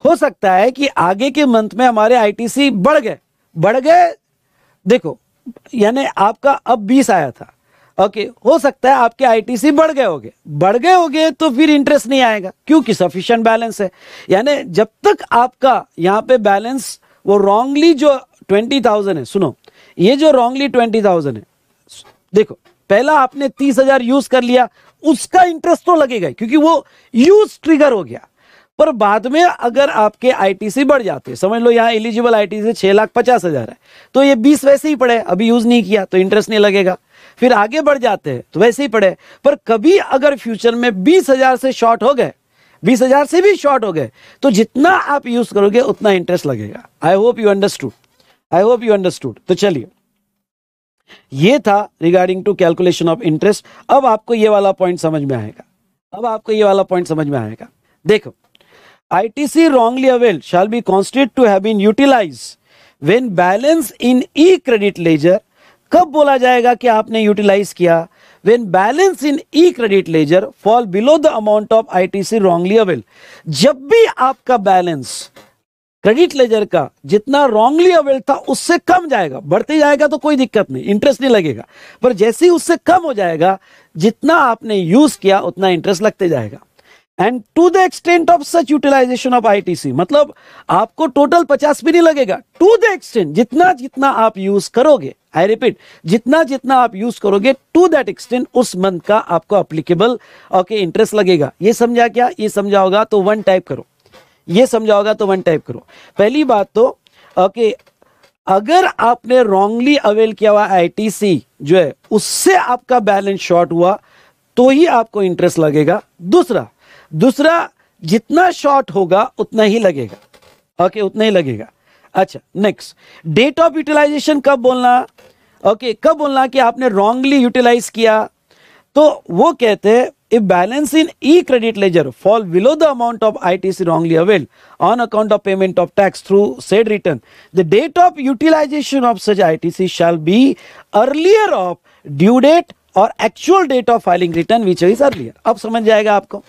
हो सकता है कि आगे के मंथ में हमारे आईटीसी बढ़ गए, देखो यानी आपका अब 20 आया था, ओके, हो सकता है आपके आईटीसी बढ़ गए होगे तो फिर इंटरेस्ट नहीं आएगा क्योंकि सफिशिएंट बैलेंस है। यानी जब तक आपका यहां पे बैलेंस वो रॉन्गली जो 20,000 है, सुनो, ये जो रॉन्गली 20,000 है, देखो पहला आपने 30,000 यूज कर लिया, उसका इंटरेस्ट तो लगेगा क्योंकि वो यूज ट्रिगर हो गया। पर बाद में अगर आपके आईटीसी बढ़ जाते, समझ लो यहां एलिजिबल आईटीसी 6,50,000 है, तो ये 20 वैसे ही पड़े, अभी यूज नहीं किया तो इंटरेस्ट नहीं लगेगा। फिर आगे बढ़ जाते हैं तो वैसे ही पड़े, पर कभी अगर फ्यूचर में 20,000 से शॉर्ट हो गए, 20,000 से भी शॉर्ट हो गए, तो जितना आप यूज करोगे उतना इंटरेस्ट लगेगा। I hope you understood. तो चलिए, ये था regarding to calculation of interest. अब आपको ये वाला पॉइंट समझ में आएगा। देखो, ITC wrongly availed shall be considered to have been utilized when balance in e-credit ledger। कब बोला जाएगा कि आपने यूटिलाइज किया? When balance in e-credit ledger fall below the amount of ITC wrongly availed। जब भी आपका बैलेंस क्रेडिट लेजर का जितना रॉन्गली अवेल था उससे कम जाएगा, बढ़ते जाएगा तो कोई दिक्कत नहीं, इंटरेस्ट नहीं लगेगा, पर जैसे ही उससे कम हो जाएगा, जितना आपने यूज किया उतना इंटरेस्ट लगते जाएगा। And to the extent of such utilisation of ITC, मतलब आपको टोटल 50 भी नहीं लगेगा, टू द एक्सटेंट जितना जितना आप यूज करोगे, आई रिपीट, जितना जितना आप यूज करोगे टू दैट एक्सटेंट उस मंथ का आपको अप्लीकेबल ओके इंटरेस्ट लगेगा। ये समझा क्या? ये समझा होगा तो वन टाइप करो, पहली बात तो ओके, अगर आपने रॉन्गली अवेल किया हुआ आईटीसी जो है उससे आपका बैलेंस शॉर्ट हुआ तो ही आपको इंटरेस्ट लगेगा। दूसरा जितना शॉर्ट होगा उतना ही लगेगा, ओके, उतना ही लगेगा। अच्छा, नेक्स्ट, डेट ऑफ यूटिलाइजेशन कब बोलना? ओके, कब बोलना कि आपने रॉन्गली यूटिलाइज किया? तो वो कहते हैं if balance in e-credit ledger fall below the amount of ITC wrongly availed on account of payment of tax through said return, the date of utilization of such ITC shall be earlier of due date or actual date of filing return which is earlier। अब समझ जाएगा आपको,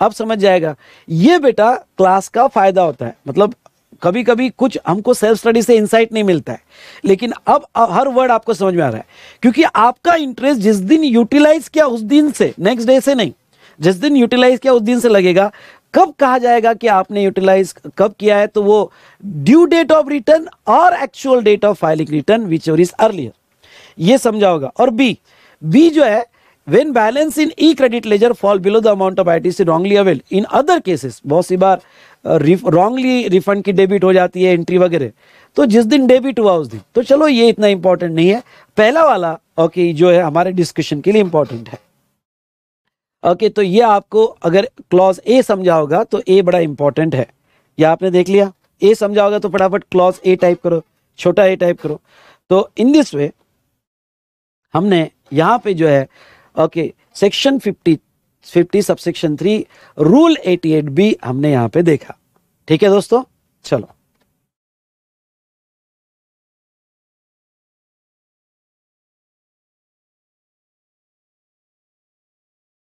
अब समझ जाएगा। ये बेटा class का फायदा होता है, मतलब कभी कभी कुछ हमको सेल्फ स्टडी से इंसाइट नहीं मिलता है, लेकिन अब हर वर्ड आपको समझ में आ रहा है क्योंकि आपका इंटरेस्ट जिस दिन यूटिलाइज किया उस दिन से, नेक्स्ट डे से नहीं, जिस दिन यूटिलाइज किया उस दिन से लगेगा। कब कहा जाएगा कि आपने यूटिलाइज कब किया है? तो वो ड्यू डेट ऑफ रिटर्न और actual date of filing return whichever is earlier, ये समझा होगा। और बी जो है, when balance in e-credit ledger fall below the amount of ITC wrongly availed, in other cases, बहुत सी बार रॉन्गली रिफंड की debit हो जाती है, एंट्री वगैरह, तो जिस दिन डेबिट हुआ उस दिन, तो चलो ये इतना इंपॉर्टेंट नहीं है। पहला वाला ओके जो है हमारे डिस्कशन के लिए इंपॉर्टेंट है। ओके, तो ये आपको अगर क्लॉज ए समझा होगा तो ए बड़ा इंपॉर्टेंट है, ये आपने देख लिया। ए समझा होगा तो फटाफट क्लॉज ए टाइप करो, छोटा ए टाइप करो। तो इन दिस वे हमने यहाँ पे जो है ओके सेक्शन 50 सबसेक्शन 3 रूल 88 भी हमने यहां पे देखा। ठीक है दोस्तों, चलो